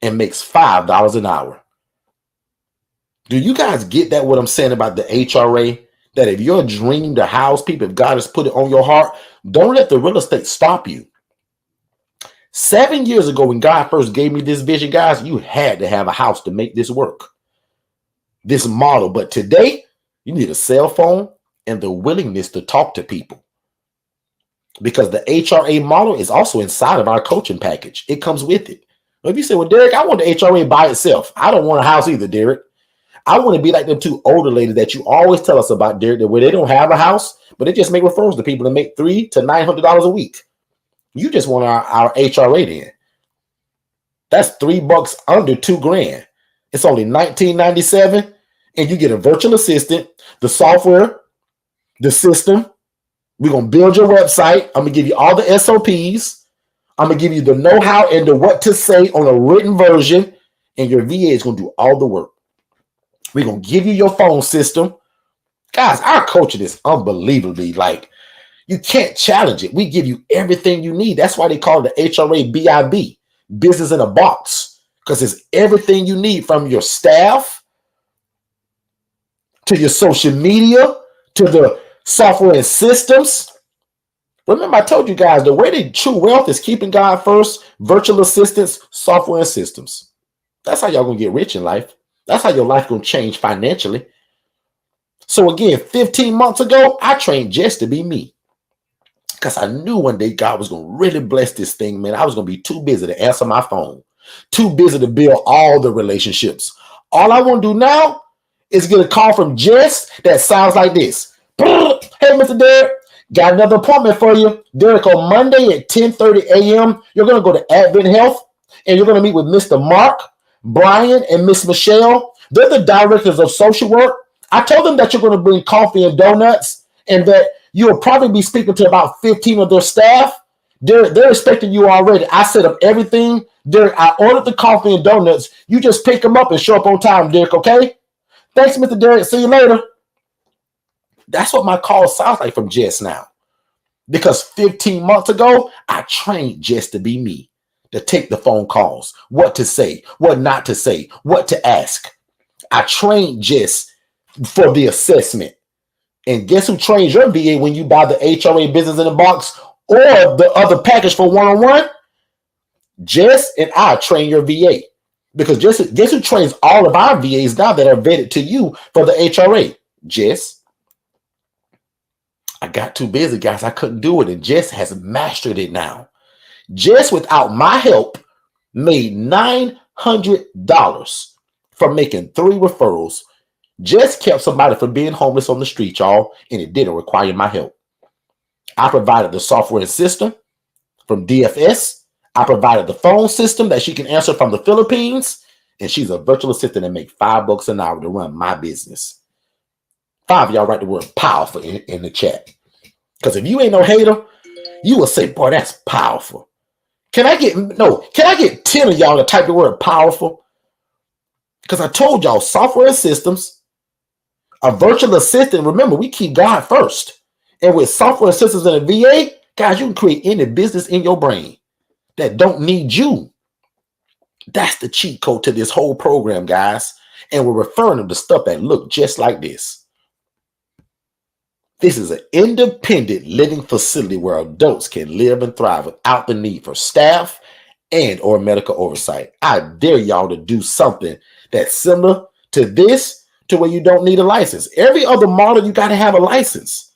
and makes $5 an hour. Do you guys get that, what I'm saying about the HRA? That if your dream to house people, if God has put it on your heart, don't let the real estate stop you. 7 years ago, when God first gave me this vision, guys, you had to have a house to make this work, this model. But today, you need a cell phone and the willingness to talk to people, because the HRA model is also inside of our coaching package. It comes with it. If you say, well, Derek, I want the HRA by itself. I don't want a house either, Derek. I want to be like them 2 older ladies that you always tell us about, Derek, that where they don't have a house, but they just make referrals to people and make $300 to $900 a week. You just want our HRA then. That's $3 under $2,000. It's only $19.97, and you get a virtual assistant, the software, the system. We're going to build your website. I'm going to give you all the SOPs. I'm going to give you the know-how and the what to say on a written version, and your VA is going to do all the work. We're going to give you your phone system. Guys, our coaching is unbelievably you can't challenge it. We give you everything you need. That's why they call it the HRA BIB, business in a box, because it's everything you need, from your staff to your social media to the software and systems. Remember, I told you guys, the way to true wealth is keeping God first, virtual assistants, software and systems. That's how y'all going to get rich in life. That's how your life going to change financially. So again, 15 months ago, I trained Jess to be me, because I knew one day God was going to really bless this thing, man. I was going to be too busy to answer my phone, too busy to build all the relationships. All I want to do now is get a call from Jess that sounds like this. Hey, Mr. Derek, got another appointment for you. Derek, on Monday at 10:30 a.m., you're going to go to Advent Health, and you're going to meet with Mr. Mark, Brian, and Miss Michelle. They're the directors of social work. I told them that you're going to bring coffee and donuts, and that you'll probably be speaking to about 15 of their staff. They're expecting you already. I set up everything. Derek, I ordered the coffee and donuts. You just pick them up and show up on time, Derek, okay? Thanks, Mr. Derek. See you later. That's what my call sounds like from Jess now. Because 15 months ago, I trained Jess to be me, to take the phone calls, what to say, what not to say, what to ask. I trained Jess for the assessment. And guess who trains your VA when you buy the HRA business in a box or the other package for one-on-one? Jess and I train your VA. Because guess who trains all of our VAs now that are vetted to you for the HRA? Jess. I got too busy, guys. I couldn't do it. And Jess has mastered it now. Jess, without my help, made $900 from making 3 referrals. Jess kept somebody from being homeless on the street, y'all, and it didn't require my help. I provided the software and system from DFS. I provided the phone system that she can answer from the Philippines. And she's a virtual assistant and make $5 an hour to run my business. 5 of y'all write the word powerful in the chat. Because if you ain't no hater, you will say, boy, that's powerful. Can I get 10 of y'all to type the word powerful? Because I told y'all, software and systems, a virtual assistant, remember, we keep God first. And with software and systems and a VA, guys, you can create any business in your brain that don't need you. That's the cheat code to this whole program, guys. And we're referring them to stuff that look just like this. This is an independent living facility where adults can live and thrive without the need for staff and or medical oversight. I dare y'all to do something that's similar to this, to where you don't need a license. Every other model, you got to have a license.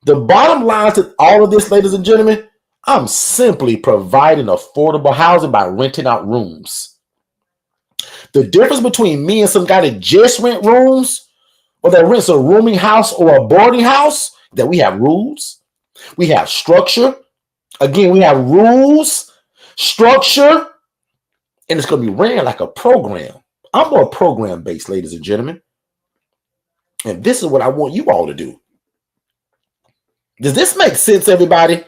The bottom line to all of this, ladies and gentlemen, I'm simply providing affordable housing by renting out rooms. The difference between me and some guy that just rent rooms or that rents a rooming house or a boarding house, that we have rules, we have structure. Again, we have rules, structure, and it's going to be ran like a program. I'm more program-based, ladies and gentlemen. And this is what I want you all to do. Does this make sense, everybody?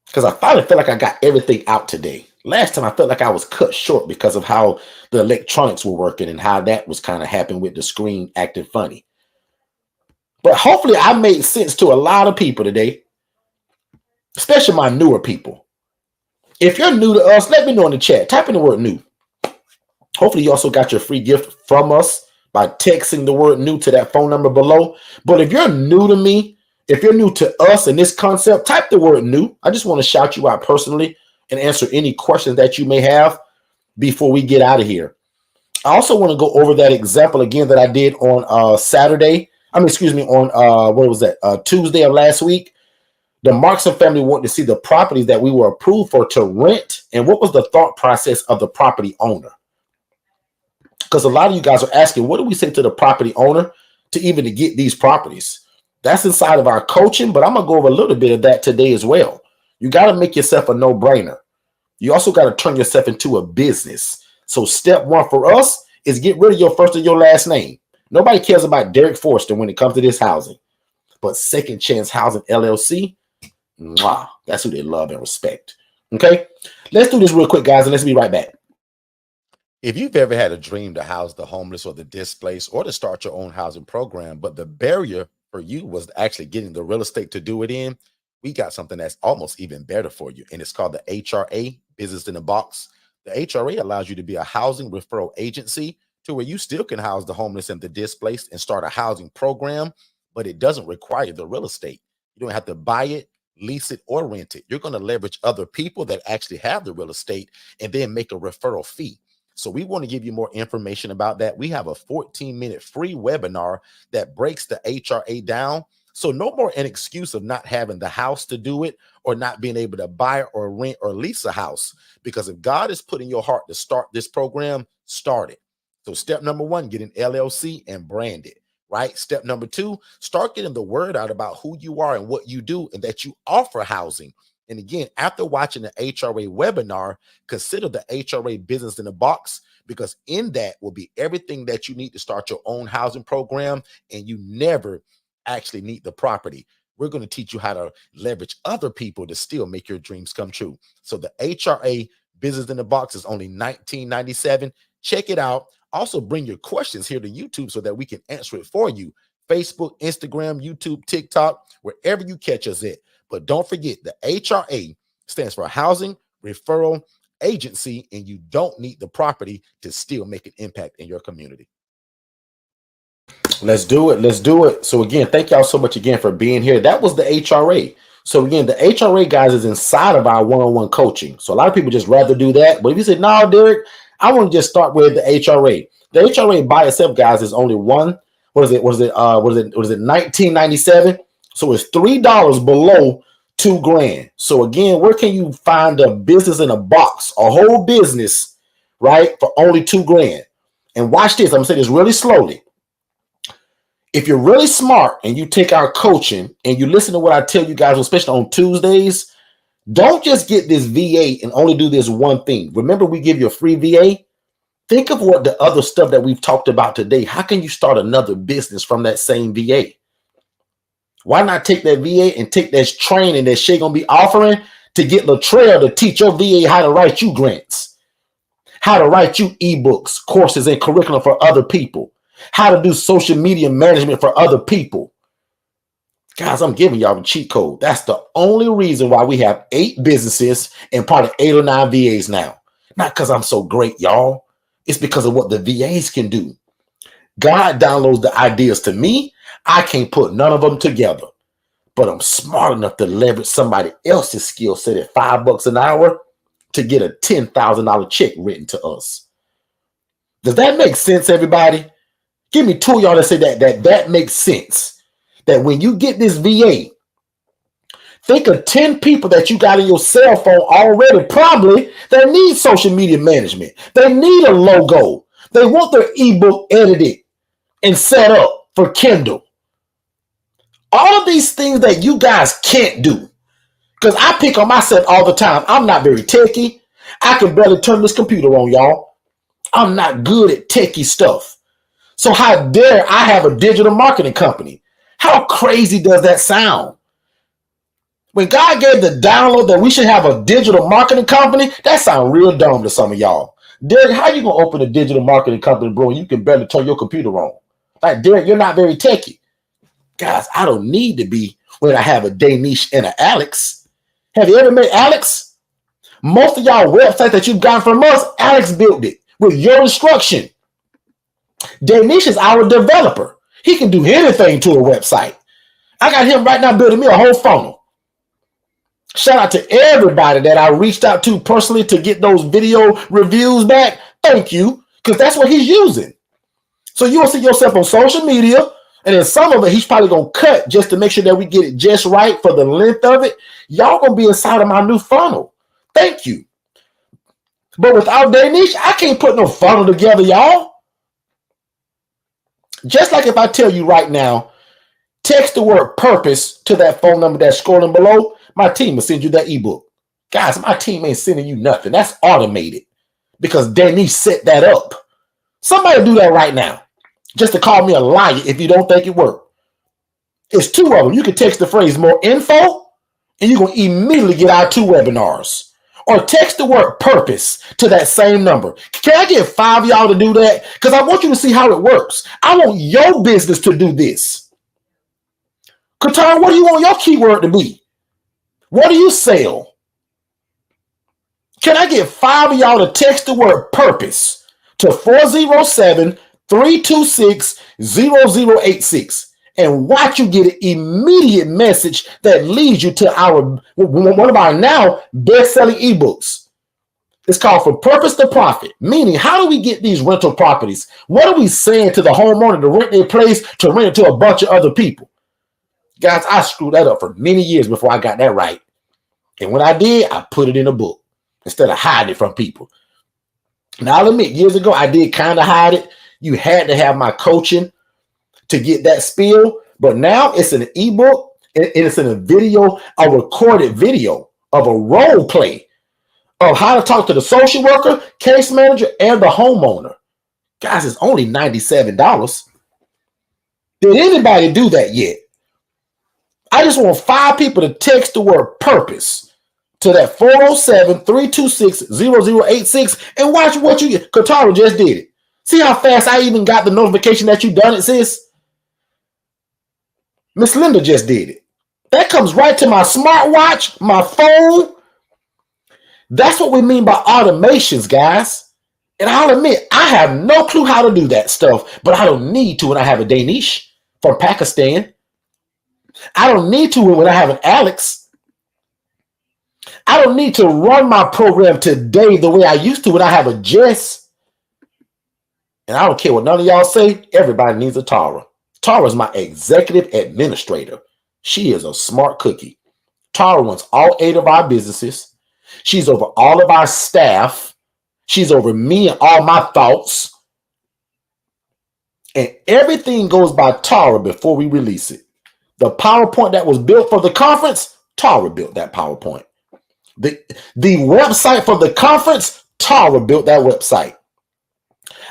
Because I finally feel like I got everything out today. Last time I felt like I was cut short because of how the electronics were working and how that was kind of happening with the screen acting funny. But hopefully I made sense to a lot of people today, especially my newer people. If you're new to us, let me know in the chat. Type in the word new. Hopefully you also got your free gift from us by texting the word new to that phone number below. But if you're new to me, if you're new to us in this concept, type the word new. I just want to shout you out personally and answer any questions that you may have before we get out of here. I also want to go over that example again that I did on Tuesday of last week. The Markson family wanted to see the properties that we were approved for to rent and what was the thought process of the property owner. Because a lot of you guys are asking, what do we say to the property owner to even to get these properties? That's inside of our coaching, but I'm going to go over a little bit of that today as well. You got to make yourself a no-brainer. You also got to turn yourself into a business. So step one for us is get rid of your first and your last name. Nobody cares about Derek Forston when it comes to this housing. But Second Chance Housing LLC, that's who they love and respect. Okay? Let's do this real quick, guys, and let's be right back. If you've ever had a dream to house the homeless or the displaced or to start your own housing program, but the barrier for you was actually getting the real estate to do it in, we got something that's almost even better for you. And it's called the HRA, Business in a Box. The HRA allows you to be a housing referral agency to where you still can house the homeless and the displaced and start a housing program, but it doesn't require the real estate. You don't have to buy it, lease it, or rent it. You're going to leverage other people that actually have the real estate and then make a referral fee. So we want to give you more information about that. We have a 14-minute free webinar that breaks the HRA down. So no more an excuse of not having the house to do it or not being able to buy or rent or lease a house. Because if God is putting your heart to start this program, start it. So step number one, get an LLC and brand it, right? Step number two, start getting the word out about who you are and what you do and that you offer housing. And again, after watching the HRA webinar, consider the HRA Business in a Box, because in that will be everything that you need to start your own housing program, and you never actually need the property. We're going to teach you how to leverage other people to still make your dreams come true. So the HRA Business in a Box is only $19.97. Check it out. Also bring your questions here to YouTube so that we can answer it for you. Facebook, Instagram, YouTube, TikTok, wherever you catch us at. But don't forget, the HRA stands for Housing Referral Agency, and you don't need the property to still make an impact in your community. Let's do it. Let's do it. So again, thank y'all so much again for being here. That was the HRA. So again, the HRA, guys, is inside of our one-on-one coaching. So a lot of people just rather do that. But if you say, no, Derek, I want to just start with the HRA. The HRA by itself, guys, is only $19.97. So it's $3 below $2,000. So again, where can you find a business in a box, a whole business, right, for only $2,000? And watch this. I'm gonna say this really slowly. If you're really smart and you take our coaching and you listen to what I tell you guys, especially on Tuesdays, don't just get this VA and only do this one thing. Remember, we give you a free VA. Think of what the other stuff that we've talked about today. How can you start another business from that same VA? Why not take that VA and take that training that Shay gonna be offering to get Latrell to teach your VA how to write you grants, how to write you ebooks, courses, and curriculum for other people, how to do social media management for other people. Guys, I'm giving y'all the cheat code. That's the only reason why we have 8 businesses and probably 8 or 9 VAs now. Not because I'm so great, y'all. It's because of what the VAs can do. God downloads the ideas to me. I can't put none of them together, but I'm smart enough to leverage somebody else's skill set at $5 an hour to get a $10,000 check written to us. Does that make sense, everybody? Give me 2 of y'all that say that makes sense. That when you get this VA, think of 10 people that you got in your cell phone already, probably, that need social media management. They need a logo. They want their ebook edited and set up for Kindle. All of these things that you guys can't do. Because I pick on myself all the time. I'm not very techie. I can barely turn this computer on, y'all. I'm not good at techie stuff. So how dare I have a digital marketing company? How crazy does that sound? When God gave the download that we should have a digital marketing company, that sounds real dumb to some of y'all. Derek, how you going to open a digital marketing company, bro, and you can barely turn your computer on? Like, Derek, you're not very techie. Guys, I don't need to be when I have a Danish and an Alex. Have you ever met Alex? Most of y'all websites that you've gotten from us, Alex built it with your instruction. Danish is our developer. He can do anything to a website. I got him right now building me a whole funnel. Shout out to everybody that I reached out to personally to get those video reviews back. Thank you, because that's what he's using. So you will see yourself on social media, and then some of it he's probably going to cut just to make sure that we get it just right for the length of it. Y'all going to be inside of my new funnel. Thank you. But without Danish, I can't put no funnel together, y'all. Just like if I tell you right now, text the word purpose to that phone number that's scrolling below, my team will send you that ebook. Guys, my team ain't sending you nothing. That's automated because Danish set that up. Somebody do that right now. Just to call me a liar if you don't think it worked. It's 2 of them. You can text the phrase more info and you're going to immediately get our 2 webinars. Or text the word purpose to that same number. Can I get 5 of y'all to do that? Because I want you to see how it works. I want your business to do this. Qatar, what do you want your keyword to be? What do you sell? Can I get 5 of y'all to text the word purpose to 407-326-0086 and watch you get an immediate message that leads you to one of our now best-selling ebooks. It's called For Purpose to Profit, meaning how do we get these rental properties? What are we saying to the homeowner to rent their place to rent it to a bunch of other people? Guys, I screwed that up for many years before I got that right. And when I did, I put it in a book instead of hiding it from people. Now, I'll admit, years ago, I did kind of hide it. You had to have my coaching to get that spiel. But now it's an ebook and it's in a video, a recorded video of a role play of how to talk to the social worker, case manager, and the homeowner. Guys, it's only $97. Did anybody do that yet? I just want 5 people to text the word purpose to that 407-326-0086 and watch what you get. Katara just did it. See how fast I even got the notification that you done it, sis? Miss Linda just did it. That comes right to my smartwatch, my phone. That's what we mean by automations, guys. And I'll admit, I have no clue how to do that stuff, but I don't need to when I have a Danish from Pakistan. I don't need to when I have an Alex. I don't need to run my program today the way I used to when I have a Jess. And I don't care what none of y'all say. Everybody needs a Tara. Tara is my executive administrator. She is a smart cookie. Tara runs all 8 of our businesses. She's over all of our staff. She's over me and all my thoughts. And everything goes by Tara before we release it. The PowerPoint that was built for the conference, Tara built that PowerPoint. The website for the conference, Tara built that website.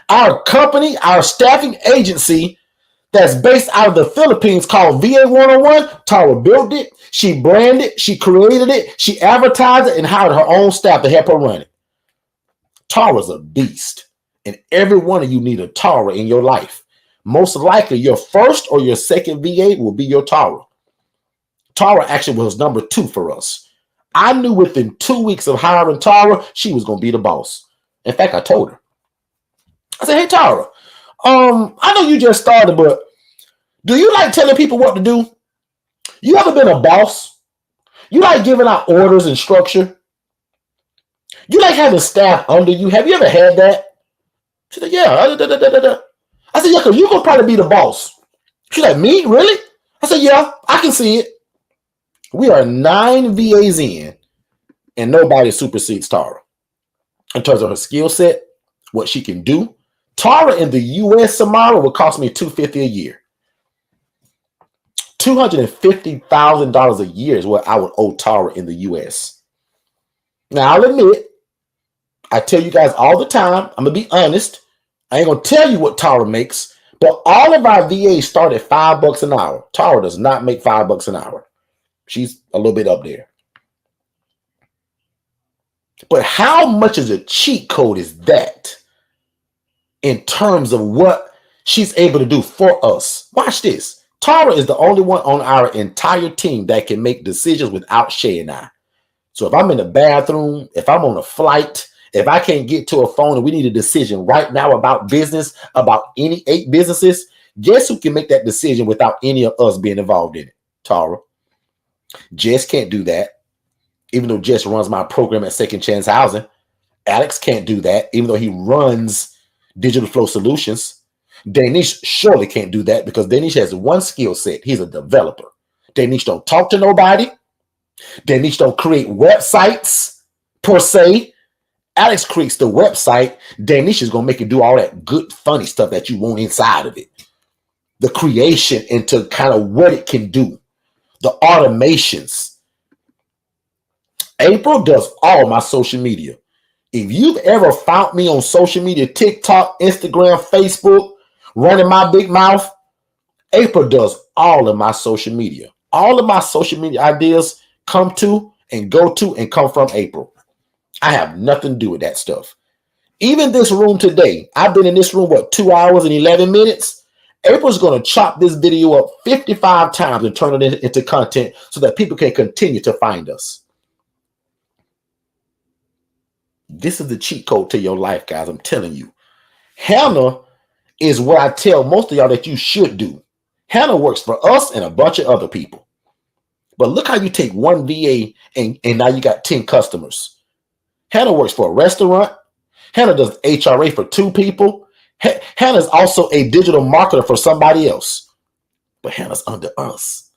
Our company, our staffing agency that's based out of the Philippines called VA 101, Tara built it. She branded it. She created it. She advertised it and hired her own staff to help her run it. Tara's a beast. And every one of you need a Tara in your life. Most likely your first or your second VA will be your Tara. Tara actually was number 2 for us. I knew within 2 weeks of hiring Tara, she was going to be the boss. In fact, I told her. I said, hey, Tara, I know you just started, but do you like telling people what to do? You ever been a boss? You like giving out orders and structure? You like having staff under you? Have you ever had that? She said, yeah. I said, yeah, because you're going to probably be the boss. She's like, me? Really? I said, yeah, I can see it. We are 9 VAs in, and nobody supersedes Tara in terms of her skill set, what she can do. Tara in the U.S., Samara, would cost me $250 a year. $250,000 a year is what I would owe Tara in the U.S. Now, I'll admit, I tell you guys all the time, I'm going to be honest. I ain't going to tell you what Tara makes, but all of our VAs start at $5 an hour. Tara does not make $5 an hour. She's a little bit up there. But how much of a cheat code is that in terms of what she's able to do for us? Watch this. Tara is the only one on our entire team that can make decisions without Shay and I. So if I'm in the bathroom, if I'm on a flight, if I can't get to a phone and we need a decision right now about business, about any 8 businesses, guess who can make that decision without any of us being involved in it? Tara. Jess can't do that, even though Jess runs my program at Second Chance Housing. Alex can't do that, even though he runs Digital Flow Solutions. Danish surely can't do that because Danish has one skill set. He's a developer. Danish don't talk to nobody. Danish don't create websites per se. Alex creates the website. Danish is going to make you do all that good, funny stuff that you want inside of it. The creation into kind of what it can do. The automations. April does all my social media. If you've ever found me on social media, TikTok, Instagram, Facebook, running my big mouth, April does all of my social media. All of my social media ideas come to and go to and come from April. I have nothing to do with that stuff. Even this room today, I've been in this room, 2 hours and 11 minutes? April's going to chop this video up 55 times and turn it into content so that people can continue to find us. This is the cheat code to your life, guys. I'm telling you. Hannah is what I tell most of y'all that you should do. Hannah works for us and a bunch of other people. But look how you take one VA and now you got 10 customers. Hannah works for a restaurant. Hannah does HRA for 2 people. Hannah's also a digital marketer for somebody else. But Hannah's under us.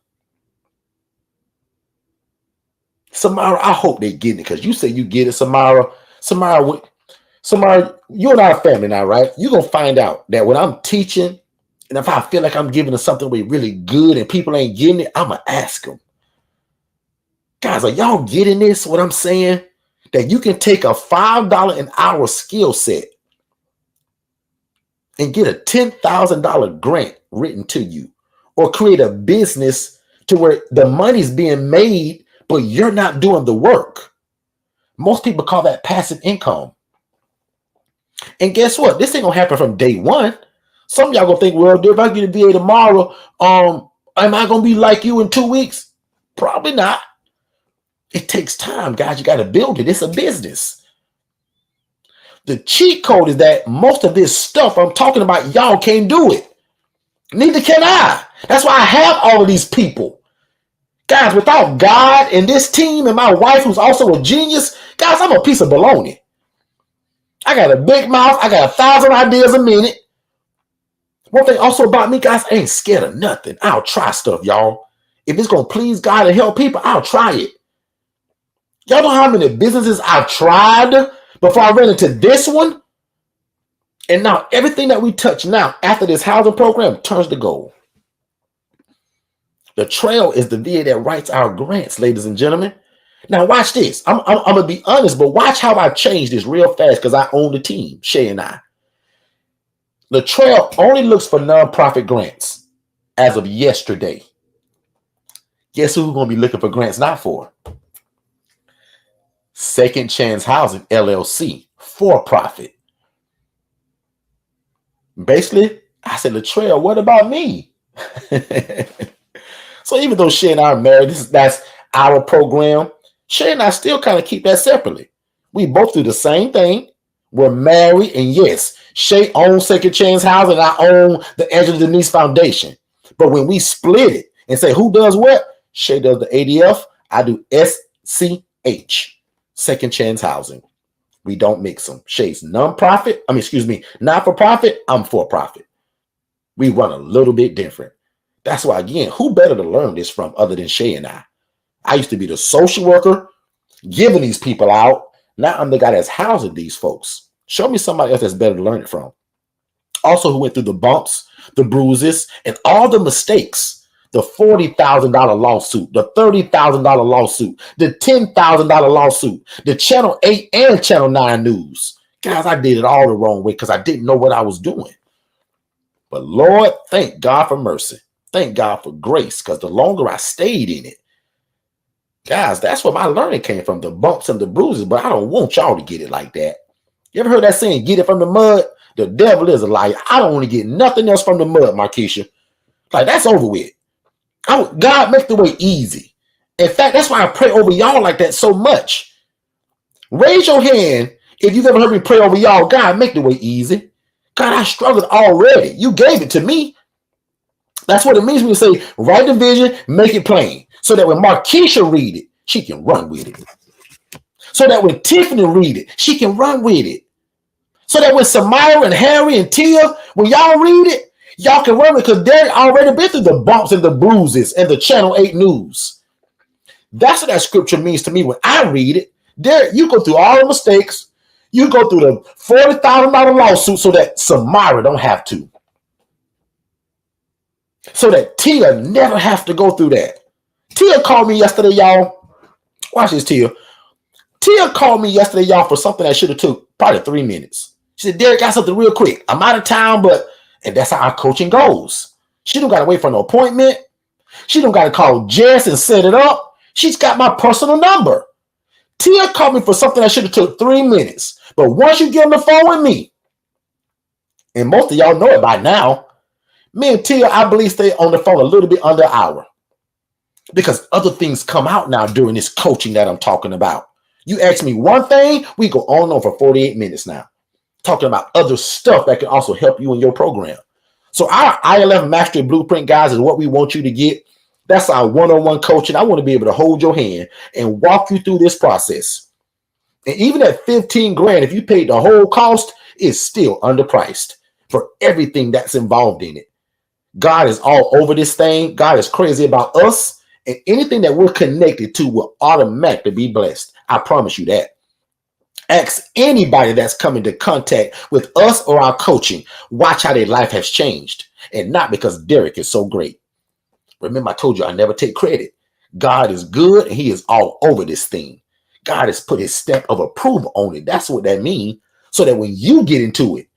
Samara, I hope they get it because you say you get it, Samara. Samara, you and I are family now, right? You're going to find out that when I'm teaching and if I feel like I'm giving them something really good and people ain't getting it, I'm going to ask them. Guys, are y'all getting this, what I'm saying? That you can take a $5 an hour skill set and get a $10,000 grant written to you or create a business to where the money's being made, but you're not doing the work. Most people call that passive income. And guess what? This ain't going to happen from day one. Some of y'all going to think, well, if I get a VA tomorrow, am I going to be like you in 2 weeks? Probably not. It takes time, guys. You got to build it. It's a business. The cheat code is that most of this stuff I'm talking about, y'all can't do it. Neither can I. That's why I have all of these people. Guys, without God and this team and my wife, who's also a genius, guys, I'm a piece of baloney. I got a big mouth. I got 1,000 ideas a minute. One thing also about me, guys, I ain't scared of nothing. I'll try stuff, y'all. If it's going to please God and help people, I'll try it. Y'all know how many businesses I tried before I ran into this one? And now everything that we touch now after this housing program turns to gold. The trail is the VA that writes our grants, ladies and gentlemen. Now watch this. I'm going to be honest, but watch how I change this real fast because I own the team, Shay and I. The trail only looks for nonprofit grants as of yesterday. Guess who we're going to be looking for grants now for? Second Chance Housing, LLC, for profit. Basically, I said, Latrell, what about me? So even though Shay and I are married, that's our program, Shay and I still kind of keep that separately. We both do the same thing. We're married, and yes, Shay owns Second Chance Housing, and I own the Angela Denise Foundation. But when we split it and say who does what, Shay does the ADF, I do SCH, Second Chance Housing. We don't mix them. Shay's not for profit, I'm for profit. We run a little bit different. That's why, again, who better to learn this from other than Shay and I? I used to be the social worker, giving these people out. Now I'm the guy that's housing these folks. Show me somebody else that's better to learn it from. Also, who went through the bumps, the bruises, and all the mistakes. The $40,000 lawsuit, the $30,000 lawsuit, the $10,000 lawsuit, the Channel 8 and Channel 9 news. Guys, I did it all the wrong way because I didn't know what I was doing. But Lord, thank God for mercy. Thank God for grace, because the longer I stayed in it, guys, that's where my learning came from, the bumps and the bruises. But I don't want y'all to get it like that. You ever heard that saying, get it from the mud? The devil is a liar. I don't want to get nothing else from the mud, Markeisha. Like, that's over with. God, make the way easy. In fact, that's why I pray over y'all like that so much. Raise your hand if you've ever heard me pray over y'all. God, make the way easy. God, I struggled already. You gave it to me. That's what it means when you say, write the vision, make it plain. So that when Markeisha read it, she can run with it. So that when Tiffany read it, she can run with it. So that when Samira and Harry and Tia, when y'all read it, y'all can run it because they're already been through the bumps and the bruises and the Channel 8 news. That's what that scripture means to me when I read it. There, you go through all the mistakes. You go through the $40,000 lawsuit so that Samira don't have to. So that Tia never have to go through that. Tia called me yesterday, y'all. Watch this, Tia. Tia called me yesterday, y'all, for something that should have took probably 3 minutes. She said, Derek, got something real quick. I'm out of town, and that's how our coaching goes. She don't got to wait for an appointment. She don't got to call Jess and set it up. She's got my personal number. Tia called me for something that should have took 3 minutes. But once you get on the phone with me, and most of y'all know it by now, me and Tia, I believe, stay on the phone a little bit under an hour. Because other things come out now during this coaching that I'm talking about. You ask me one thing, we go on and on for 48 minutes now. Talking about other stuff that can also help you in your program. So our ILF Mastery Blueprint, guys, is what we want you to get. That's our one-on-one coaching. I want to be able to hold your hand and walk you through this process. And even at 15 grand, if you paid the whole cost, it's still underpriced for everything that's involved in it. God is all over this thing. God is crazy about us, and anything that we're connected to will automatically be blessed. I promise you that. Ask anybody that's come into contact with us or our coaching. Watch how their life has changed, and not because Derek is so great. Remember, I told you I never take credit. God is good, and he is all over this thing. God has put his stamp of approval on it. That's what that means. So that when you get into it,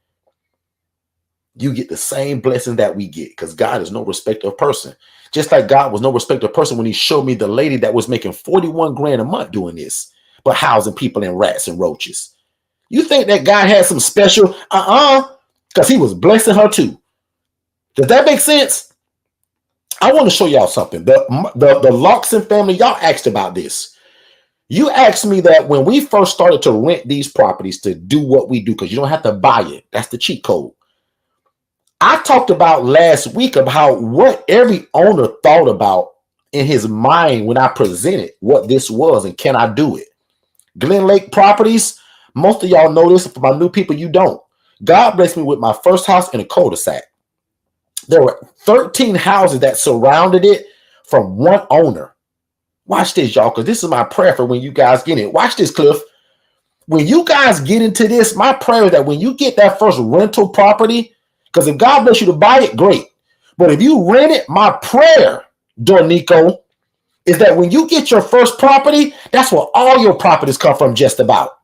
you get the same blessing that we get, because God is no respecter of person. Just like God was no respecter of person when he showed me the lady that was making 41 grand a month doing this, but housing people in rats and roaches. You think that God had some special? Because he was blessing her too. Does that make sense? I want to show y'all something. The Loxon family, y'all asked about this. You asked me that when we first started to rent these properties to do what we do, because you don't have to buy it. That's the cheat code. I talked about last week about what every owner thought about in his mind when I presented what this was and can I do it. Glen Lake Properties, most of y'all know this. For my new people, you don't. God blessed me with my first house in a cul-de-sac. There were 13 houses that surrounded it from one owner. Watch this, y'all, because this is my prayer for when you guys get in. Watch this, Cliff. When you guys get into this, my prayer is that when you get that first rental property, because if God bless you to buy it, great. But if you rent it, my prayer, Dornico, is that when you get your first property, that's where all your properties come from just about.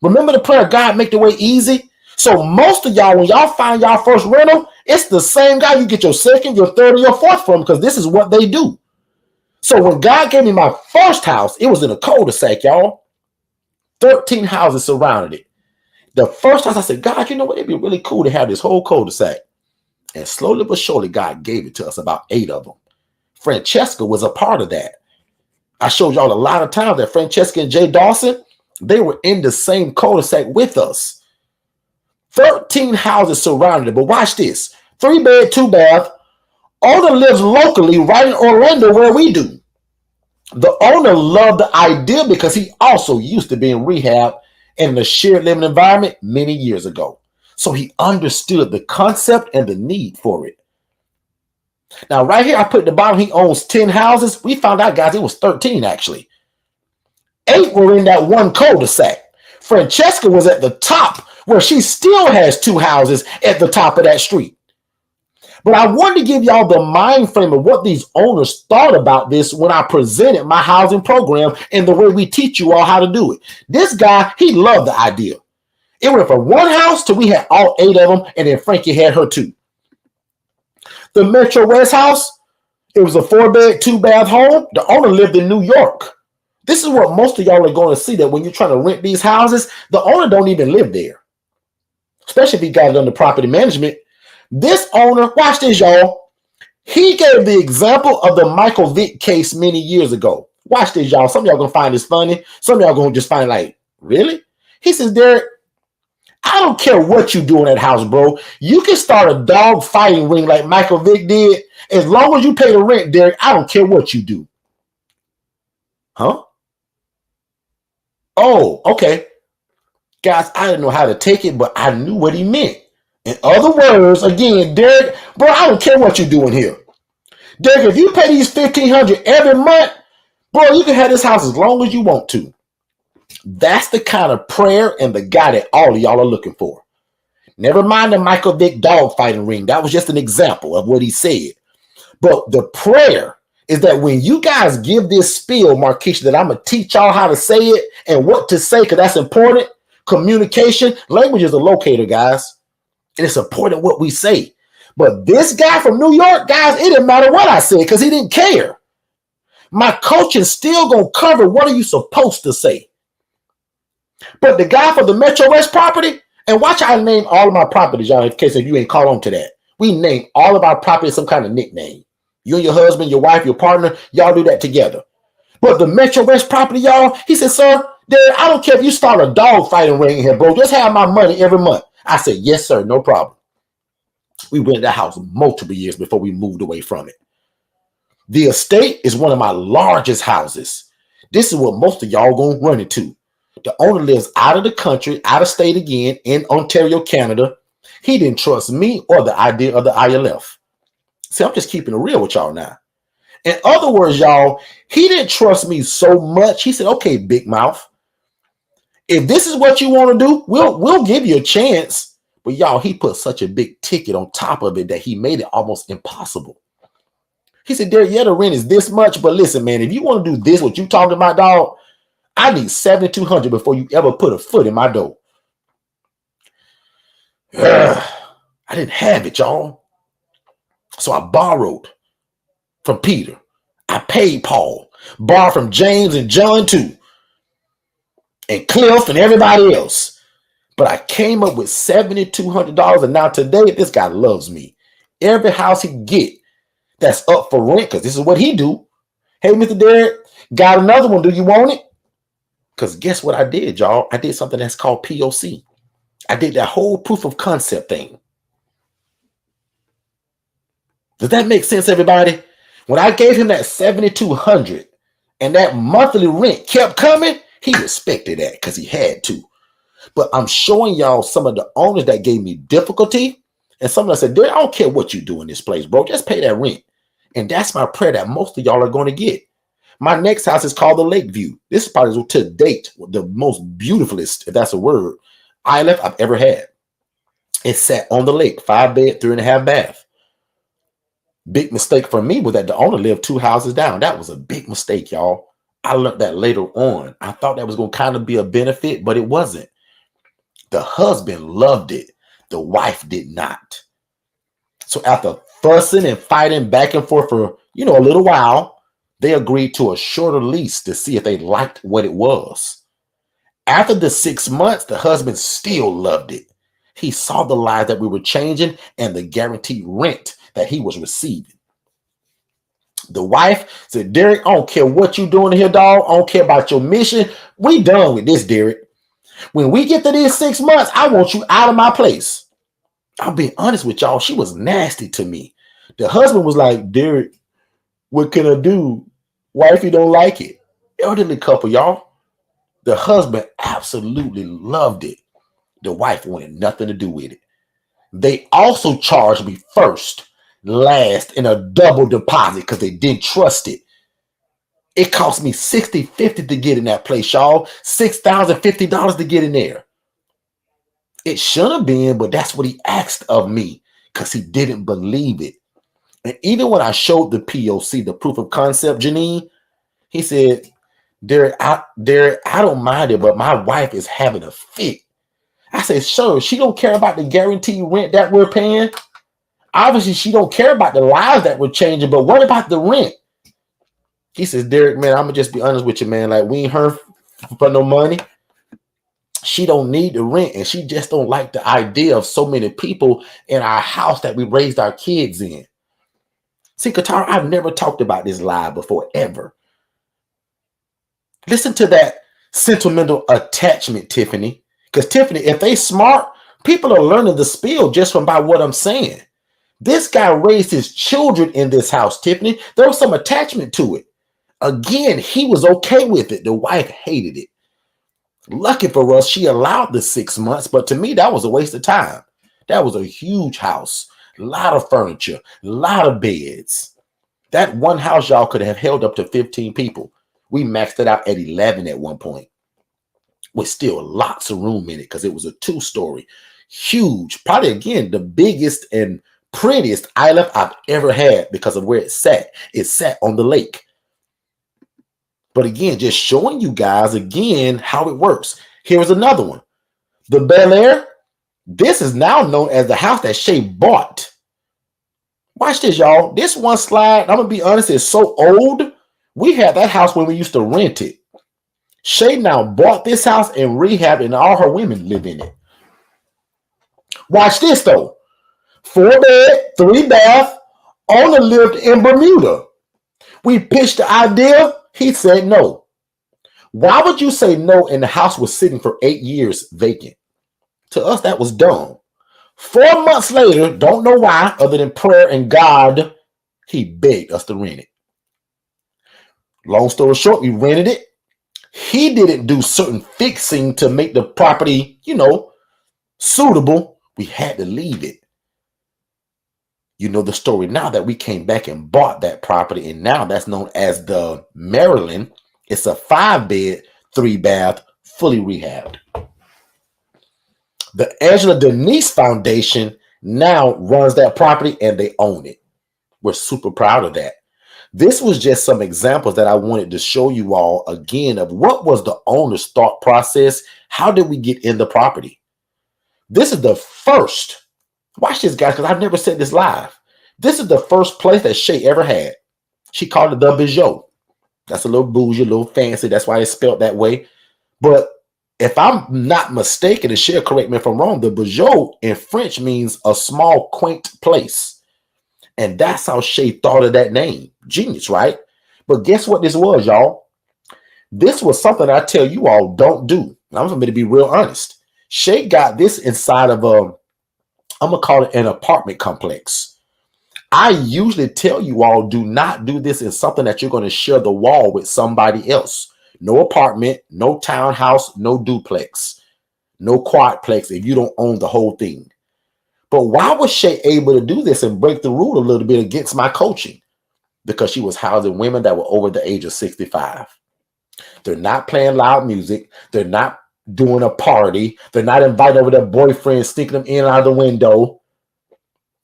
Remember the prayer, God, make the way easy? So most of y'all, when y'all find y'all first rental, it's the same guy you get your second, your third, or your fourth from, because this is what they do. So when God gave me my first house, it was in a cul-de-sac, y'all. 13 houses surrounded it. The first house, I said, God, you know what? It'd be really cool to have this whole cul-de-sac. And slowly but surely, God gave it to us, about 8 of them. Francesca was a part of that. I showed y'all a lot of times that Francesca and Jay Dawson, they were in the same cul-de-sac with us. 13 houses surrounded it. But watch this. 3-bed, 2-bath. Owner lives locally right in Orlando where we do. The owner loved the idea because he also used to be in rehab in a shared living environment many years ago. So he understood the concept and the need for it. Now, right here, I put at the bottom, he owns 10 houses. We found out, guys, it was 13 actually. 8 were in that one cul-de-sac. Francesca was at the top where she still has 2 houses at the top of that street. But I wanted to give y'all the mind frame of what these owners thought about this when I presented my housing program and the way we teach you all how to do it. This guy, he loved the idea. It went from one house till we had all 8 of them, and then Frankie had her 2. The Metro West house, it was a 4-bed, 2-bath home. The owner lived in New York. This is what most of y'all are going to see, that when you're trying to rent these houses, the owner don't even live there, especially if he got it under property management. This owner, watch this, y'all. He gave the example of the Michael Vick case many years ago. Watch this, y'all. Some of y'all going to find this funny. Some of y'all going to just find like, really? He says, Derek, I don't care what you do in that house, bro. You can start a dog fighting ring like Michael Vick did. As long as you pay the rent, Derek, I don't care what you do. Huh? Oh, okay. Guys, I didn't know how to take it, but I knew what he meant. In other words, again, Derek, bro, I don't care what you're doing here. Derek, if you pay these $1,500 every month, bro, you can have this house as long as you want to. That's the kind of prayer and the guy that all of y'all are looking for. Never mind the Michael Vick dog fighting ring. That was just an example of what he said. But the prayer is that when you guys give this spiel, Marquisha, that I'm going to teach y'all how to say it and what to say, because that's important. Communication, language is a locator, guys. And it's important what we say. But this guy from New York, guys, it didn't matter what I said because he didn't care. My coaching still going to cover what are you supposed to say. But the guy for the Metro West property, and watch how I name all of my properties, y'all, in case if you ain't caught on to that. We name all of our properties some kind of nickname. You and your husband, your wife, your partner, y'all do that together. But the Metro West property, y'all, he said, sir, I don't care if you start a dog fighting ring here, bro. Just have my money every month. I said, yes, sir, no problem. We rented that house multiple years before we moved away from it. The estate is one of my largest houses. This is what most of y'all gonna run into. The owner lives out of the country, out of state again, in Ontario, Canada. He didn't trust me or the idea of the ILF. See, I'm just keeping it real with y'all now. In other words, y'all, he didn't trust me so much. He said, okay, big mouth. If this is what you want to do, we'll give you a chance. But y'all, he put such a big ticket on top of it that he made it almost impossible. He said, Derek, yeah, the rent is this much, but listen, man, if you want to do this, what you talking about, dog, I need $7,200 before you ever put a foot in my door. I didn't have it, y'all. So I borrowed from Peter. I paid Paul. Borrowed from James and John too. And Cliff and everybody else. But I came up with $7,200. And now today, this guy loves me. Every house he get that's up for rent, because this is what he do. Hey, Mr. Derek, got another one. Do you want it? Because guess what I did, y'all? I did something that's called POC. I did that whole proof of concept thing. Does that make sense, everybody? When I gave him that $7,200 and that monthly rent kept coming, he respected that because he had to. But I'm showing y'all some of the owners that gave me difficulty. And some of them said, Derek, I don't care what you do in this place, bro. Just pay that rent. And that's my prayer that most of y'all are going to get. My next house is called the Lakeview. This is probably to date the most beautifulest, if that's a word, island I've ever had. It sat on the lake, 5 bed, 3.5 bath. Big mistake for me was that the owner lived 2 houses down. That was a big mistake, y'all. I learned that later on. I thought that was going to kind of be a benefit, but it wasn't. The husband loved it. The wife did not. So after fussing and fighting back and forth for, a little while, they agreed to a shorter lease to see if they liked what it was. After the 6 months, the husband still loved it. He saw the lives that we were changing and the guaranteed rent that he was receiving. The wife said, Derek, I don't care what you doing here, dog. I don't care about your mission. We done with this, Derek. When we get to these 6 months, I want you out of my place. I'll be honest with y'all. She was nasty to me. The husband was like, Derek, what can I do? Wifey don't like it. Elderly couple, y'all. The husband absolutely loved it. The wife wanted nothing to do with it. They also charged me first, last, and a double deposit because they didn't trust it. It cost me $60.50 to get in that place, y'all. $6,050 to get in there. It should have been, but that's what he asked of me because he didn't believe it. And even when I showed the POC, the proof of concept, Janine, he said, Derek, I don't mind it, but my wife is having a fit. I said, sir, she don't care about the guaranteed rent that we're paying. Obviously, she don't care about the lives that we're changing, but what about the rent? He says, Derek, man, I'm going to just be honest with you, man. Like, we ain't heard for no money. She don't need the rent, and she just don't like the idea of so many people in our house that we raised our kids in. See, Katara, I've never talked about this live before, ever. Listen to that sentimental attachment, Tiffany. Because, Tiffany, if they smart, people are learning the spiel just from by what I'm saying. This guy raised his children in this house, Tiffany. There was some attachment to it. Again, he was okay with it. The wife hated it. Lucky for us, she allowed the 6 months, but to me, that was a waste of time. That was a huge house, a lot of furniture, a lot of beds. That one house, y'all, could have held up to 15 people. We maxed it out at 11 at one point, with still lots of room in it because it was a 2-story, huge, probably, again, the biggest and prettiest island I've ever had because of where it sat. It sat on the lake. But again, just showing you guys again how it works. Here's another one. The Bel Air. This is now known as the house that Shay bought. Watch this, y'all. This one slide, I'm going to be honest, is so old. We had that house when we used to rent it. Shay now bought this house and rehabbed, and all her women live in it. Watch this, though. 4-bed, 3-bath. Owner lived in Bermuda. We pitched the idea. He said no. Why would you say no and the house was sitting for 8 years vacant? To us, that was dumb. 4 months later, don't know why, other than prayer and God, he begged us to rent it. Long story short, we rented it. He didn't do certain fixing to make the property, suitable. We had to leave it. You know the story now that we came back and bought that property, and now that's known as the Maryland. It's a 5-bed, 3-bath, fully rehabbed. The Angela Denise Foundation now runs that property, and they own it. We're super proud of that. This was just some examples that I wanted to show you all again of what was the owner's thought process. How did we get in the property? This is the first. Watch this, guys, because I've never said this live. This is the first place that Shay ever had. She called it the Bijou. That's a little bougie, a little fancy. That's why it's spelled that way. But if I'm not mistaken, and Shay, correct me if I'm wrong, the Bijou in French means a small, quaint place. And that's how Shay thought of that name. Genius, right? But guess what this was, y'all? This was something I tell you all don't do. I'm going to be real honest. Shay got this inside of I'm going to call it an apartment complex. I usually tell you all, do not do this in something that you're going to share the wall with somebody else. No apartment, no townhouse, no duplex, no quadplex if you don't own the whole thing. But why was Shay able to do this and break the rule a little bit against my coaching? because she was housing women that were over the age of 65. They're not playing loud music. They're not doing a party. They're not inviting over their boyfriend, sneaking them in and out of the window.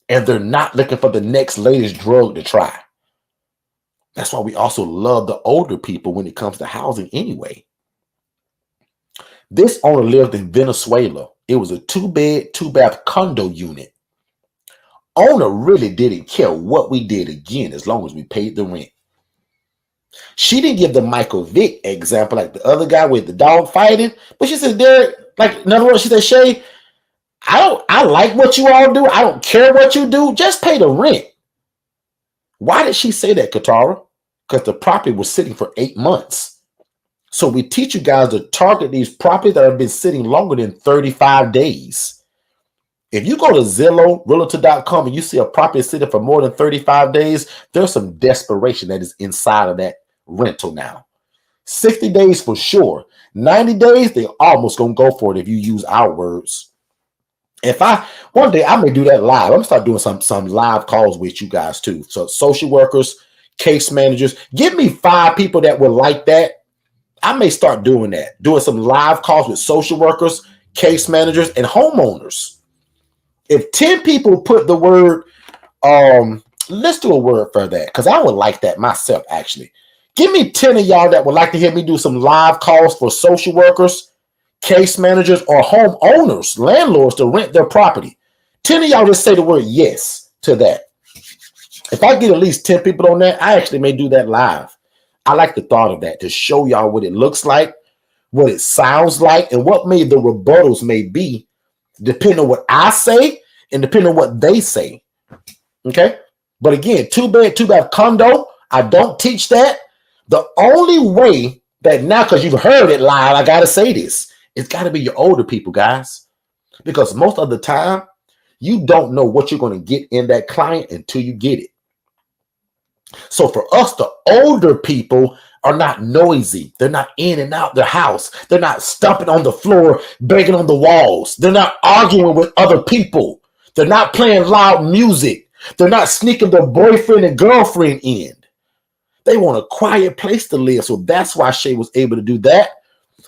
And they're not looking for the next latest drug to try. That's why we also love the older people when it comes to housing anyway. This owner lived in Venezuela. It was a 2-bed, 2-bath condo unit. Owner really didn't care what we did again as long as we paid the rent. She didn't give the Michael Vick example like the other guy with the dog fighting, but she said, Derek, like in other words, she said, Shay, I like what you all do. I don't care what you do. Just pay the rent. Why did she say that, Katara? Because the property was sitting for 8 months. So we teach you guys to target these properties that have been sitting longer than 35 days. If you go to Zillow, Realtor.com, and you see a property sitting for more than 35 days, there's some desperation that is inside of that rental now. 60 days for sure. 90 days, they almost gonna go for it if you use our words. One day I may do that live. I'm gonna start doing some live calls with you guys too. So social workers, case managers, give me 5 people that would like that. I may start doing that, doing some live calls with social workers, case managers, and homeowners. If 10 people put the word, let's do a word for that, because I would like that myself, actually. Give me 10 of y'all that would like to hear me do some live calls for social workers, case managers, or homeowners, landlords to rent their property. 10 of y'all just say the word yes to that. If I get at least 10 people on that, I actually may do that live. I like the thought of that to show y'all what it looks like, what it sounds like, and what the rebuttals may be, depending on what I say and depending on what they say. Okay? But again, 2-bed, 2-bath condo, I don't teach that. The only way that now, because you've heard it live, I got to say this. It's got to be your older people, guys. Because most of the time, you don't know what you're going to get in that client until you get it. So for us, the older people are not noisy. They're not in and out their house. They're not stomping on the floor, banging on the walls. They're not arguing with other people. They're not playing loud music. They're not sneaking their boyfriend and girlfriend in. They want a quiet place to live. So that's why Shay was able to do that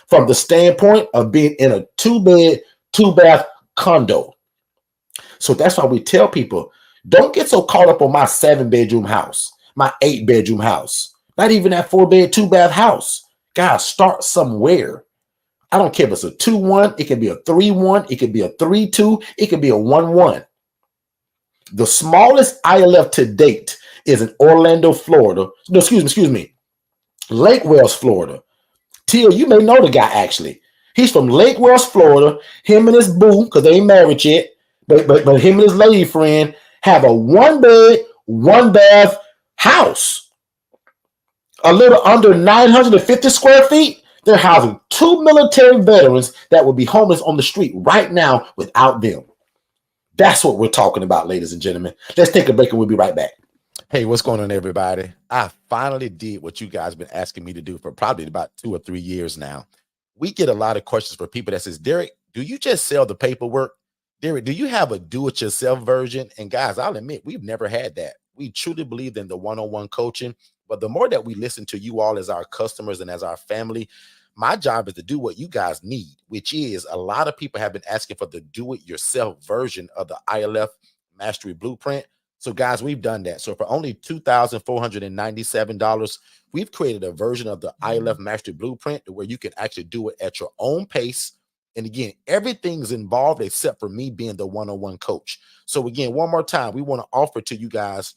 from the standpoint of being in a 2-bed, 2-bath condo. So that's why we tell people, don't get so caught up on my 7-bedroom house, my 8-bedroom house, not even that 4-bed, 2-bath house. Guys, start somewhere. I don't care if it's a 2-1, it can be a 3-1, it can be a 3-2, it can be a 1-1. The smallest ILF to date is in Orlando, Florida. No, excuse me. Lake Wales, Florida. Tia, you may know the guy actually. He's from Lake Wales, Florida. Him and his boo, because they ain't married yet, but him and his lady friend have a 1-bed, 1-bath house. A little under 950 square feet. They're housing 2 military veterans that would be homeless on the street right now without them. That's what we're talking about, ladies and gentlemen. Let's take a break and we'll be right back. Hey, what's going on, everybody? I finally did what you guys have been asking me to do for probably about 2 or 3 years now. We get a lot of questions from people that says, Derek, do you just sell the paperwork? Derek, do you have a do-it-yourself version? And guys, I'll admit, we've never had that. We truly believe in the one-on-one coaching. But the more that we listen to you all as our customers and as our family, my job is to do what you guys need, which is a lot of people have been asking for the do-it-yourself version of the ILF Mastery Blueprint. So guys, we've done that. So for only $2,497, we've created a version of the ILF Mastery Blueprint where you can actually do it at your own pace. And again, everything's involved except for me being the one-on-one coach. So again, one more time, we want to offer to you guys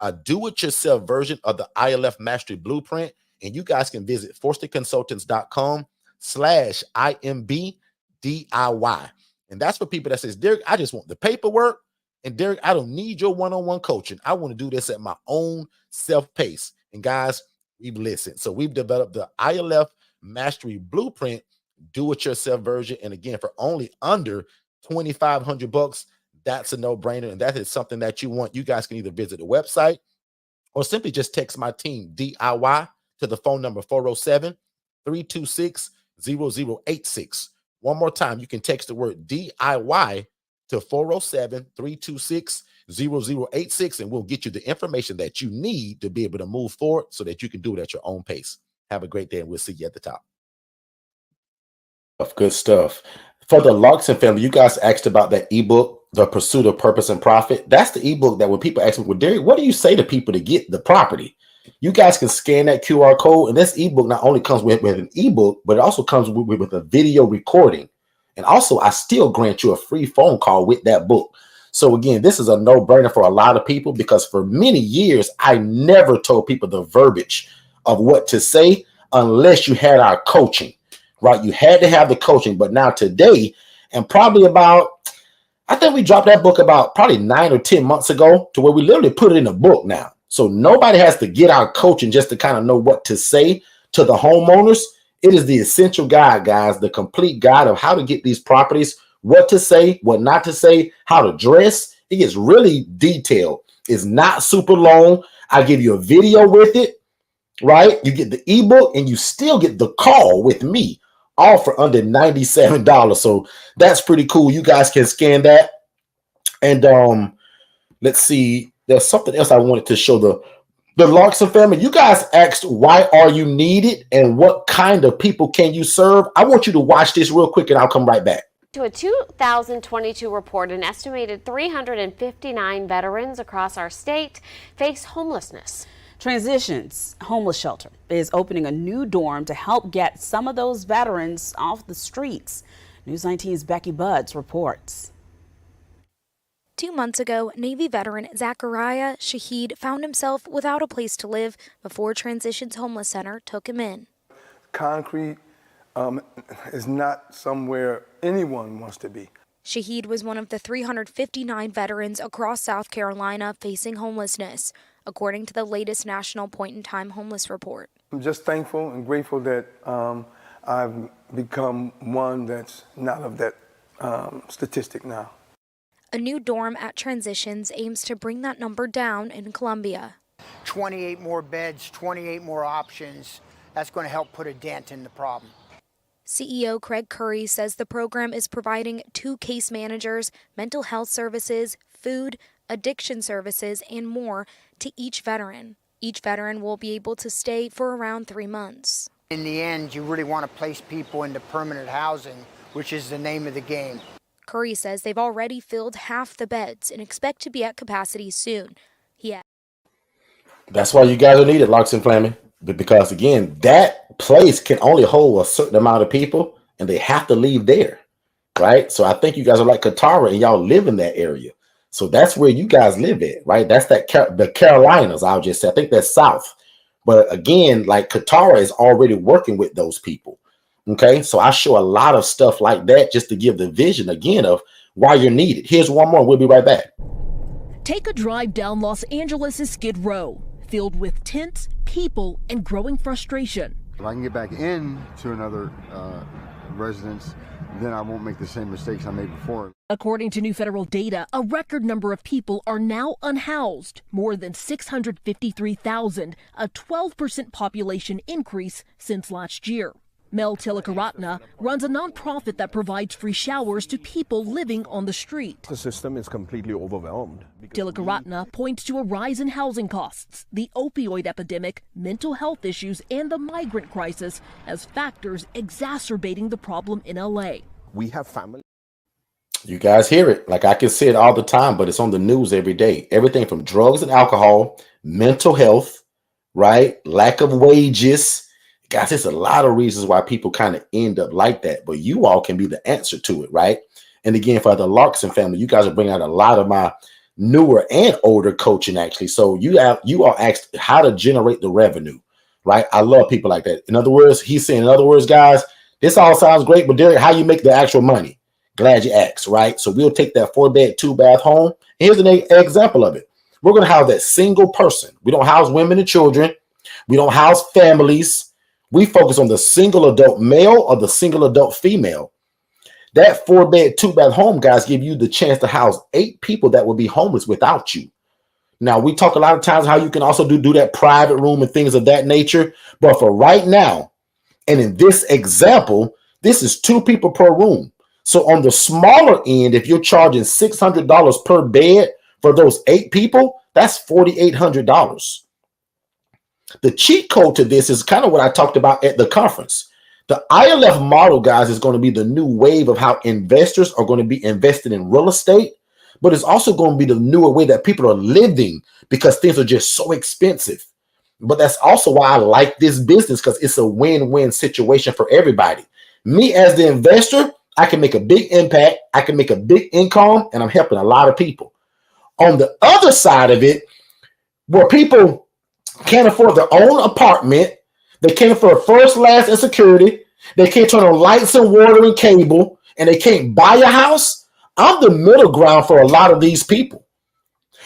a do-it-yourself version of the ILF Mastery Blueprint. And you guys can visit forstonconsultants.com/IMBDIY. And that's for people that says, Derek, I just want the paperwork. And Derek, I don't need your one-on-one coaching. I want to do this at my own self-pace. And guys, we've listened. So we've developed the ILF Mastery Blueprint do-it-yourself version. And again, for only under $2,500, that's a no-brainer. And that is something that you want. You guys can either visit the website or simply just text my team DIY to the phone number 407-326-0086. One more time, you can text the word DIY to 407-326-0086. 0086, and we'll get you the information that you need to be able to move forward so that you can do it at your own pace. Have a great day, and we'll see you at the top. Good stuff. For the Larkson family, you guys asked about that ebook, The Pursuit of Purpose and Profit. That's the ebook that when people ask me, well, Derek, what do you say to people to get the property? You guys can scan that QR code, and this ebook not only comes with an ebook, but it also comes with a video recording. And also, I still grant you a free phone call with that book. So again, this is a no-brainer for a lot of people, because for many years, I never told people the verbiage of what to say unless you had our coaching, right? You had to have the coaching. But now today, and probably about, I think we dropped that book about probably 9 or 10 months ago, to where we literally put it in a book now. So nobody has to get our coaching just to kind of know what to say to the homeowners. It is the essential guide, guys, the complete guide of how to get these properties, what to say, what not to say, how to dress. It gets really detailed. It's not super long. I give you a video with it, right? You get the ebook, and you still get the call with me, all for under $97. So that's pretty cool. You guys can scan that. And let's see. There's something else I wanted to show the Larkson family. You guys asked, why are you needed and what kind of people can you serve? I want you to watch this real quick, and I'll come right back. To a 2022 report, an estimated 359 veterans across our state face homelessness. Transitions Homeless Shelter is opening a new dorm to help get some of those veterans off the streets. News 19's Becky Buds reports. 2 months ago, Navy veteran Zachariah Shaheed found himself without a place to live before Transitions Homeless Center took him in. Concrete is not somewhere anyone wants to be. Shaheed was one of the 359 veterans across South Carolina facing homelessness, according to the latest National Point-in-Time Homeless Report. I'm just thankful and grateful that I've become one that's not of that statistic now. A new dorm at Transitions aims to bring that number down in Columbia. 28 more beds, 28 more options. That's going to help put a dent in the problem. CEO Craig Curry says the program is providing 2 case managers, mental health services, food, addiction services, and more to each veteran. Each veteran will be able to stay for around 3 months. In the end, you really want to place people into permanent housing, which is the name of the game. Curry says they've already filled half the beds and expect to be at capacity soon. That's why you guys are needed, Larkson family, because again, that place can only hold a certain amount of people, and they have to leave there, right? So I think you guys are like Katara, and y'all live in that area. So that's where you guys live at, right? That's the Carolinas, I'll just say. I think that's south. But again, like Katara is already working with those people. Okay, so I show a lot of stuff like that just to give the vision again of why you're needed. Here's one more. We'll be right back. Take a drive down Los Angeles' Skid Row, filled with tents, people, and growing frustration. If I can get back into another residence, then I won't make the same mistakes I made before. According to new federal data, a record number of people are now unhoused, more than 653,000, a 12% population increase since last year. Mel Tilakaratna runs a nonprofit that provides free showers to people living on the street. The system is completely overwhelmed. Tilakaratna points to a rise in housing costs, the opioid epidemic, mental health issues, and the migrant crisis as factors exacerbating the problem in LA. We have families. You guys hear it. Like I can say it all the time, but it's on the news every day. Everything from drugs and alcohol, mental health, right? Lack of wages. Guys, there's a lot of reasons why people kind of end up like that, but you all can be the answer to it, right? And again, for the Larkson family, you guys are bringing out a lot of my newer and older coaching, actually. So you all asked how to generate the revenue, right? I love people like that. In other words, he's saying, in other words, guys, this all sounds great, but Derek, how you make the actual money? Glad you asked, right? So we'll take that 4-bed, 2-bath home. Here's an example of it. We're going to house that single person. We don't house women and children. We don't house families. We focus on the single adult male or the single adult female. That 4-bed, 2-bath home, guys, give you the chance to house 8 people that will be homeless without you. Now, we talk a lot of times how you can also do that private room and things of that nature. But for right now, and in this example, this is 2 people per room. So on the smaller end, if you're charging $600 per bed For those 8 people, that's $4,800. The cheat code to this is kind of what I talked about at the conference. The ILF model, guys, is going to be the new wave of how investors are going to be invested in real estate, but it's also going to be the newer way that people are living because things are just so expensive. But that's also why I like this business, because it's a win-win situation for everybody. Me as the investor, I can make a big impact, I can make a big income, and I'm helping a lot of people. On the other side of it, where people can't afford their own apartment, they can't afford first, last, and security, they can't turn on lights and water and cable, and they can't buy a house, I'm the middle ground for a lot of these people.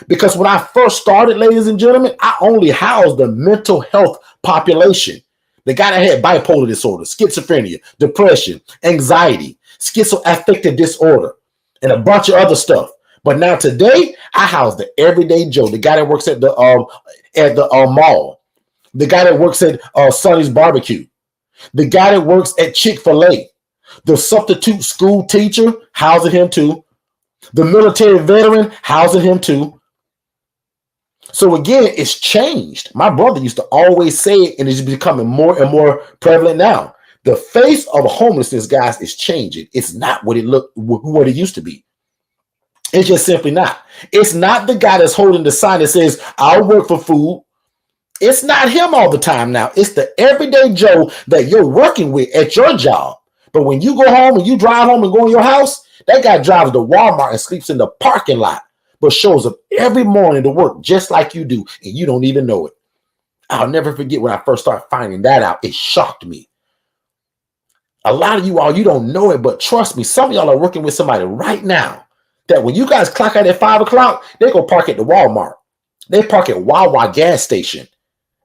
Because when I first started, ladies and gentlemen, I only housed the mental health population. The guy that had bipolar disorder, schizophrenia, depression, anxiety, schizoaffective disorder, and a bunch of other stuff. But now today, I house the everyday Joe, the guy that works at the mall, the guy that works at Sonny's Barbecue, the guy that works at Chick-fil-A, the substitute school teacher, housing him too, the military veteran, housing him too. So again, it's changed. My brother used to always say it, and it's becoming more and more prevalent now. The face of homelessness, guys, is changing. It's not what it used to be. It's just simply not. It's not the guy that's holding the sign that says, I'll work for food. It's not him all the time now. It's the everyday Joe that you're working with at your job. But when you go home and you drive home and go in your house, that guy drives to Walmart and sleeps in the parking lot, but shows up every morning to work just like you do, and you don't even know it. I'll never forget when I first started finding that out. It shocked me. A lot of you all, you don't know it, but trust me, some of y'all are working with somebody right now that when you guys clock out at 5 o'clock, they go park at the Walmart. They park at Wawa gas station,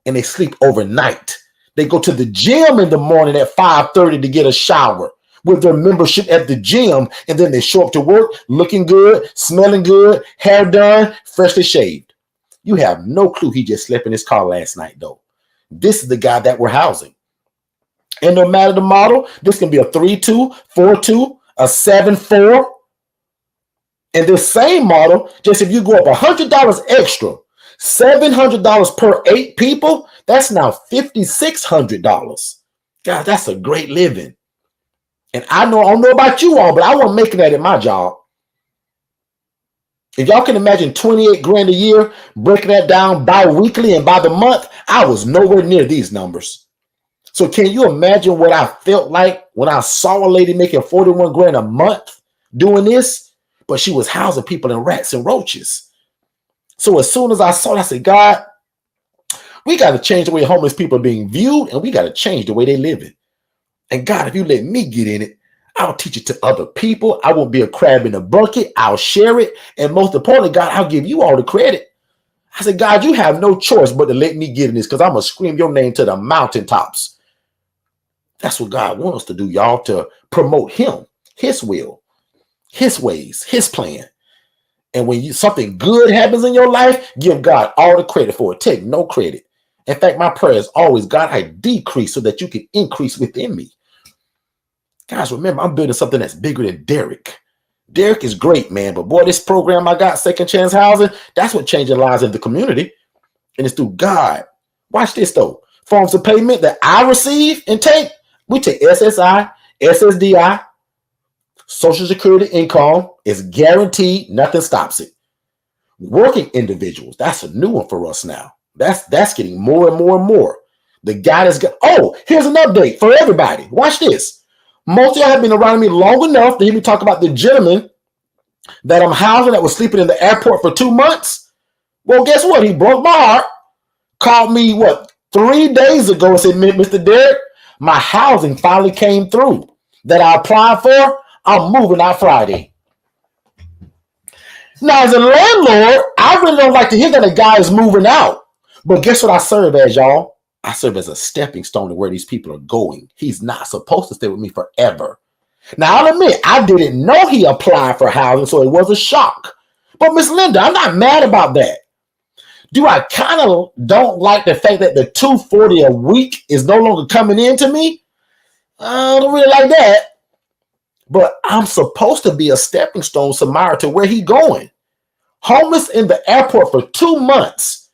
and they sleep overnight. They go to the gym in the morning at 5:30 to get a shower with their membership at the gym, and then they show up to work looking good, smelling good, hair done, freshly shaved. You have no clue he just slept in his car last night, though. This is the guy that we're housing. And no matter the model, this can be a 3-2, 4-2, a 7-4. And this same model, just if you go up $100 extra, $700 per 8 people, that's now $5,600. God, that's a great living. And I don't know about you all, but I wasn't making that in my job. If y'all can imagine 28 grand a year, breaking that down bi-weekly and by the month, I was nowhere near these numbers. So can you imagine what I felt like when I saw a lady making 41 grand a month doing this, but she was housing people in rats and roaches. So as soon as I saw it, I said, God, we got to change the way homeless people are being viewed, and we got to change the way they live it. And God, if you let me get in it, I'll teach it to other people. I won't be a crab in a bucket. I'll share it. And most importantly, God, I'll give you all the credit. I said, God, you have no choice but to let me get in this, because I'm going to scream your name to the mountaintops. That's what God wants us to do, y'all, to promote him, his will, his ways, his plan. And when something good happens in your life, give God all the credit for it. Take no credit. In fact, my prayer is always, God, I decrease so that you can increase within me. Guys, remember, I'm building something that's bigger than Derek. Derek is great, man. But boy, this program I got, Second Chance Housing, that's what changing lives in the community. And it's through God. Watch this, though. Forms of payment that I receive and take, we take SSI, SSDI, Social Security income is guaranteed. Nothing stops it. Working individuals, that's a new one for us now. That's getting more and more and more. The guy that's got, oh, here's an update for everybody. Watch this. Most of y'all have been around me long enough to hear me talk about the gentleman that I'm housing that was sleeping in the airport for 2 months. Well, guess what? He broke my heart. Called me, 3 days ago and said, Mr. Derek, my housing finally came through that I applied for. I'm moving out Friday. Now, as a landlord, I really don't like to hear that a guy is moving out. But guess what I serve as, y'all? I serve as a stepping stone to where these people are going. He's not supposed to stay with me forever. Now, I'll admit, I didn't know he applied for housing, so it was a shock. But Miss Linda, I'm not mad about that. Do I kind of don't like the fact that the $240 a week is no longer coming into me? I don't really like that. But I'm supposed to be a stepping stone, Samara, to where he going. homeless in the airport for 2 months.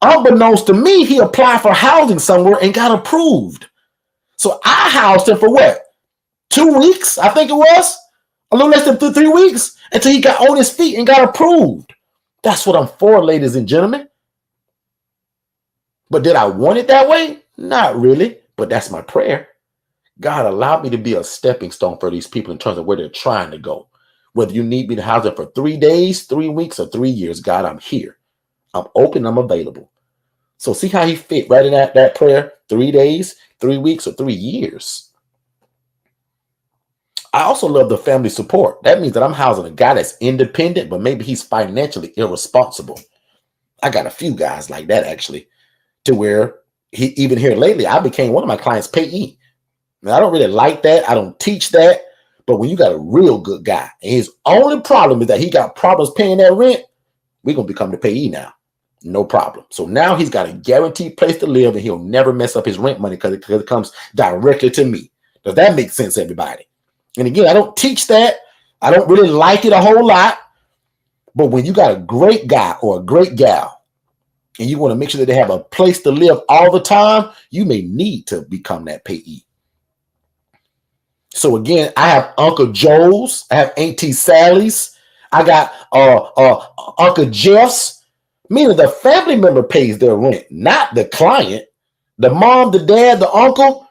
Unbeknownst to me, he applied for housing somewhere and got approved. So I housed him for what? 2 weeks, I think it was. A little less than 3 weeks until he got on his feet and got approved. That's what I'm for, ladies and gentlemen. But did I want it that way? Not really, but that's my prayer. God allowed me to be a stepping stone for these people in terms of where they're trying to go. Whether you need me to house them for 3 days, 3 weeks, or 3 years, God, I'm here. I'm open, I'm available. So see how he fit right in that prayer? 3 days, 3 weeks, or 3 years. I also love the family support. That means that I'm housing a guy that's independent, but maybe he's financially irresponsible. I got a few guys like that, actually, to where he, even here lately, I became one of my clients' payee. Now, I don't really like that. I don't teach that. But when you got a real good guy, and his only problem is that he got problems paying that rent, we're going to become the payee now. No problem. So now he's got a guaranteed place to live, and he'll never mess up his rent money because it comes directly to me. Does that make sense, everybody? And again, I don't teach that. I don't really like it a whole lot. But when you got a great guy or a great gal, and you want to make sure that they have a place to live all the time, you may need to become that payee. So again, I have Uncle Joe's, I have Auntie Sally's, I got Uncle Jeff's, meaning the family member pays their rent, not the client. The mom, the dad, the uncle,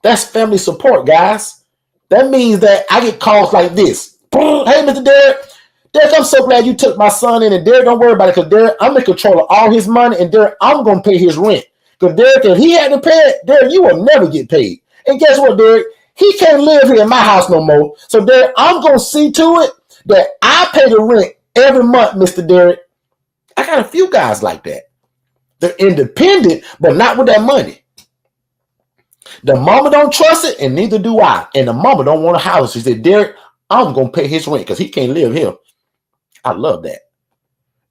that's family support, guys. That means that I get calls like this. Hey, Mr. Derek, I'm so glad you took my son in. And Derek, don't worry about it, because Derek, I'm in control of all his money. And Derek, I'm going to pay his rent. Because Derek, if he had to pay it, Derek, you will never get paid. And guess what, Derek? He can't live here in my house no more. So, Derek, I'm going to see to it that I pay the rent every month, Mr. Derek. I got a few guys like that. They're independent, but not with that money. The mama don't trust it, and neither do I. And the mama don't want a house. She said, Derek, I'm going to pay his rent because he can't live here. I love that.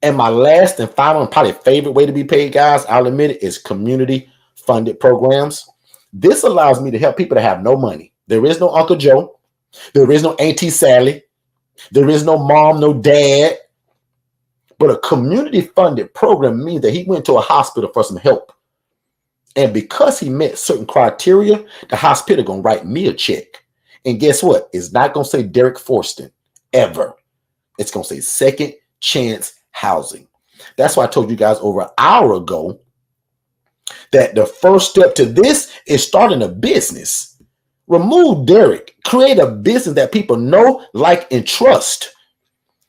And my last and final and probably favorite way to be paid, guys, I'll admit it, is community-funded programs. This allows me to help people that have no money. There is no Uncle Joe. There is no Auntie Sally. There is no mom, no dad. But a community-funded program means that he went to a hospital for some help. And because he met certain criteria, the hospital going to write me a check. And guess what? It's not going to say Derek Forston, ever. It's going to say Second Chance Housing. That's why I told you guys over an hour ago that the first step to this is starting a business. Remove Derek. Create a business that people know, like, and trust.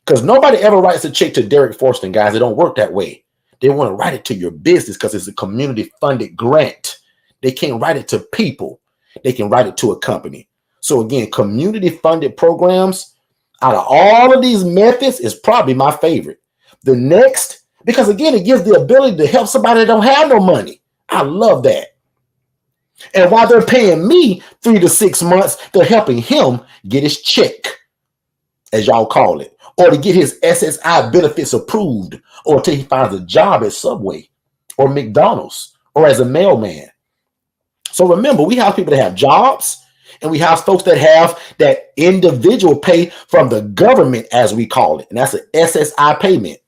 Because nobody ever writes a check to Derek Forston, guys. It don't work that way. They want to write it to your business because it's a community-funded grant. They can't write it to people. They can write it to a company. So again, community-funded programs, out of all of these methods, is probably my favorite. The next, because again, it gives the ability to help somebody that don't have no money. I love that. And while they're paying me 3 to 6 months, they're helping him get his check, as y'all call it, or to get his SSI benefits approved, or until he finds a job at Subway or McDonald's or as a mailman. So remember, we have people that have jobs, and we have folks that have that individual pay from the government, as we call it, and that's an SSI payment.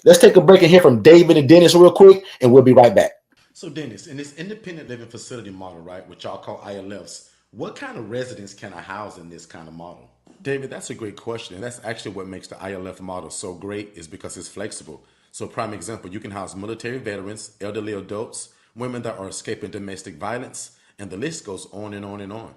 Let's take a break and hear from David and Dennis real quick, and we'll be right back. So Dennis, in this independent living facility model, right, which y'all call ILFs, what kind of residents can I house in this kind of model? David, that's a great question. And that's actually what makes the ILF model so great, is because it's flexible. So prime example, you can house military veterans, elderly adults, women that are escaping domestic violence, and the list goes on and on and on.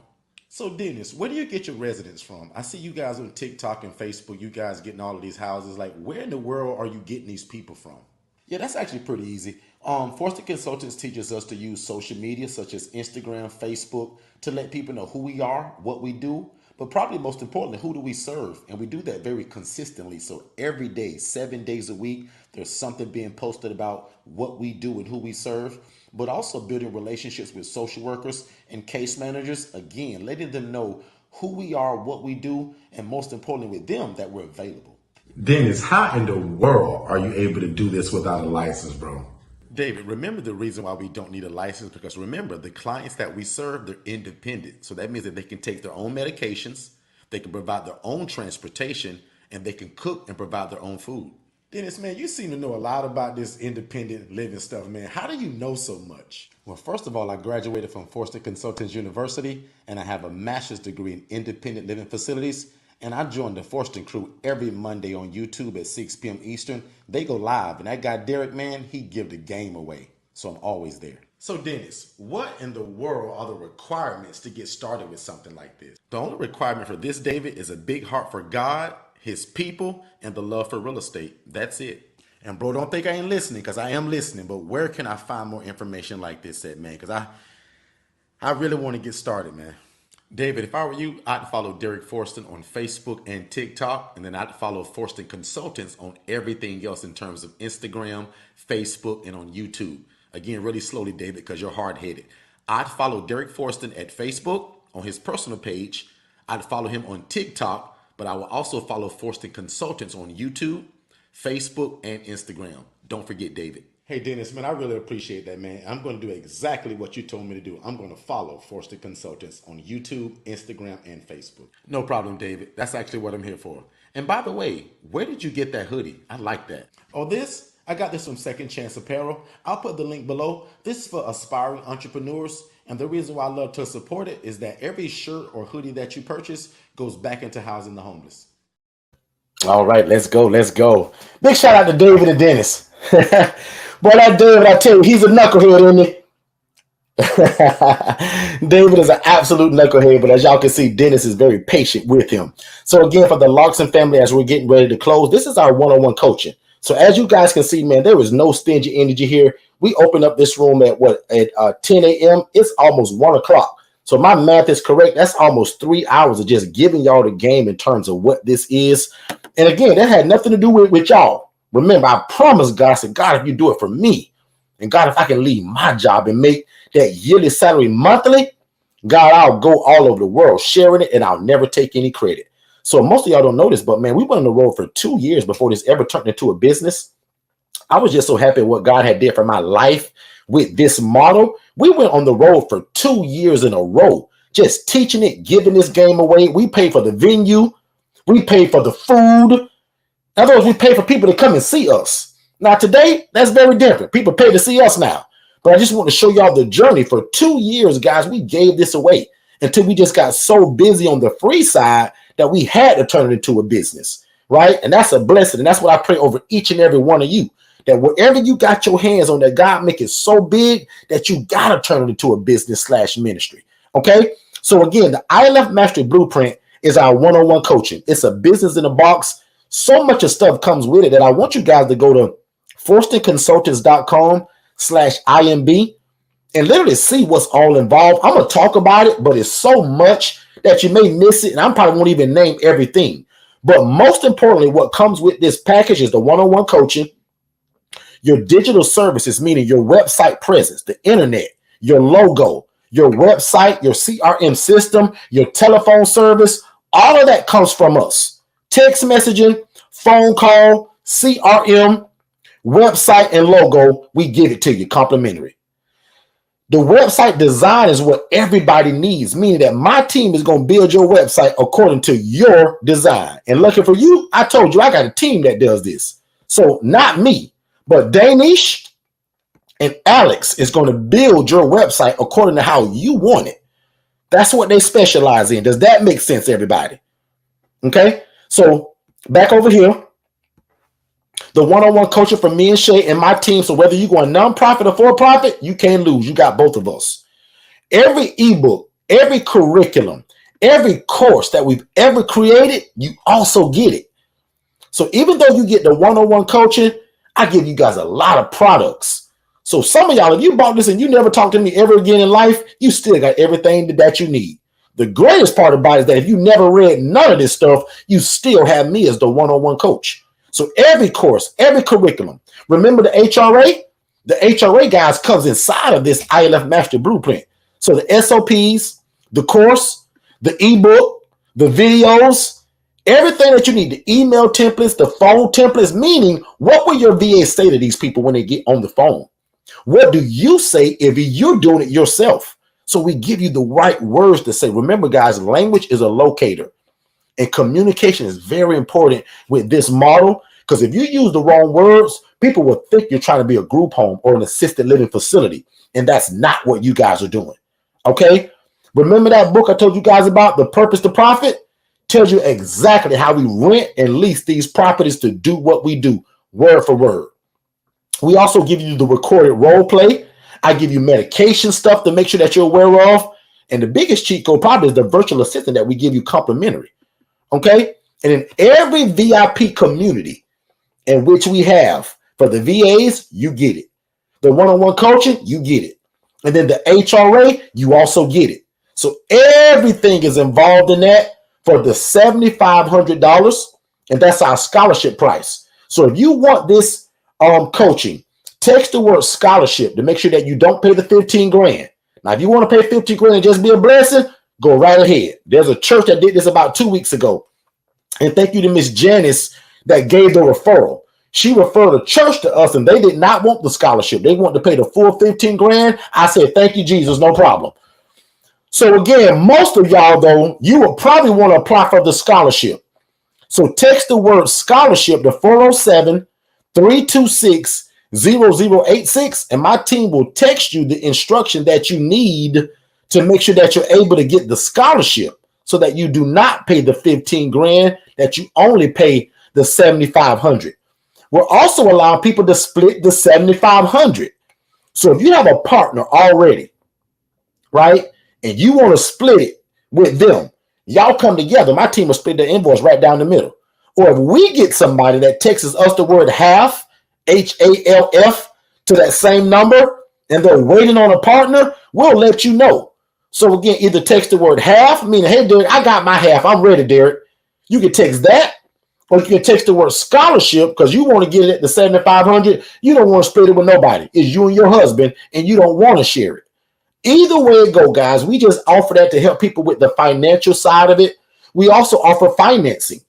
So Dennis, where do you get your residents from? I see you guys on TikTok and Facebook, you guys getting all of these houses. Like, where in the world are you getting these people from? Yeah, that's actually pretty easy. Forston Consultants teaches us to use social media such as Instagram, Facebook, to let people know who we are, what we do, but probably most importantly, who do we serve? And we do that very consistently. So every day, 7 days a week, there's something being posted about what we do and who we serve, but also building relationships with social workers and case managers. Again, letting them know who we are, what we do, and most importantly with them, that we're available. Dennis, how in the world are you able to do this without a license, bro? David, remember the reason why we don't need a license, because remember, the clients that we serve, they're independent. So that means that they can take their own medications, they can provide their own transportation, and they can cook and provide their own food. Dennis, man, you seem to know a lot about this independent living stuff, man. How do you know so much? Well, first of all, I graduated from Forston Consultants University, and I have a master's degree in independent living facilities. And I join the Forston crew every Monday on YouTube at 6 p.m. Eastern. They go live, and that guy Derek, man, he give the game away. So I'm always there. So Dennis, what in the world are the requirements to get started with something like this? The only requirement for this, David, is a big heart for God, his people, and the love for real estate. That's it. And bro, don't think I ain't listening, because I am listening, but where can I find more information like this at, man? Because I really want to get started, man. David, if I were you, I'd follow Derek Forston on Facebook and TikTok, and then I'd follow Forston Consultants on everything else in terms of Instagram, Facebook, and on YouTube. Again, really slowly, David, because you're hard-headed. I'd follow Derek Forston at Facebook on his personal page. I'd follow him on TikTok, but I will also follow Forston Consultants on YouTube, Facebook, and Instagram. Don't forget, David. Hey, Dennis, man, I really appreciate that, man. I'm going to do exactly what you told me to do. I'm going to follow Forston Consultants on YouTube, Instagram, and Facebook. No problem, David. That's actually what I'm here for. And by the way, where did you get that hoodie? I like that. Oh, this? I got this from Second Chance Apparel. I'll put the link below. This is for aspiring entrepreneurs. And the reason why I love to support it is that every shirt or hoodie that you purchase goes back into housing the homeless. All right, let's go. Let's go. Big shout out to David and Dennis. Boy, that David, I tell you, he's a knucklehead, isn't he? David is an absolute knucklehead, but as y'all can see, Dennis is very patient with him. So again, for the Larkson family, as we're getting ready to close, this is our one-on-one coaching. So as you guys can see, man, there is no stingy energy here. We open up this room at 10 a.m. It's almost 1 o'clock. So my math is correct. That's almost 3 hours of just giving y'all the game in terms of what this is. And again, that had nothing to do with y'all. Remember, I promised God, I said, God, if you do it for me, and God, if I can leave my job and make that yearly salary monthly, God, I'll go all over the world sharing it, and I'll never take any credit. So most of y'all don't know this, but man, we went on the road for 2 years before this ever turned into a business. I was just so happy what God had did for my life with this model. We went on the road for 2 years in a row, just teaching it, giving this game away. We paid for the venue. We paid for the food. In other words, we pay for people to come and see us. Now today, that's very different. People pay to see us now. But I just want to show y'all the journey. For 2 years, guys, we gave this away until we just got so busy on the free side that we had to turn it into a business, right? And that's a blessing. And that's what I pray over each and every one of you, that wherever you got your hands on, that God make it so big that you got to turn it into a business/ministry, okay? So again, the ILF Mastery Blueprint is our one-on-one coaching. It's a business in a box. So much of stuff comes with it that I want you guys to go to forstonconsultants.com/IMB and literally see what's all involved. I'm going to talk about it, but it's so much that you may miss it, and I probably won't even name everything. But most importantly, what comes with this package is the one-on-one coaching, your digital services, meaning your website presence, the internet, your logo, your website, your CRM system, your telephone service, all of that comes from us. Text messaging, phone call, CRM, website, and logo, we give it to you complimentary. The website design is what everybody needs, meaning that my team is going to build your website according to your design. And lucky for you, I told you I got a team that does this. So not me, but Danish and Alex is going to build your website according to how you want it. That's what they specialize in. Does that make sense, everybody? Okay, so back over here, the one-on-one coaching from me and Shay and my team. So whether you're going nonprofit or for-profit, you can't lose. You got both of us. Every ebook, every curriculum, every course that we've ever created, you also get it. So even though you get the one-on-one coaching, I give you guys a lot of products. So some of y'all, if you bought this and you never talk to me ever again in life, you still got everything that you need. The greatest part about it is that if you never read none of this stuff, you still have me as the one-on-one coach. So every course, every curriculum, remember the HRA? The HRA, guys, comes inside of this ILF Mastery Blueprint. So the SOPs, the course, the ebook, the videos, everything that you need, the email templates, the phone templates, meaning what will your VA say to these people when they get on the phone? What do you say if you're doing it yourself? So we give you the right words to say. Remember, guys, language is a locator. And communication is very important with this model Because if you use the wrong words, people will think you're trying to be a group home or an assisted living facility. And that's not what you guys are doing. Okay? Remember that book I told you guys about, The Purpose to Profit? Tells you exactly how we rent and lease these properties to do what we do, word for word. We also give you the recorded role play. I give you medication stuff to make sure that you're aware of. And the biggest cheat code probably is the virtual assistant that we give you complimentary. Okay? And in every VIP community in which we have, for the VAs, you get it. The one-on-one coaching, you get it. And then the HRA, you also get it. So everything is involved in that for the $7,500. And that's our scholarship price. So if you want this coaching, text the word scholarship to make sure that you don't pay the 15 grand. Now, if you want to pay 50 grand and just be a blessing, go right ahead. There's a church that did this about 2 weeks ago. And thank you to Miss Janice that gave the referral. She referred a church to us and they did not want the scholarship. They want to pay the full 15 grand. I said, thank you, Jesus, no problem. So again, most of y'all, though, you will probably want to apply for the scholarship. So text the word scholarship to 407-326-0086, and my team will text you the instruction that you need to make sure that you're able to get the scholarship so that you do not pay the 15 grand, that you only pay the 7,500. We're also allowing people to split the 7,500. So if you have a partner already, right, and you want to split it with them, y'all come together. My team will split the invoice right down the middle. Or if we get somebody that texts us the word half, HALF, to that same number, and they're waiting on a partner, we'll let you know. So again, either text the word half, meaning, hey, Derek, I got my half. I'm ready, Derek. You can text that. Or you can text the word scholarship because you want to get it at the 7,500. You don't want to split it with nobody. It's you and your husband, and you don't want to share it. Either way it go, guys, we just offer that to help people with the financial side of it. We also offer financing.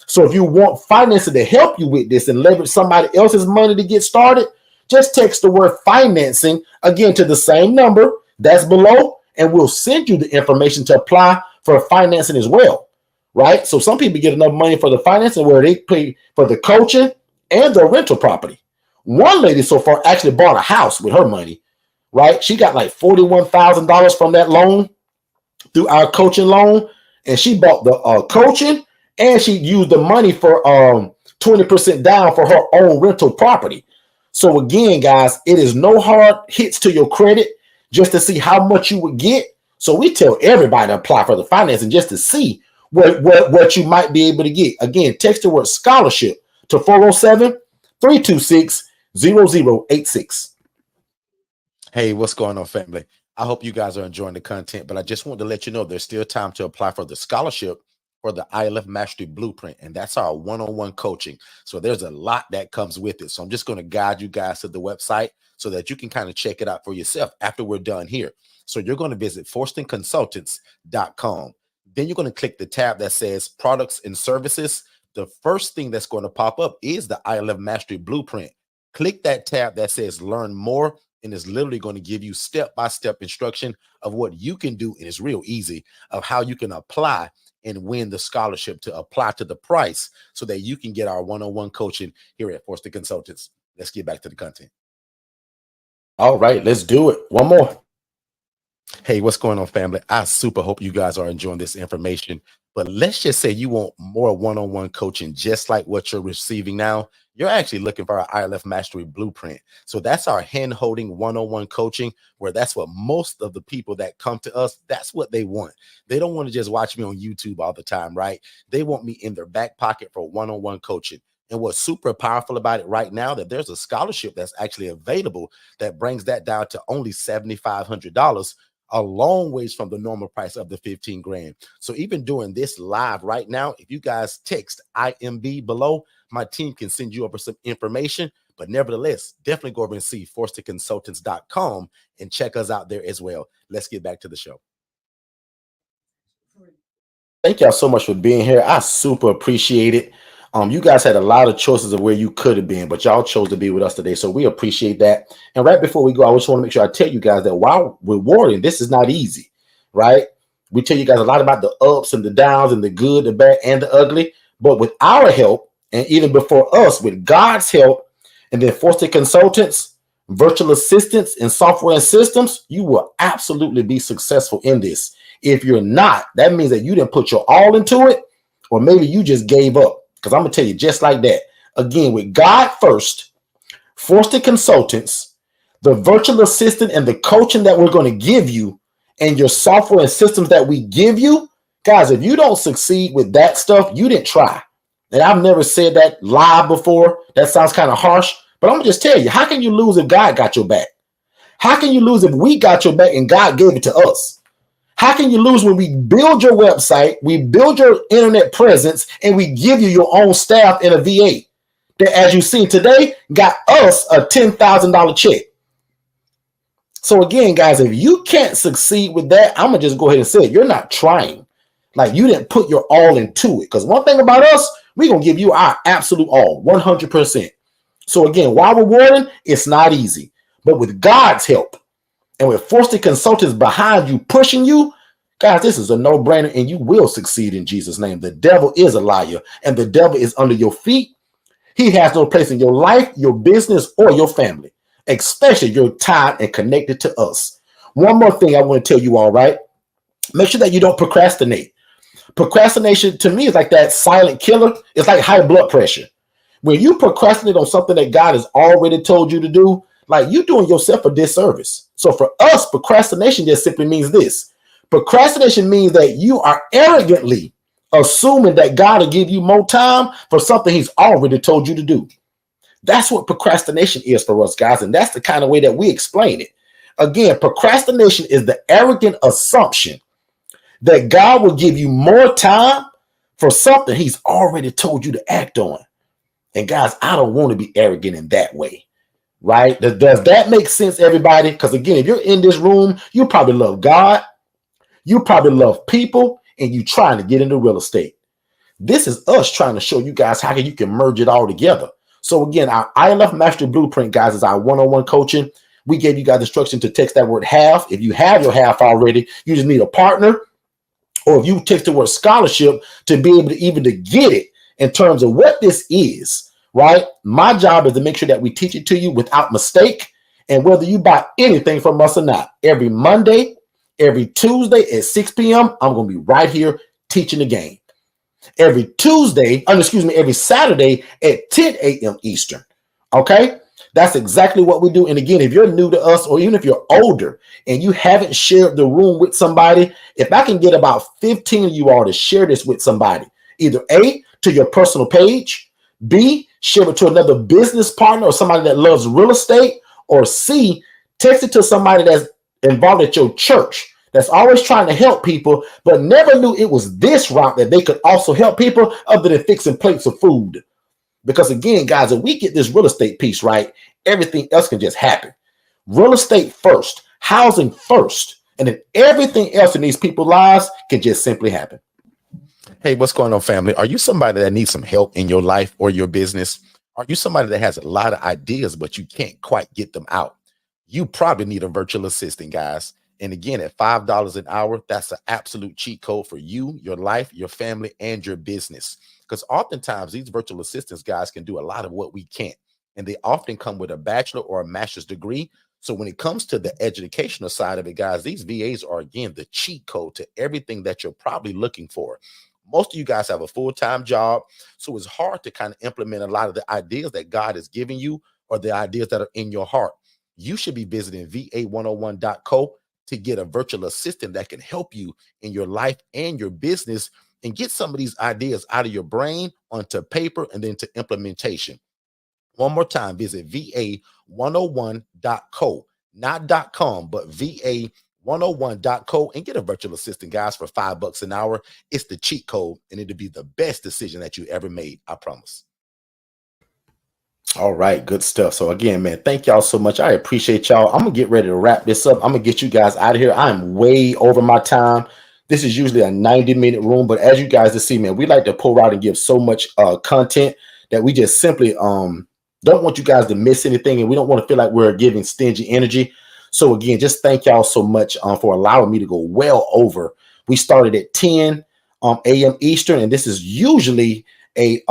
So if you want financing to help you with this and leverage somebody else's money to get started, just text the word financing again to the same number that's below, and we'll send you the information to apply for financing as well. Right? So some people get enough money for the financing where they pay for the coaching and the rental property. One lady so far actually bought a house with her money, right? She got like $41,000 from that loan through our coaching loan. And she bought the coaching and she used the money for 20% down for her own rental property. So again, guys, it is no hard hits to your credit just to see how much you would get. So we tell everybody to apply for the financing just to see what you might be able to get. Again, text the word scholarship to 407-326-0086. Hey, what's going on, family? I hope you guys are enjoying the content, but I just want to let you know there's still time to apply for the scholarship for the ILF Mastery Blueprint, and that's our one-on-one coaching. So there's a lot that comes with it. So I'm just going to guide you guys to the website so that you can kind of check it out for yourself after we're done here. So you're going to visit forstonconsultants.com. Then you're going to click the tab that says products and services. The first thing that's going to pop up is the ILF Mastery Blueprint. Click that tab that says learn more, and it's literally going to give you step-by-step instruction of what you can do. And it's real easy of how you can apply and win the scholarship to apply to the price so that you can get our one-on-one coaching here at Forston Consultants. Let's get back to the content. All right, let's do it. One more. Hey, what's going on, family? I super hope you guys are enjoying this information, but let's just say you want more one-on-one coaching, just like what you're receiving now. You're actually looking for our ILF Mastery Blueprint. So that's our hand-holding one-on-one coaching, where that's what most of the people that come to us, that's what they want. They don't want to just watch me on YouTube all the time, right? They want me in their back pocket for one-on-one coaching. And what's super powerful about it right now, that there's a scholarship that's actually available that brings that down to only $7,500, a long ways from the normal price of the 15 grand. So even doing this live right now, if you guys text IMB below, my team can send you over some information. But nevertheless, definitely go over and see forstonconsultants.com and check us out there as well. Let's get back to the show. Thank y'all so much for being here. I super appreciate it. You guys had a lot of choices of where you could have been, but y'all chose to be with us today. So we appreciate that. And right before we go, I just want to make sure I tell you guys that while rewarding, this is not easy, right? We tell you guys a lot about the ups and the downs and the good, the bad, and the ugly. But with our help and even before us, with God's help, and then Forston Consultants, virtual assistants, and software and systems, you will absolutely be successful in this. If you're not, that means that you didn't put your all into it, or maybe you just gave up. Because I'm going to tell you just like that. Again, with God first, Forston Consultants, the virtual assistant and the coaching that we're going to give you, and your software and systems that we give you, guys, if you don't succeed with that stuff, you didn't try. And I've never said that live before. That sounds kind of harsh, but I'm going to just tell you, how can you lose if God got your back? How can you lose if we got your back and God gave it to us? How can you lose when we build your website, we build your internet presence, and we give you your own staff and a VA that, as you see today, got us a $10,000 check? So again, guys, if you can't succeed with that, I'm going to just go ahead and say it. You're not trying. Like, you didn't put your all into it. Because one thing about us, we're going to give you our absolute all, 100%. So again, while rewarding, it's not easy. But with God's help, and with Forston Consultants behind you, pushing you, guys, this is a no-brainer, and you will succeed in Jesus' name. The devil is a liar, and the devil is under your feet. He has no place in your life, your business, or your family, especially you're tied and connected to us. One more thing I want to tell you all, right? Make sure that you don't procrastinate. Procrastination, to me, is like that silent killer. It's like high blood pressure. When you procrastinate on something that God has already told you to do, like, you're doing yourself a disservice. So for us, procrastination just simply means this. Procrastination means that you are arrogantly assuming that God will give you more time for something he's already told you to do. That's what procrastination is for us, guys. And that's the kind of way that we explain it. Again, procrastination is the arrogant assumption that God will give you more time for something he's already told you to act on. And guys, I don't want to be arrogant in that way, right? Does that make sense, everybody? Because again, if you're in this room, you probably love God, you probably love people, and you trying to get into real estate. This is us trying to show you guys how you can merge it all together. So again, our ILF Mastery Blueprint, guys, is our one-on-one coaching. We gave you guys instruction to text that word half. If you have your half already, you just need a partner. Or if you text the word scholarship to be able to even to get it in terms of what this is, right? My job is to make sure that we teach it to you without mistake. And whether you buy anything from us or not, every Monday, every Tuesday at 6 p.m., I'm going to be right here teaching the game. Every Saturday at 10 a.m. Eastern. Okay? That's exactly what we do. And again, if you're new to us, or even if you're older and you haven't shared the room with somebody, if I can get about 15 of you all to share this with somebody, either A, to your personal page, B, share it to another business partner or somebody that loves real estate, or C, text it to somebody that's involved at your church that's always trying to help people, but never knew it was this route that they could also help people other than fixing plates of food. Because again, guys, if we get this real estate piece right, everything else can just happen. Real estate first, housing first, and then everything else in these people's lives can just simply happen. Hey, what's going on, family? Are you somebody that needs some help in your life or your business? Are you somebody that has a lot of ideas, but you can't quite get them out? You probably need a virtual assistant, guys. And again, at $5 an hour, that's an absolute cheat code for you, your life, your family, and your business. Because oftentimes these virtual assistants, guys, can do a lot of what we can't. And they often come with a bachelor or a master's degree. So when it comes to the educational side of it, guys, these VAs are, again, the cheat code to everything that you're probably looking for. Most of you guys have a full-time job, so it's hard to kind of implement a lot of the ideas that God is giving you or the ideas that are in your heart. You should be visiting va101.co to get a virtual assistant that can help you in your life and your business and get some of these ideas out of your brain onto paper and then to implementation. One more time, visit va101.co, not .com, but va101.co, and get a virtual assistant, guys, for $5 an hour. It's the cheat code, and it'll be the best decision that you ever made. I promise. All right, good stuff. So again, man, thank y'all so much. I appreciate y'all. I'm gonna get ready to wrap this up. I'm gonna get you guys out of here. I'm way over my time. This is usually a 90-minute room, but as you guys see, man, we like to pull out and give so much content that we just simply don't want you guys to miss anything, and we don't want to feel like we're giving stingy energy. So again, just thank y'all so much for allowing me to go well over. We started at 10 a.m. Eastern, and this is usually a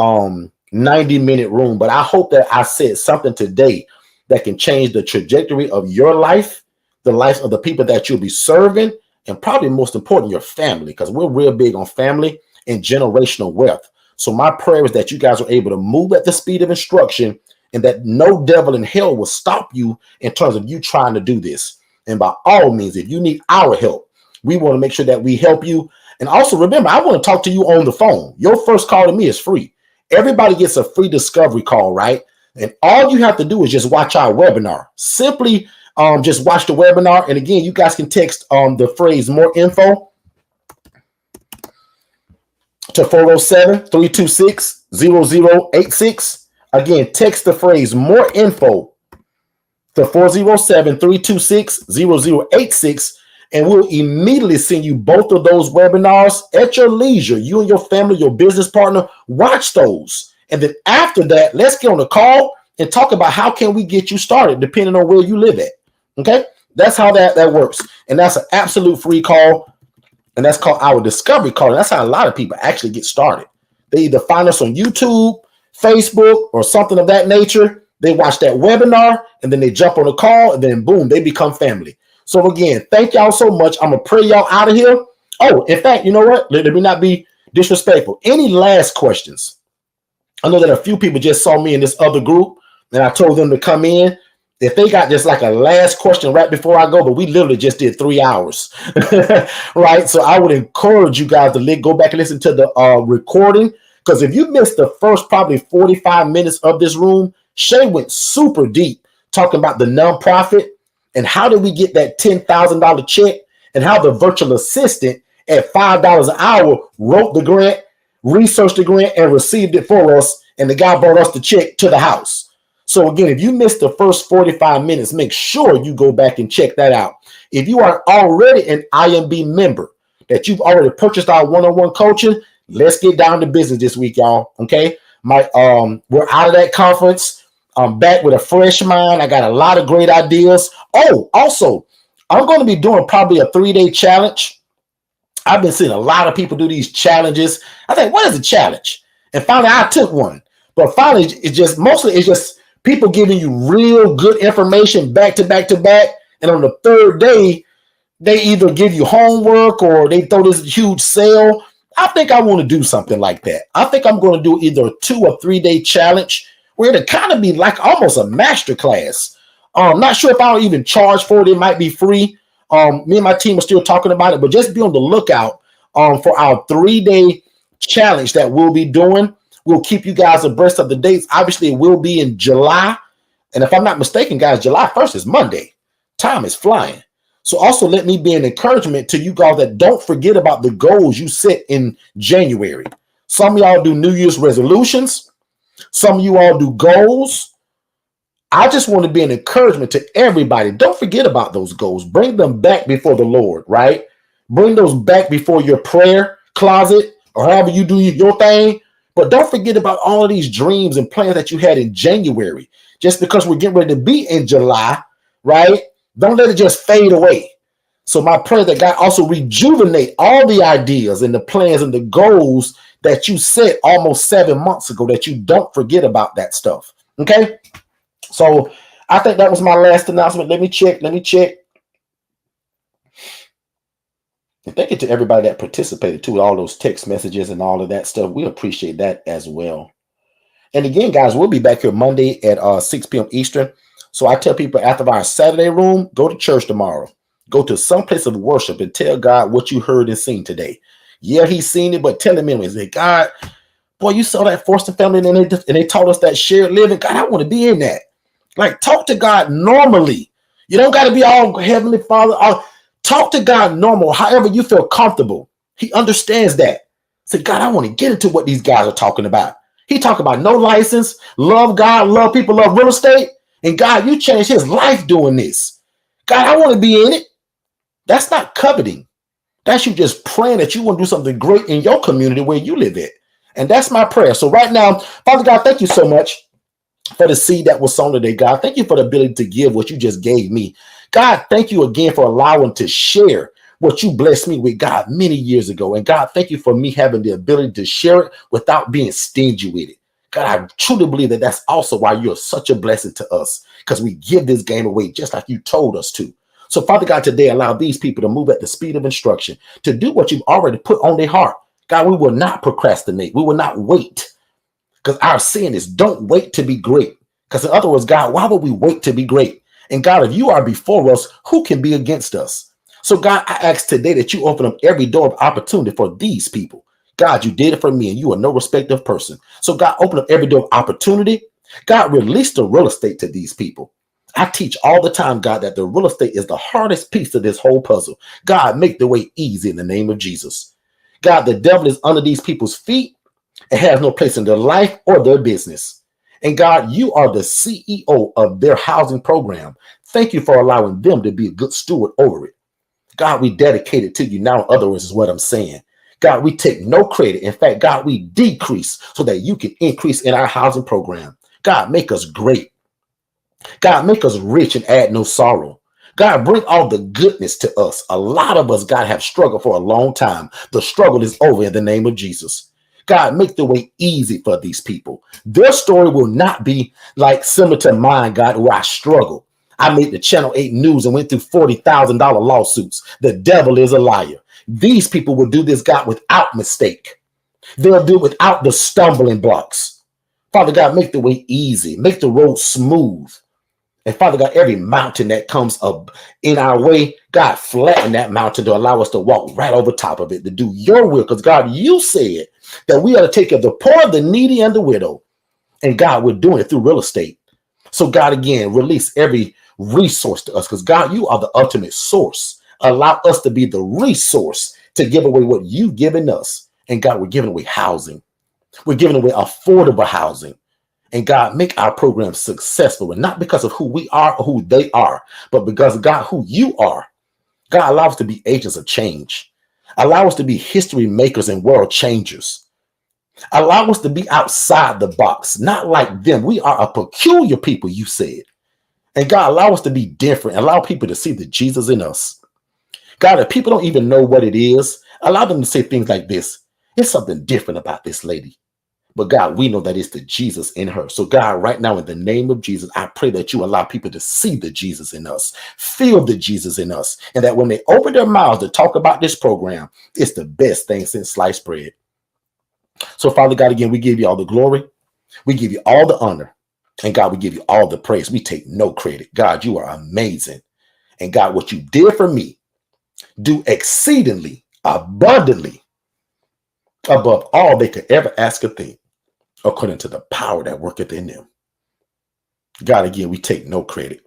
90-minute room, but I hope that I said something today that can change the trajectory of your life, the life of the people that you'll be serving, and probably most important, your family, because we're real big on family and generational wealth. So my prayer is that you guys are able to move at the speed of instruction and that no devil in hell will stop you in terms of you trying to do this. And by all means, if you need our help, we want to make sure that we help you. And also remember, I want to talk to you on the phone. Your first call to me is free. Everybody gets a free discovery call, right? And all you have to do is just watch our webinar. Simply just watch the webinar. And again, you guys can text the phrase more info to 407-326-0086. Again, text the phrase more info to 407-326-0086. And we'll immediately send you both of those webinars at your leisure. You and your family, your business partner, watch those. And then after that, let's get on the call and talk about how can we get you started, depending on where you live at. Okay? That's how that works. And that's an absolute free call. And that's called our discovery call. And that's how a lot of people actually get started. They either find us on YouTube, Facebook, or something of that nature. They watch that webinar, and then they jump on the call, and then boom, they become family. So again, thank y'all so much. I'm going to pray y'all out of here. Oh, in fact, you know what? Let me not be disrespectful. Any last questions? I know that a few people just saw me in this other group, and I told them to come in. If they got just like a last question right before I go, but we literally just did 3 hours, right? So I would encourage you guys to go back and listen to the recording, because if you missed the first probably 45 minutes of this room, Shay went super deep talking about the nonprofit and how did we get that $10,000 check and how the virtual assistant at $5 an hour wrote the grant, researched the grant, and received it for us, and the guy brought us the check to the house. So again, if you missed the first 45 minutes, make sure you go back and check that out. If you are already an IMB member, that you've already purchased our one-on-one coaching, let's get down to business this week, y'all. Okay. We're out of that conference. I'm back with a fresh mind. I got a lot of great ideas. Oh, also, I'm going to be doing probably a 3-day challenge. I've been seeing a lot of people do these challenges. I think, what is a challenge? And finally, I took one. But finally, it's just people giving you real good information back to back to back. And on the third day, they either give you homework or they throw this huge sale. I think I want to do something like that. I think I'm going to do either a 2 or 3 day challenge where it'll kind of be like almost a master class. Not sure if I'll even charge for it. It might be free. Me and my team are still talking about it, but just be on the lookout for our 3-day challenge that we'll be doing. We'll keep you guys abreast of the dates. Obviously, it will be in July. And if I'm not mistaken, guys, July 1st is Monday. Time is flying. So also let me be an encouragement to you guys that don't forget about the goals you set in January. Some of y'all do New Year's resolutions. Some of you all do goals. I just want to be an encouragement to everybody. Don't forget about those goals. Bring them back before the Lord, right? Bring those back before your prayer closet or however you do your thing. But don't forget about all of these dreams and plans that you had in January. Just because we're getting ready to be in July, right? Don't let it just fade away. So my prayer that God also rejuvenate all the ideas and the plans and the goals that you set almost 7 months ago, that you don't forget about that stuff. Okay? So I think that was my last announcement. Let me check. And thank you to everybody that participated too, all those text messages and all of that stuff. We appreciate that as well. And again, guys, we'll be back here Monday at 6 p.m. Eastern. So I tell people after our Saturday room, go to church tomorrow. Go to some place of worship and tell God what you heard and seen today. Yeah, he's seen it, but tell him anyway. Say, God, boy, you saw that Forston family and they taught us that shared living. God, I want to be in that. Like, talk to God normally. You don't got to be all Heavenly Father. Talk to God normal, however you feel comfortable. He understands that. Say, God, I want to get into what these guys are talking about. He talk about no license, love God, love people, love real estate. And God, you changed his life doing this. God, I want to be in it. That's not coveting. That's you just praying that you want to do something great in your community where you live at. And that's my prayer. So right now, Father God, thank you so much for the seed that was sown today, God. Thank you for the ability to give what you just gave me. God, thank you again for allowing to share what you blessed me with, God, many years ago. And God, thank you for me having the ability to share it without being stingy with it. God, I truly believe that that's also why you're such a blessing to us, because we give this game away just like you told us to. So, Father God, today allow these people to move at the speed of instruction, to do what you've already put on their heart. God, we will not procrastinate. We will not wait, because our sin is don't wait to be great. Because in other words, God, why would we wait to be great? And God, if you are before us, who can be against us? So God, I ask today that you open up every door of opportunity for these people. God, you did it for me and you are no respecter of person. So God, open up every door of opportunity. God, release the real estate to these people. I teach all the time, God, that the real estate is the hardest piece of this whole puzzle. God, make the way easy in the name of Jesus. God, the devil is under these people's feet and has no place in their life or their business. And God, you are the CEO of their housing program. Thank you for allowing them to be a good steward over it. God, we dedicate it to you now. In other words, is what I'm saying. God, we take no credit. In fact, God, we decrease so that you can increase in our housing program. God, make us great. God, make us rich and add no sorrow. God, bring all the goodness to us. A lot of us, God, have struggled for a long time. The struggle is over in the name of Jesus. God, make the way easy for these people. Their story will not be like similar to mine, God, where I struggle. I made the Channel 8 news and went through $40,000 lawsuits. The devil is a liar. These people will do this, God, without mistake. They'll do it without the stumbling blocks. Father God, make the way easy. Make the road smooth. And Father God, every mountain that comes up in our way, God, flatten that mountain to allow us to walk right over top of it, to do your will. Because God, you said that we ought to take care of the poor, the needy, and the widow. And God, we're doing it through real estate. So God, again, release every resource to us, because God, you are the ultimate source. Allow us to be the resource to give away what you've given us. And God, we're giving away housing. We're giving away affordable housing. And God, make our program successful, and not because of who we are or who they are, but because God, who you are. God, allow us to be agents of change. Allow us to be history makers and world changers. Allow us to be outside the box, not like them. We are a peculiar people, you said. And God, allow us to be different. Allow people to see the Jesus in us. God, if people don't even know what it is, allow them to say things like this. It's something different about this lady. But God, we know that it's the Jesus in her. So God, right now, in the name of Jesus, I pray that you allow people to see the Jesus in us, feel the Jesus in us, and that when they open their mouths to talk about this program, it's the best thing since sliced bread. So Father God, again, we give you all the glory. We give you all the honor. And God, we give you all the praise. We take no credit. God, you are amazing. And God, what you did for me, do exceedingly, abundantly, above all they could ever ask or think, according to the power that worketh in them. God, again, we take no credit.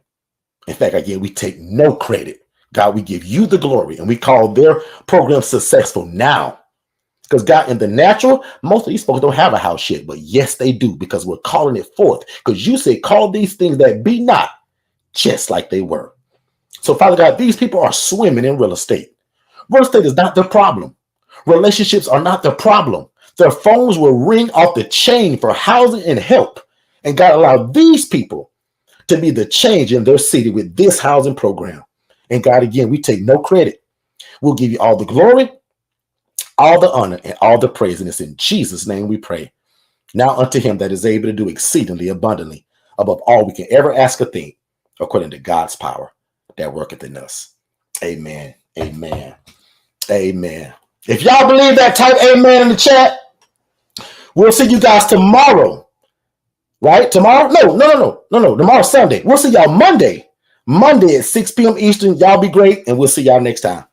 In fact, again, we take no credit. God, we give you the glory, and we call their program successful now. Because God, in the natural, most of these folks don't have a house yet, but yes, they do, because we're calling it forth. Because you say, call these things that be not, just like they were. So Father God, these people are swimming in real estate. Real estate is not the problem. Relationships are not the problem. Their phones will ring off the chain for housing and help. And God, allow these people to be the change in their city with this housing program. And God, again, we take no credit. We'll give you all the glory, all the honor, and all the praise. And it's in Jesus' name we pray. Now unto him that is able to do exceedingly abundantly above all we can ever ask or think, according to God's power that worketh in us. Amen. Amen. Amen. If y'all believe that, type amen in the chat. We'll see you guys tomorrow. Right? Tomorrow? No. Tomorrow's Sunday. We'll see y'all Monday. Monday at 6 p.m. Eastern. Y'all be great, and we'll see y'all next time.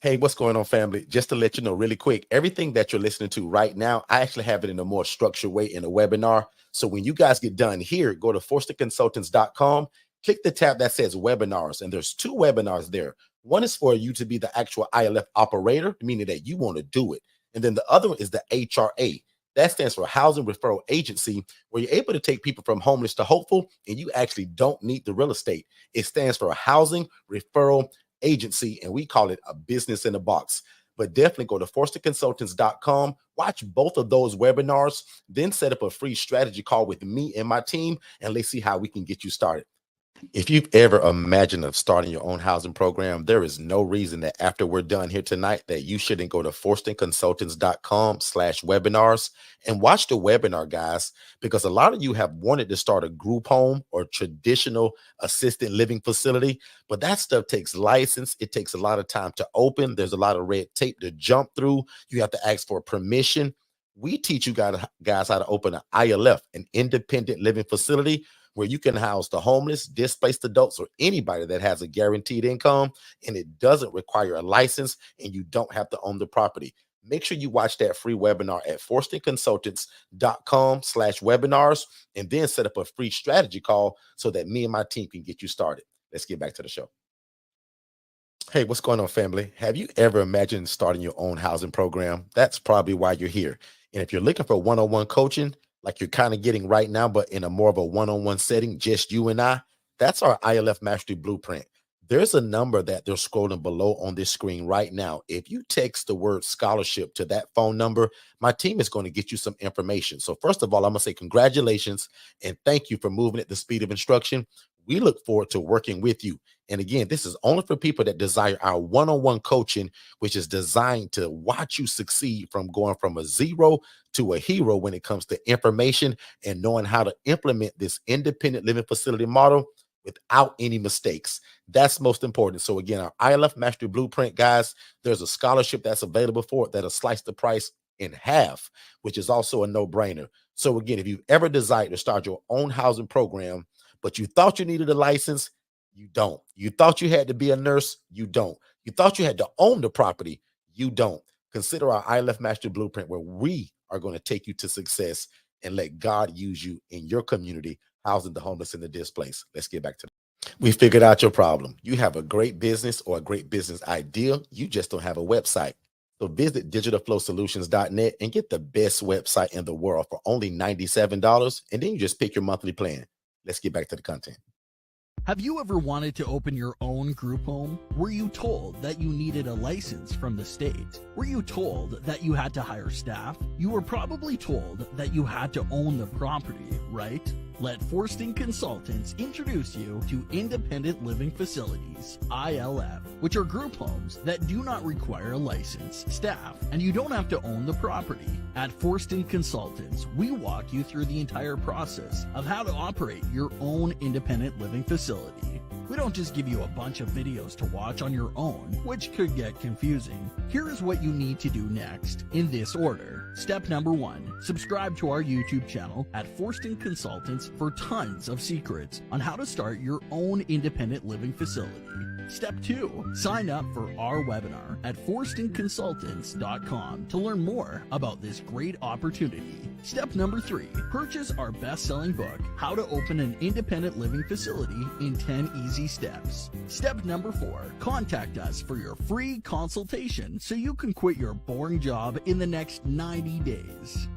Hey, what's going on, family? Just to let you know really quick, everything that you're listening to right now, I actually have it in a more structured way in a webinar. So when you guys get done here, go to forstonconsultants.com, click the tab that says webinars, and there's 2 webinars there. One is for you to be the actual ILF operator, meaning that you want to do it. And then the other one is the HRA. That stands for Housing Referral Agency, where you're able to take people from homeless to hopeful, and you actually don't need the real estate. It stands for Housing Referral Agency, and we call it a business in a box. But definitely go to forstonconsultants.com, watch both of those webinars, then set up a free strategy call with me and my team, and let's see how we can get you started. If you've ever imagined of starting your own housing program, there is no reason that after we're done here tonight that you shouldn't go to forstonconsultants.com/webinars and watch the webinar, guys, because a lot of you have wanted to start a group home or traditional assisted living facility, but that stuff takes license. It takes a lot of time to open. There's a lot of red tape to jump through. You have to ask for permission. We teach you guys how to open an ILF, an independent living facility, where you can house the homeless, displaced adults, or anybody that has a guaranteed income, and it doesn't require a license, and you don't have to own the property. Make sure you watch that free webinar at forstonconsultants.com/webinars, and then set up a free strategy call so that me and my team can get you started. Let's get back to the show. Hey, what's going on, family? Have you ever imagined starting your own housing program? That's probably why you're here. And if you're looking for one-on-one coaching, like you're kind of getting right now, but in a more of a one-on-one setting, just you and I, that's our ILF Mastery Blueprint. There's a number that they're scrolling below on this screen right now. If you text the word scholarship to that phone number, my team is going to get you some information. So first of all, I'm going to say congratulations and thank you for moving at the speed of instruction. We look forward to working with you. And again, this is only for people that desire our one-on-one coaching, which is designed to watch you succeed from going from a zero to a hero when it comes to information and knowing how to implement this independent living facility model without any mistakes. That's most important. So again, our ILF Mastery Blueprint, guys, there's a scholarship that's available for it that'll slice the price in half, which is also a no-brainer. So again, if you've ever desired to start your own housing program, but you thought you needed a license, you don't. You thought you had to be a nurse, you don't. You thought you had to own the property, you don't. Consider our ILF Mastery Blueprint, where we are going to take you to success and let God use you in your community, housing the homeless and the displaced. Let's get back to that. We figured out your problem. You have a great business or a great business idea. You just don't have a website. So visit digitalflowsolutions.net and get the best website in the world for only $97. And then you just pick your monthly plan. Let's get back to the content. Have you ever wanted to open your own group home? Were you told that you needed a license from the state? Were you told that you had to hire staff? You were probably told that you had to own the property, right? Let Forston Consultants introduce you to Independent Living Facilities, ILF, which are group homes that do not require a license, staff, and you don't have to own the property. At Forston Consultants, we walk you through the entire process of how to operate your own independent living facility. We don't just give you a bunch of videos to watch on your own, which could get confusing. Here is what you need to do next, in this order. Step number 1, subscribe to our YouTube channel at Forston Consultants for tons of secrets on how to start your own independent living facility. Step 2, sign up for our webinar at forstonconsultants.com to learn more about this great opportunity. Step number 3, purchase our best-selling book, How to Open an Independent Living Facility in 10 Easy Steps. Step number 4, contact us for your free consultation so you can quit your boring job in the next 90 days.